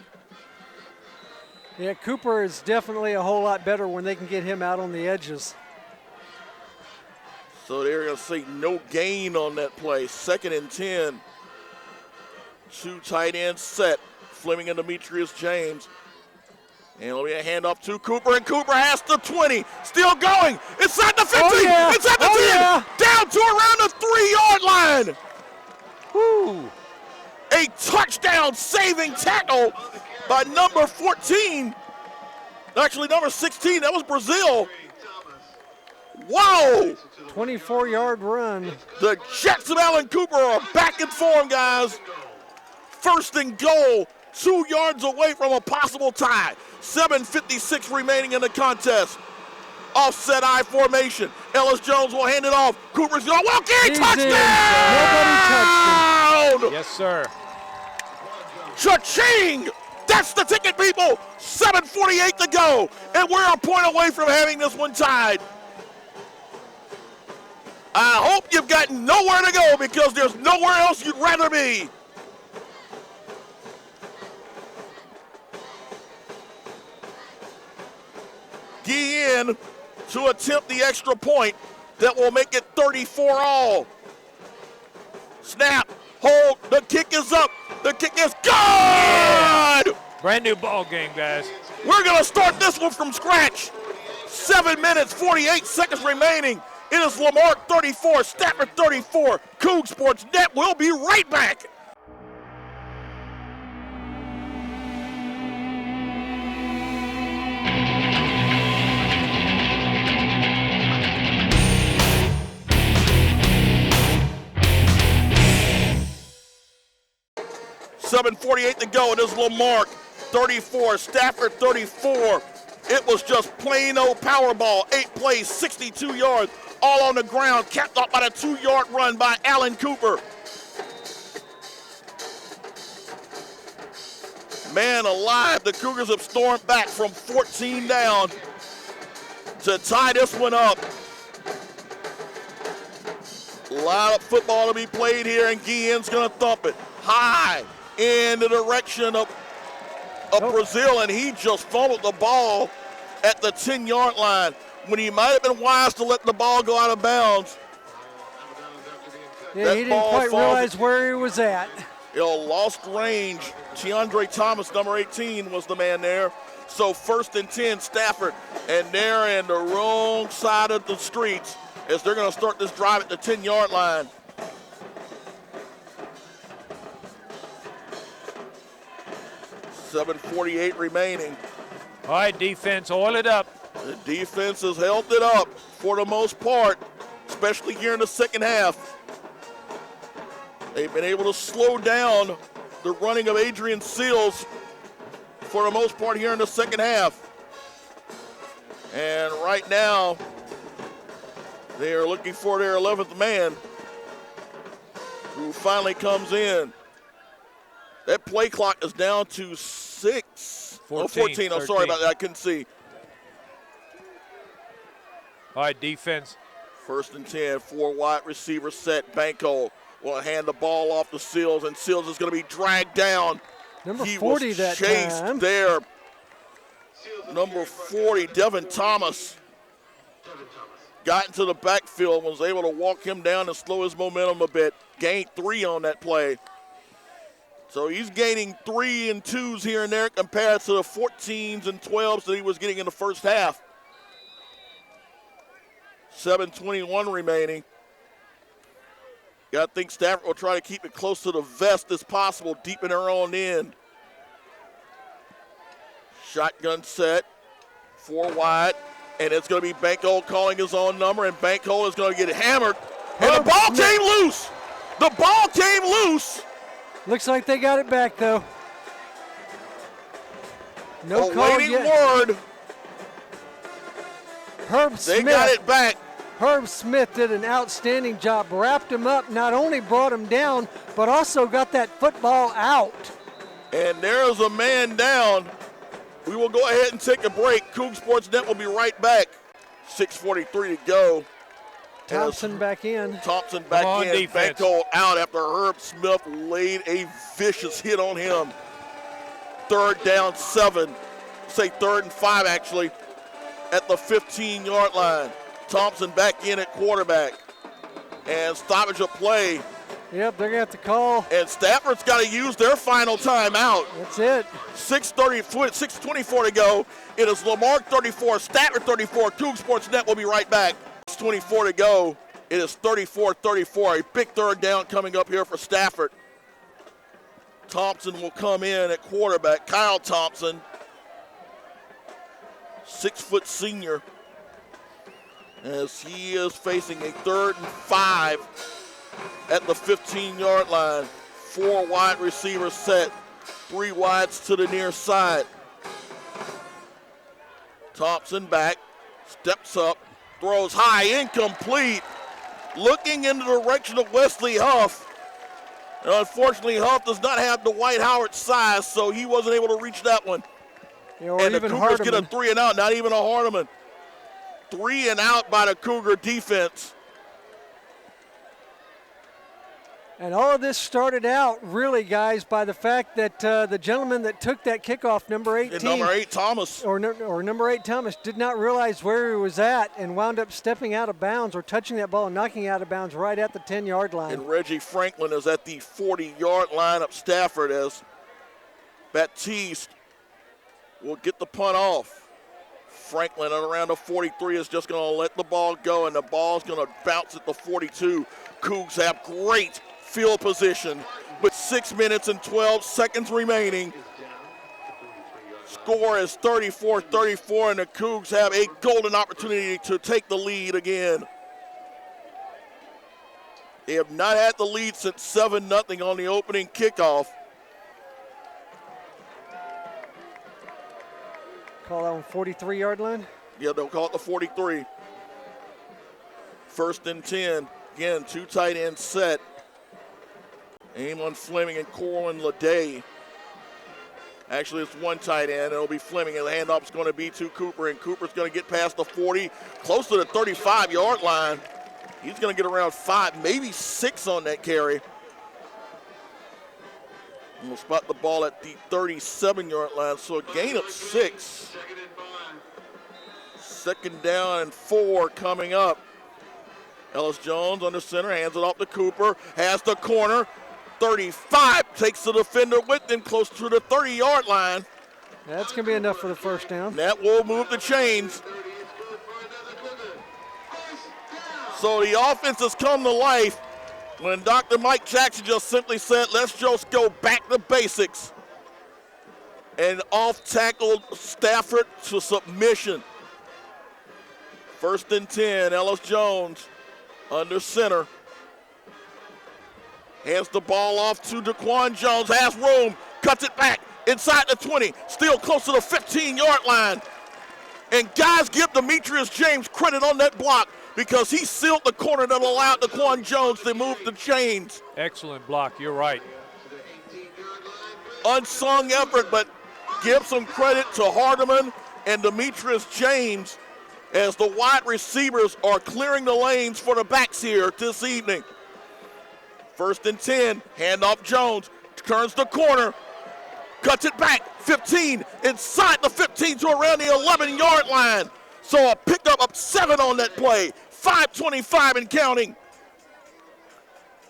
S2: Yeah, Cooper is definitely a whole lot better when they can get him out on the edges.
S1: So they're going to say no gain on that play. 2nd and 10. 2 tight ends set. Fleming and Demetrius James. And it'll be a handoff to Cooper, and Cooper has the 20. Still going. Inside the 15.
S2: Oh, yeah.
S1: Inside the 10.
S2: Yeah.
S1: Down to around the 3-yard line.
S2: Woo.
S1: A touchdown saving tackle by number 14. Actually, number 16. That was Brazil. Whoa.
S2: 24-yard run.
S1: The Jets of Alan Cooper are back in form, guys. 1st and goal, 2 yards away from a possible tie. 7:56 remaining in the contest. Offset I formation. Ellis Jones will hand it off. Cooper's going to walk in.
S2: He's
S1: Touchdown!
S2: in. Nobody touched him.
S3: Yes, sir.
S1: Cha-ching! That's the ticket, people. 7:48 to go, and we're a point away from having this one tied. I hope you've got nowhere to go because there's nowhere else you'd rather be. Guillen to attempt the extra point that will make it 34 all. Snap, hold, the kick is up, the kick is good!
S3: Yeah. Brand new ball game, guys.
S1: We're gonna start this one from scratch. 7 minutes, 48 seconds remaining. It is Lamarque 34, Stafford 34. Coug Sports Net will be right back. .748 to go. It is Lamarque 34, Stafford 34. It was just plain old power ball. 8 plays, 62 yards, all on the ground, capped off by the 2-yard run by Alan Cooper. Man alive, the Cougars have stormed back from 14 down to tie this one up. A lot of football to be played here, and Guillen's going to thump it high in the direction of Brazil, and he just fumbled the ball at the 10-yard line when he might have been wise to let the ball go out of bounds.
S2: Yeah, he didn't quite realize where he was at.
S1: Lost range. Tiandre Thomas, number 18, was the man there. So 1st and 10, Stafford, and they're in the wrong side of the streets as they're going to start this drive at the 10-yard line. .748 remaining.
S3: All right, defense, oil it up.
S1: The defense has held it up for the most part, especially here in the second half. They've been able to slow down the running of Adrian Seals for the most part here in the second half. And right now, they are looking for their 11th man, who finally comes in. That play clock is down to 14. I'm sorry about that. I couldn't see.
S3: All right, defense.
S1: 1st and 10, 4 wide receiver set. Banco will hand the ball off to Seals, and Seals is going to be dragged down.
S2: Number
S1: he
S2: 40
S1: was
S2: that
S1: chased
S2: time.
S1: There. Number 40, Devin Thomas, got into the backfield, was able to walk him down and slow his momentum a bit. Gained 3 on that play. So he's gaining 3 and 2s here and there compared to the 14s and 12s that he was getting in the first half. 7:21 remaining. Got to think Stafford will try to keep it close to the vest as possible, deep in their own end. Shotgun set, 4 wide, and it's going to be Banco calling his own number, and Banco is going to get hammered. And the ball came loose. The ball came loose.
S2: Looks like they got it back, though. No call
S1: Awaiting
S2: yet.
S1: word.
S2: Herb
S1: They
S2: Smith.
S1: got it back.
S2: Herb Smith did an outstanding job. Wrapped him up, not only brought him down, but also got that football out.
S1: And there's a man down. We will go ahead and take a break. Coug Sports Net will be right back. 6:43 to go.
S2: Thompson back in.
S1: Thompson back in.
S3: Defense.
S1: Banco out after Herb Smith laid a vicious hit on him. 3rd down 7. Say 3rd and 5 actually at the 15-yard line. Thompson back in at quarterback. And stoppage of play.
S2: Yep, they're going to have to call.
S1: And Stafford's got to use their final timeout.
S2: That's it.
S1: 6:24 to go. It is Lamarque 34, Stafford 34. Coug Sports Net will be right back. 6:24 to go. It is 34-34. A big 3rd down coming up here for Stafford. Thompson will come in at quarterback. Kyle Thompson, 6-foot senior, as he is facing a 3rd and 5 at the 15-yard line. 4 wide receivers set, 3 wides to the near side. Thompson back, steps up, throws high, incomplete. Looking in the direction of Wesley Huff. And unfortunately, Huff does not have Dwight Howard's size, so he wasn't able to reach that one. And the Cougars get a 3 and out, not even a Hardeman. 3 and out by the Cougar defense.
S2: And all of this started out, really, guys, by the fact that the gentleman that took that kickoff, number 18.
S1: And number 8, Thomas.
S2: Or number 8, Thomas, did not realize where he was at and wound up stepping out of bounds or touching that ball and knocking out of bounds right at the 10-yard line.
S1: And Reggie Franklin is at the 40-yard line of Stafford as Baptiste will get the punt off. Franklin at around the 43 is just going to let the ball go, and the ball's going to bounce at the 42. Cougs have great field position with 6 minutes and 12 seconds remaining. Score is 34-34, and the Cougs have a golden opportunity to take the lead again. They have not had the lead since 7-0 on the opening kickoff.
S2: Call that one 43-yard line?
S1: Yeah, they'll call it the 43. 1st and 10. Again, 2 tight ends set. Amon Fleming and Corwin Leday. Actually, it's 1 tight end. It'll be Fleming, and the handoff's going to be to Cooper, and Cooper's going to get past the 40, close to the 35-yard line. He's going to get around 5, maybe 6 on that carry. And we'll spot the ball at the 37-yard line, so a gain of 6. 2nd down and 4 coming up. Ellis Jones under center, hands it off to Cooper, has the corner. 35, takes the defender with him close to the 30-yard line.
S2: That's going to be enough for the 1st down.
S1: That will move the chains. So the offense has come to life when Dr. Mike Jackson just simply said, let's just go back to basics. And off-tackled Stafford to submission. 1st and 10, Ellis Jones under center. Hands the ball off to Daquan Jones, has room, cuts it back inside the 20, still close to the 15-yard line. And guys, give Demetrius James credit on that block because he sealed the corner that allowed Daquan Jones to move the chains.
S3: Excellent block, you're right.
S1: Unsung effort, but give some credit to Hardeman and Demetrius James as the wide receivers are clearing the lanes for the backs here this evening. 1st and 10, handoff Jones, turns the corner, cuts it back, 15, inside the 15 to around the 11-yard line. So a pickup of 7 on that play, 5:25 and counting.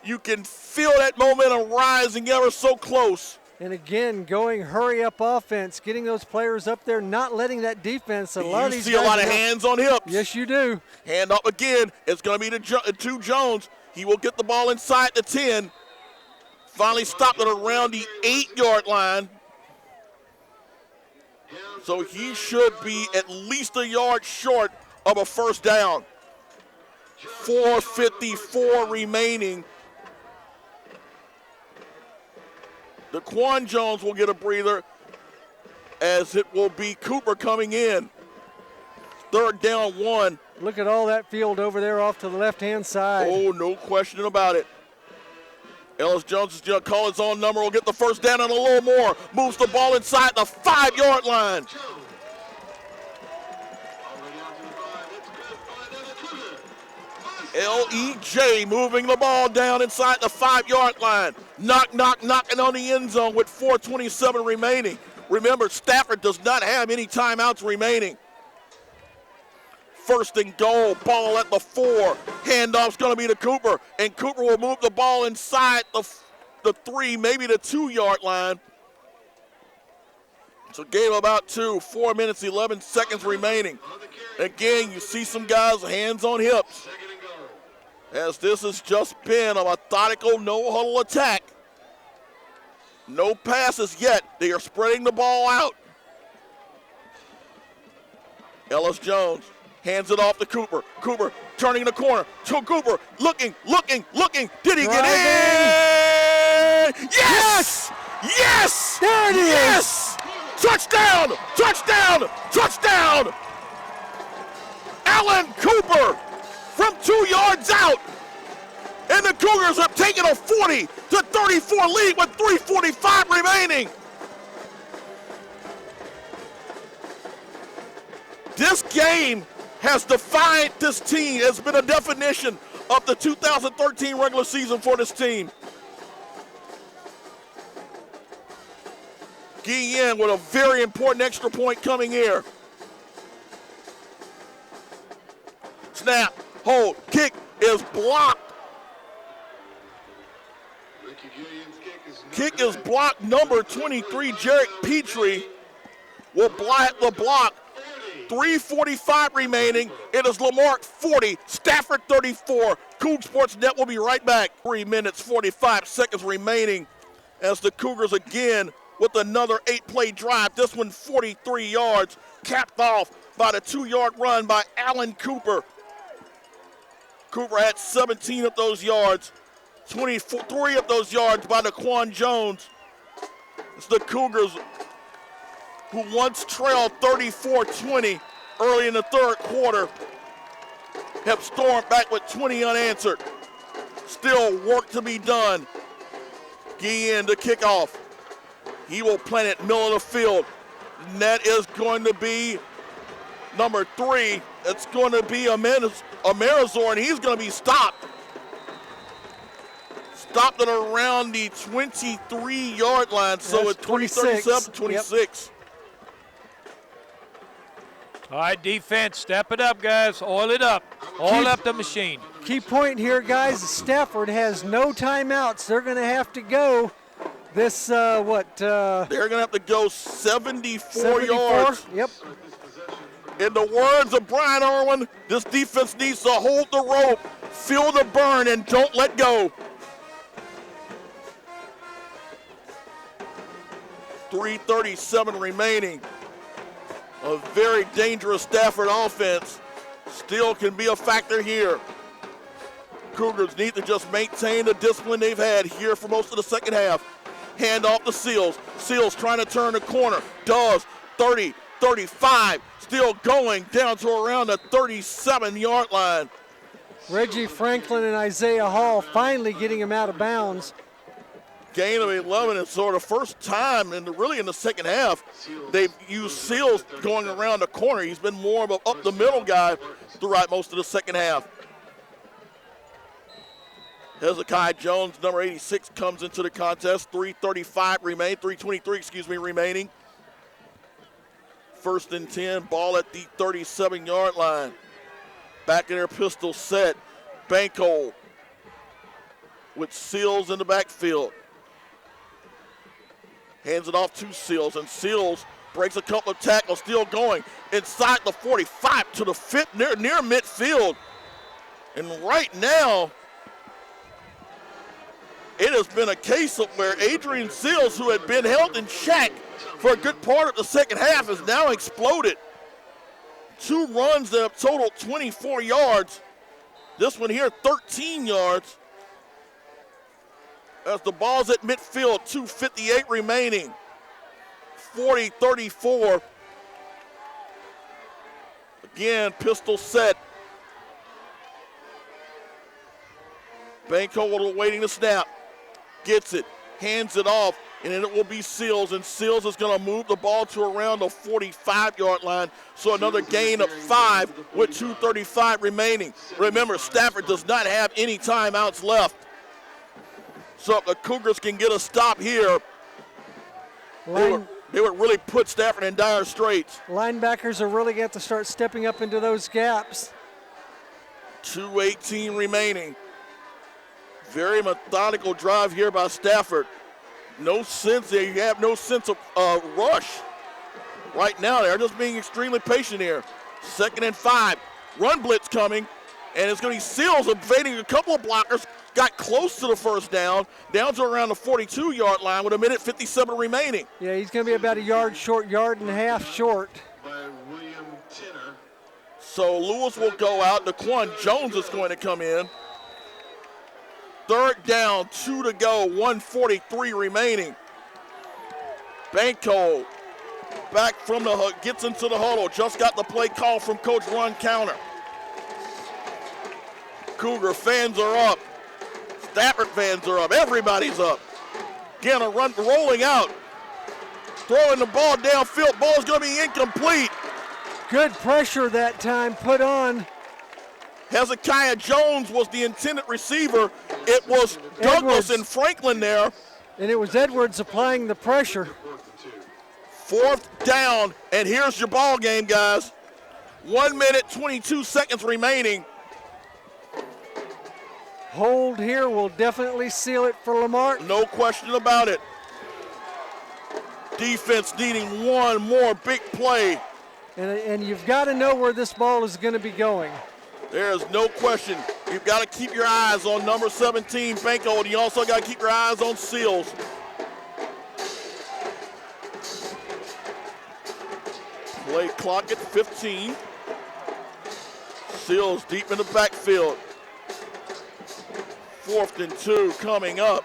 S1: You can feel that momentum rising ever so close.
S2: And again, going hurry-up offense, getting those players up there, not letting that defense. A lot of these
S1: see a lot of hands on hips.
S2: Yes, you do.
S1: Hand up again. It's going to be to Jones. He will get the ball inside the 10. Finally stopped at around the 8-yard line. So he should be at least a yard short of a 1st down. 4:54 remaining. Daquan Jones will get a breather as it will be Cooper coming in. 3rd down 1.
S2: Look at all that field over there off to the left-hand side.
S1: Oh, no question about it. Ellis Jones is going to call his own number. Will get the first down and a little more. Moves the ball inside the 5-yard line. L.E.J. moving the ball down inside the 5-yard line. Knocking on the end zone with 4:27 remaining. Remember, Stafford does not have any timeouts remaining. First and goal, ball at the 4. Handoff's going to be to Cooper, and Cooper will move the ball inside the 3, maybe the 2-yard line. So game about 2, 4 minutes, 11 seconds remaining. Again, you see some guys hands on hips, as this has just been a methodical no-huddle attack. No passes yet. They are spreading the ball out. Ellis Jones hands it off to Cooper. Cooper turning the corner. To Cooper, looking. Did he get in? Yes! Yes!
S2: There it is!
S1: Yes! Touchdown! Alan Cooper from 2 yards out. And the Cougars have taken a 40-34 lead with 3:45 remaining. This game has defined this team, has been a definition of the 2013 regular season for this team. Guillen with a very important extra point coming here. Snap, hold, kick is blocked. Kick is blocked. Number 23, Jarek Petrie, will block the block. 3:45 remaining. It is Lamarque 40, Stafford 34. Coug Sports Net will be right back. 3 minutes, 45 seconds remaining as the Cougars again with another 8-play drive. This one 43 yards, capped off by the 2-yard run by Alan Cooper. Cooper had 17 of those yards. 23 of those yards by Daquan Jones. It's the Cougars, who once trailed 34-20 early in the third quarter, have stormed back with 20 unanswered. Still work to be done. Guillen to kick off. He will plant it middle of the field. And that is going to be number 3. It's going to be Amerizor, and he's going to be stopped. Stopped at around the 23-yard line, so it's 37, 26.
S3: All right, defense, step it up, guys. Oil it up. Oil up the machine.
S2: Key point here, guys, Stafford has no timeouts. They're going to have to go this, They're
S1: going to have to go 74 yards.
S2: Yep.
S1: In the words of Brian Irwin, this defense needs to hold the rope, feel the burn, and don't let go. 3:37 remaining. A very dangerous Stafford offense still can be a factor here. Cougars need to just maintain the discipline they've had here for most of the second half. Hand off to Seals. Seals trying to turn the corner. Does. 30, 35. Still going down to around the 37-yard line.
S2: Reggie Franklin and Isaiah Hall finally getting him out of bounds.
S1: Gain of 11, and so the first time, and really in the second half, they've used Seals going around the corner. He's been more of an up-the-middle guy throughout most of the second half. Hezekiah Jones, number 86, comes into the contest. 3:23 remaining. First and 10, ball at the 37-yard line. Back in their pistol set. Banko with Seals in the backfield. Hands it off to Seals, and Seals breaks a couple of tackles, still going inside the 45 to the 5, near midfield. And right now, it has been a case of where Adrian Seals, who had been held in check for a good part of the second half, has now exploded. 2 runs that have totaled 24 yards. This one here, 13 yards. As the ball's at midfield, 2:58 remaining. 40-34. Again, pistol set. Banko awaiting the snap. gets it, hands it off, and then it will be Seals, and Seals is going to move the ball to around the 45-yard line. So another gain of 5 with 2:35 remaining. Remember, Stafford does not have any timeouts left. So if the Cougars can get a stop here, they would really put Stafford in dire straits.
S2: Linebackers are really going to have to start stepping up into those gaps.
S1: 2:18 remaining. Very methodical drive here by Stafford. No sense there. You have no sense of rush right now. They're just being extremely patient here. 2nd and 5. Run blitz coming, and it's going to be Seals evading a couple of blockers. Got close to the first down to around the 42-yard line with 1:57 remaining.
S2: Yeah, he's going to be about a yard short, yard and a half short.
S4: By William Tinner.
S1: So Lewis will go out. Daquan Jones is going to come in. 3rd down, 2 to go, 1:43 remaining. Banco back from the gets into the huddle. Just got the play call from Coach Run Counter. Cougar fans are up. Stafford fans are up. Everybody's up. Again, a run rolling out. Throwing the ball downfield. Ball is going to be incomplete.
S2: Good pressure that time put on.
S1: Hezekiah Jones was the intended receiver. It was Douglas and Franklin there.
S2: And it was Edwards applying the pressure.
S1: 4th down, and here's your ball game, guys. 1 minute, 22 seconds remaining.
S2: Hold here will definitely seal it for Lamarque.
S1: No question about it. Defense needing one more big play.
S2: And you've got to know where this ball is going to be going.
S1: There's no question. You've got to keep your eyes on number 17, Banco, and you also got to keep your eyes on Seals. Play clock at 15. Seals deep in the backfield. 4th and 2 coming up.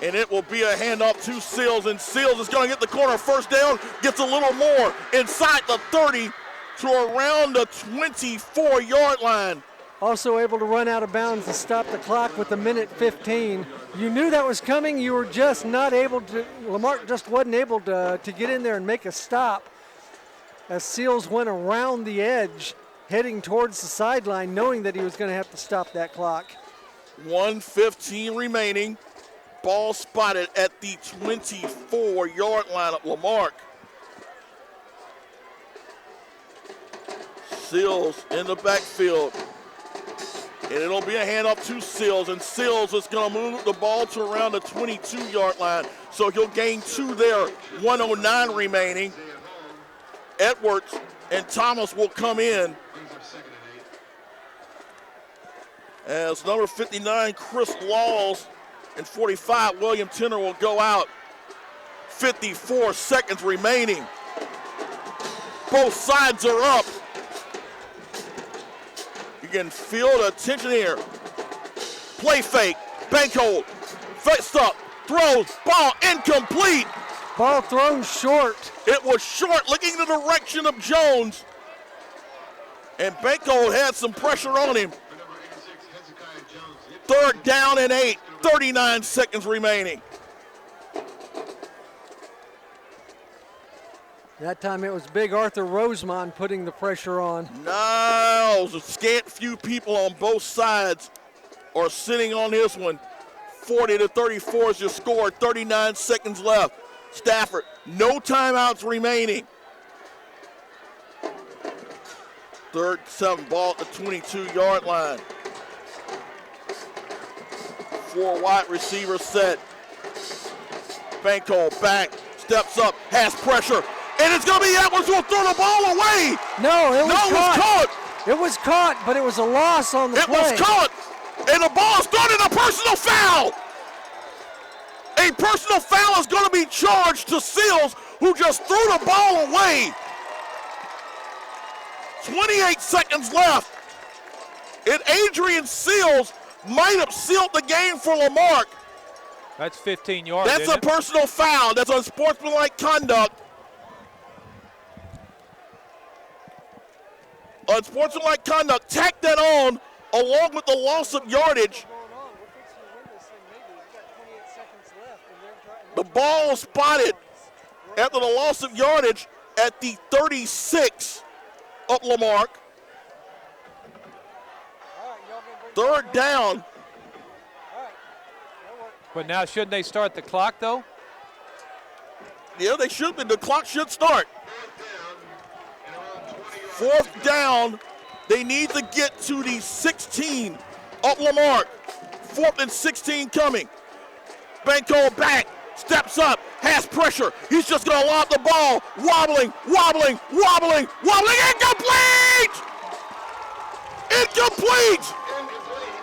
S1: And it will be a handoff to Seals, and Seals is going to get the corner. First down, gets a little more inside the 30 to around the 24-yard line.
S2: Also able to run out of bounds to stop the clock with 1:15. You knew that was coming. You were just not able to, Lamarque just wasn't able to get in there and make a stop as Seals went around the edge, heading towards the sideline, knowing that he was going to have to stop that clock.
S1: 1:15 remaining. Ball spotted at the 24-yard line of Lamarque. Seals in the backfield. And it'll be a handoff to Seals, and Seals is going to move the ball to around the 22-yard line. So he'll gain 2 there, 1:09 remaining. Edwards and Thomas will come in. As number 59, Chris Laws, and 45, William Tinner will go out. 54 seconds remaining. Both sides are up. You can feel the tension here. Play fake, bank hold, face up, throws, ball incomplete.
S2: Ball thrown short.
S1: It was short, looking in the direction of Jones. And Banco had some pressure on him. 3rd down and 8, 39 seconds remaining.
S2: That time it was big Arthur Rosemond putting the pressure on.
S1: No, a scant few people on both sides are sitting on this one. 40-34 is your score, 39 seconds left. Stafford, no timeouts remaining. 3rd, 7, ball at the 22-yard line. 4 wide receivers set. Banco back, steps up, has pressure, and it's going to be Edwards who will throw the ball away.
S2: No, it was
S1: caught.
S2: It was caught, but it was a loss on the play.
S1: It was caught, and the ball is thrown in a personal foul. A personal foul is going to be charged to Seals, who just threw the ball away. 28 seconds left. And Adrian Seals might have sealed the game for Lamarque.
S3: That's 15 yards.
S1: That's a personal foul. That's unsportsmanlike conduct. Unsportsmanlike conduct. Tack that on along with the loss of yardage. The ball spotted after the loss of yardage at the 36 of Lamarque. Third down.
S3: But now shouldn't they start the clock, though?
S1: Yeah, they should be. The clock should start. Fourth down. They need to get to the 16 of Lamarque. 4th and 16 coming. Banco back, steps up, has pressure. He's just going to lob the ball. Wobbling. Incomplete! Incomplete!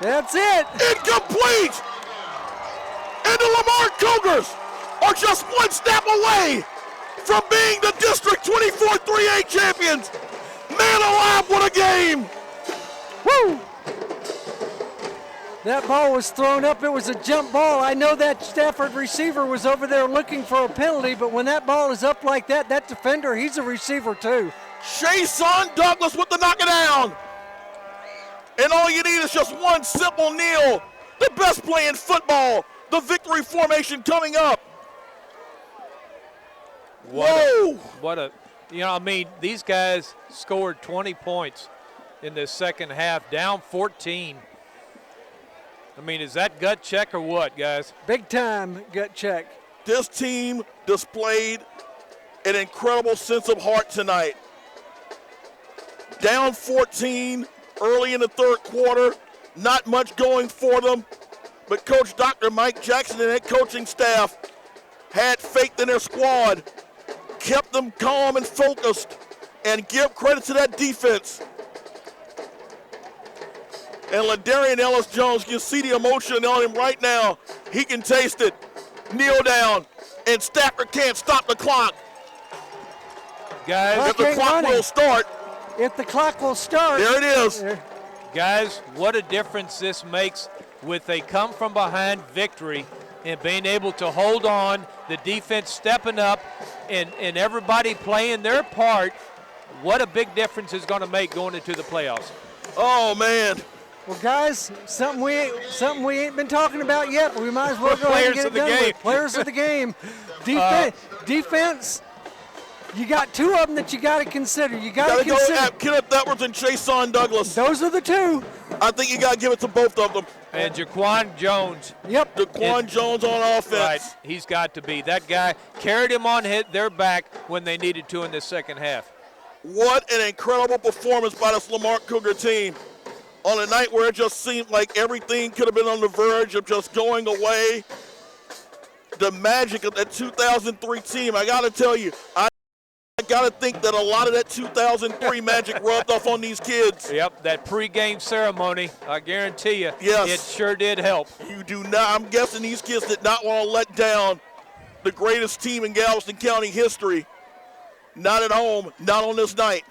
S2: That's it.
S1: Incomplete! And the Lamarque Cougars are just one step away from being the District 24 3A champions. Man alive, what a game!
S2: Woo! That ball was thrown up. It was a jump ball. I know that Stafford receiver was over there looking for a penalty, but when that ball is up like that, that defender, he's a receiver too.
S1: Chason Douglas with the knockdown. And all you need is just one simple kneel. The best play in football. The victory formation coming up.
S3: These guys scored 20 points in the second half, down 14. Is that gut check or what, guys?
S2: Big time gut check.
S1: This team displayed an incredible sense of heart tonight. Down 14 early in the third quarter, not much going for them, but Coach Dr. Mike Jackson and that coaching staff had faith in their squad, kept them calm and focused, and give credit to that defense. And LaDarian Ellis-Jones, you see the emotion on him right now. He can taste it. Kneel down, and Stafford can't stop the clock.
S3: Guys,
S1: if the clock will start.
S2: If the clock will start.
S1: There it is.
S3: Guys, what a difference this makes with a come-from-behind victory and being able to hold on, the defense stepping up, and everybody playing their part. What a big difference it's going to make going into the playoffs.
S1: Oh, man.
S2: Well, guys, something we ain't been talking about yet. We might as well go ahead and get it done with. Players of the game. Defense. You got two of them that you got to consider. You got to consider.
S1: Go at Kenneth Edwards and Chason Douglas.
S2: Those are the two.
S1: I think you got to give it to both of them.
S3: And Jaquan Jones.
S2: Yep.
S1: Jaquan Jones on offense.
S3: Right. He's got to be. That guy carried him on their back when they needed to in the second half.
S1: What an incredible performance by this Lamarque Cougar team. On a night where it just seemed like everything could have been on the verge of just going away. The magic of that 2003 team, I got to tell you, I got to think that a lot of that 2003 magic rubbed off on these kids.
S3: Yep, that pregame ceremony, I guarantee you,
S1: yes,
S3: it sure did help.
S1: You do not, I'm guessing these kids did not want to let down the greatest team in Galveston County history. Not at home, not on this night.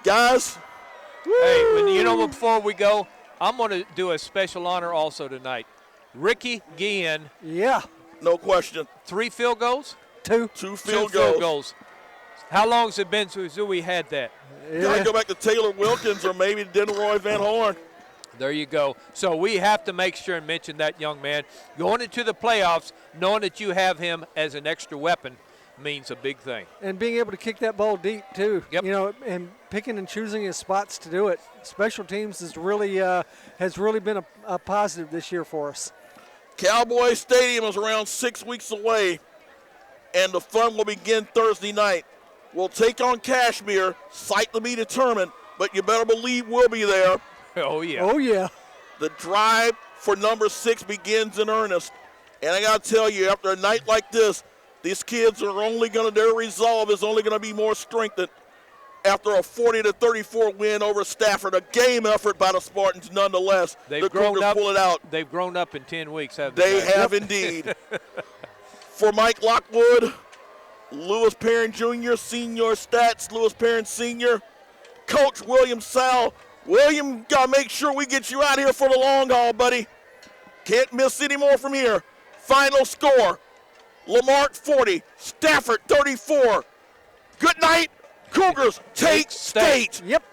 S1: Guys.
S3: Hey, before we go, I'm going to do a special honor also tonight. Ricky Guillen.
S2: Yeah.
S1: No question.
S3: 3 field goals?
S2: Two
S1: field
S3: goals. How long has it been since we had that?
S1: Yeah. Got to go back to Taylor Wilkins or maybe Denroy Van Horn.
S3: There you go. So we have to make sure and mention that young man. Going into the playoffs, knowing that you have him as an extra weapon means a big thing.
S2: And being able to kick that ball deep too.
S3: Yep.
S2: And picking and choosing his spots to do it. Special teams has really been a positive this year for us.
S1: Cowboy Stadium is around 6 weeks away, and the fun will begin Thursday night. We'll take on Kashmir, site to be determined, but you better believe we'll be there.
S3: Oh, yeah.
S2: Oh, yeah.
S1: The drive for number 6 begins in earnest. And I got to tell you, after a night like this, these kids are their resolve is only going to be more strengthened after a 40-34 win over Stafford. A game effort by the Spartans nonetheless.
S3: They've grown up.
S1: Pull it out.
S3: They've grown up in 10 weeks, haven't they?
S1: They have indeed. For Mike Lockwood, Lewis Perrin Jr., Senior Stats, Lewis Perrin Sr., Coach William Sal. William, got to make sure we get you out here for the long haul, buddy. Can't miss any more from here. Final score, Lamarque 40, Stafford 34. Good night. Cougars take state.
S2: Yep.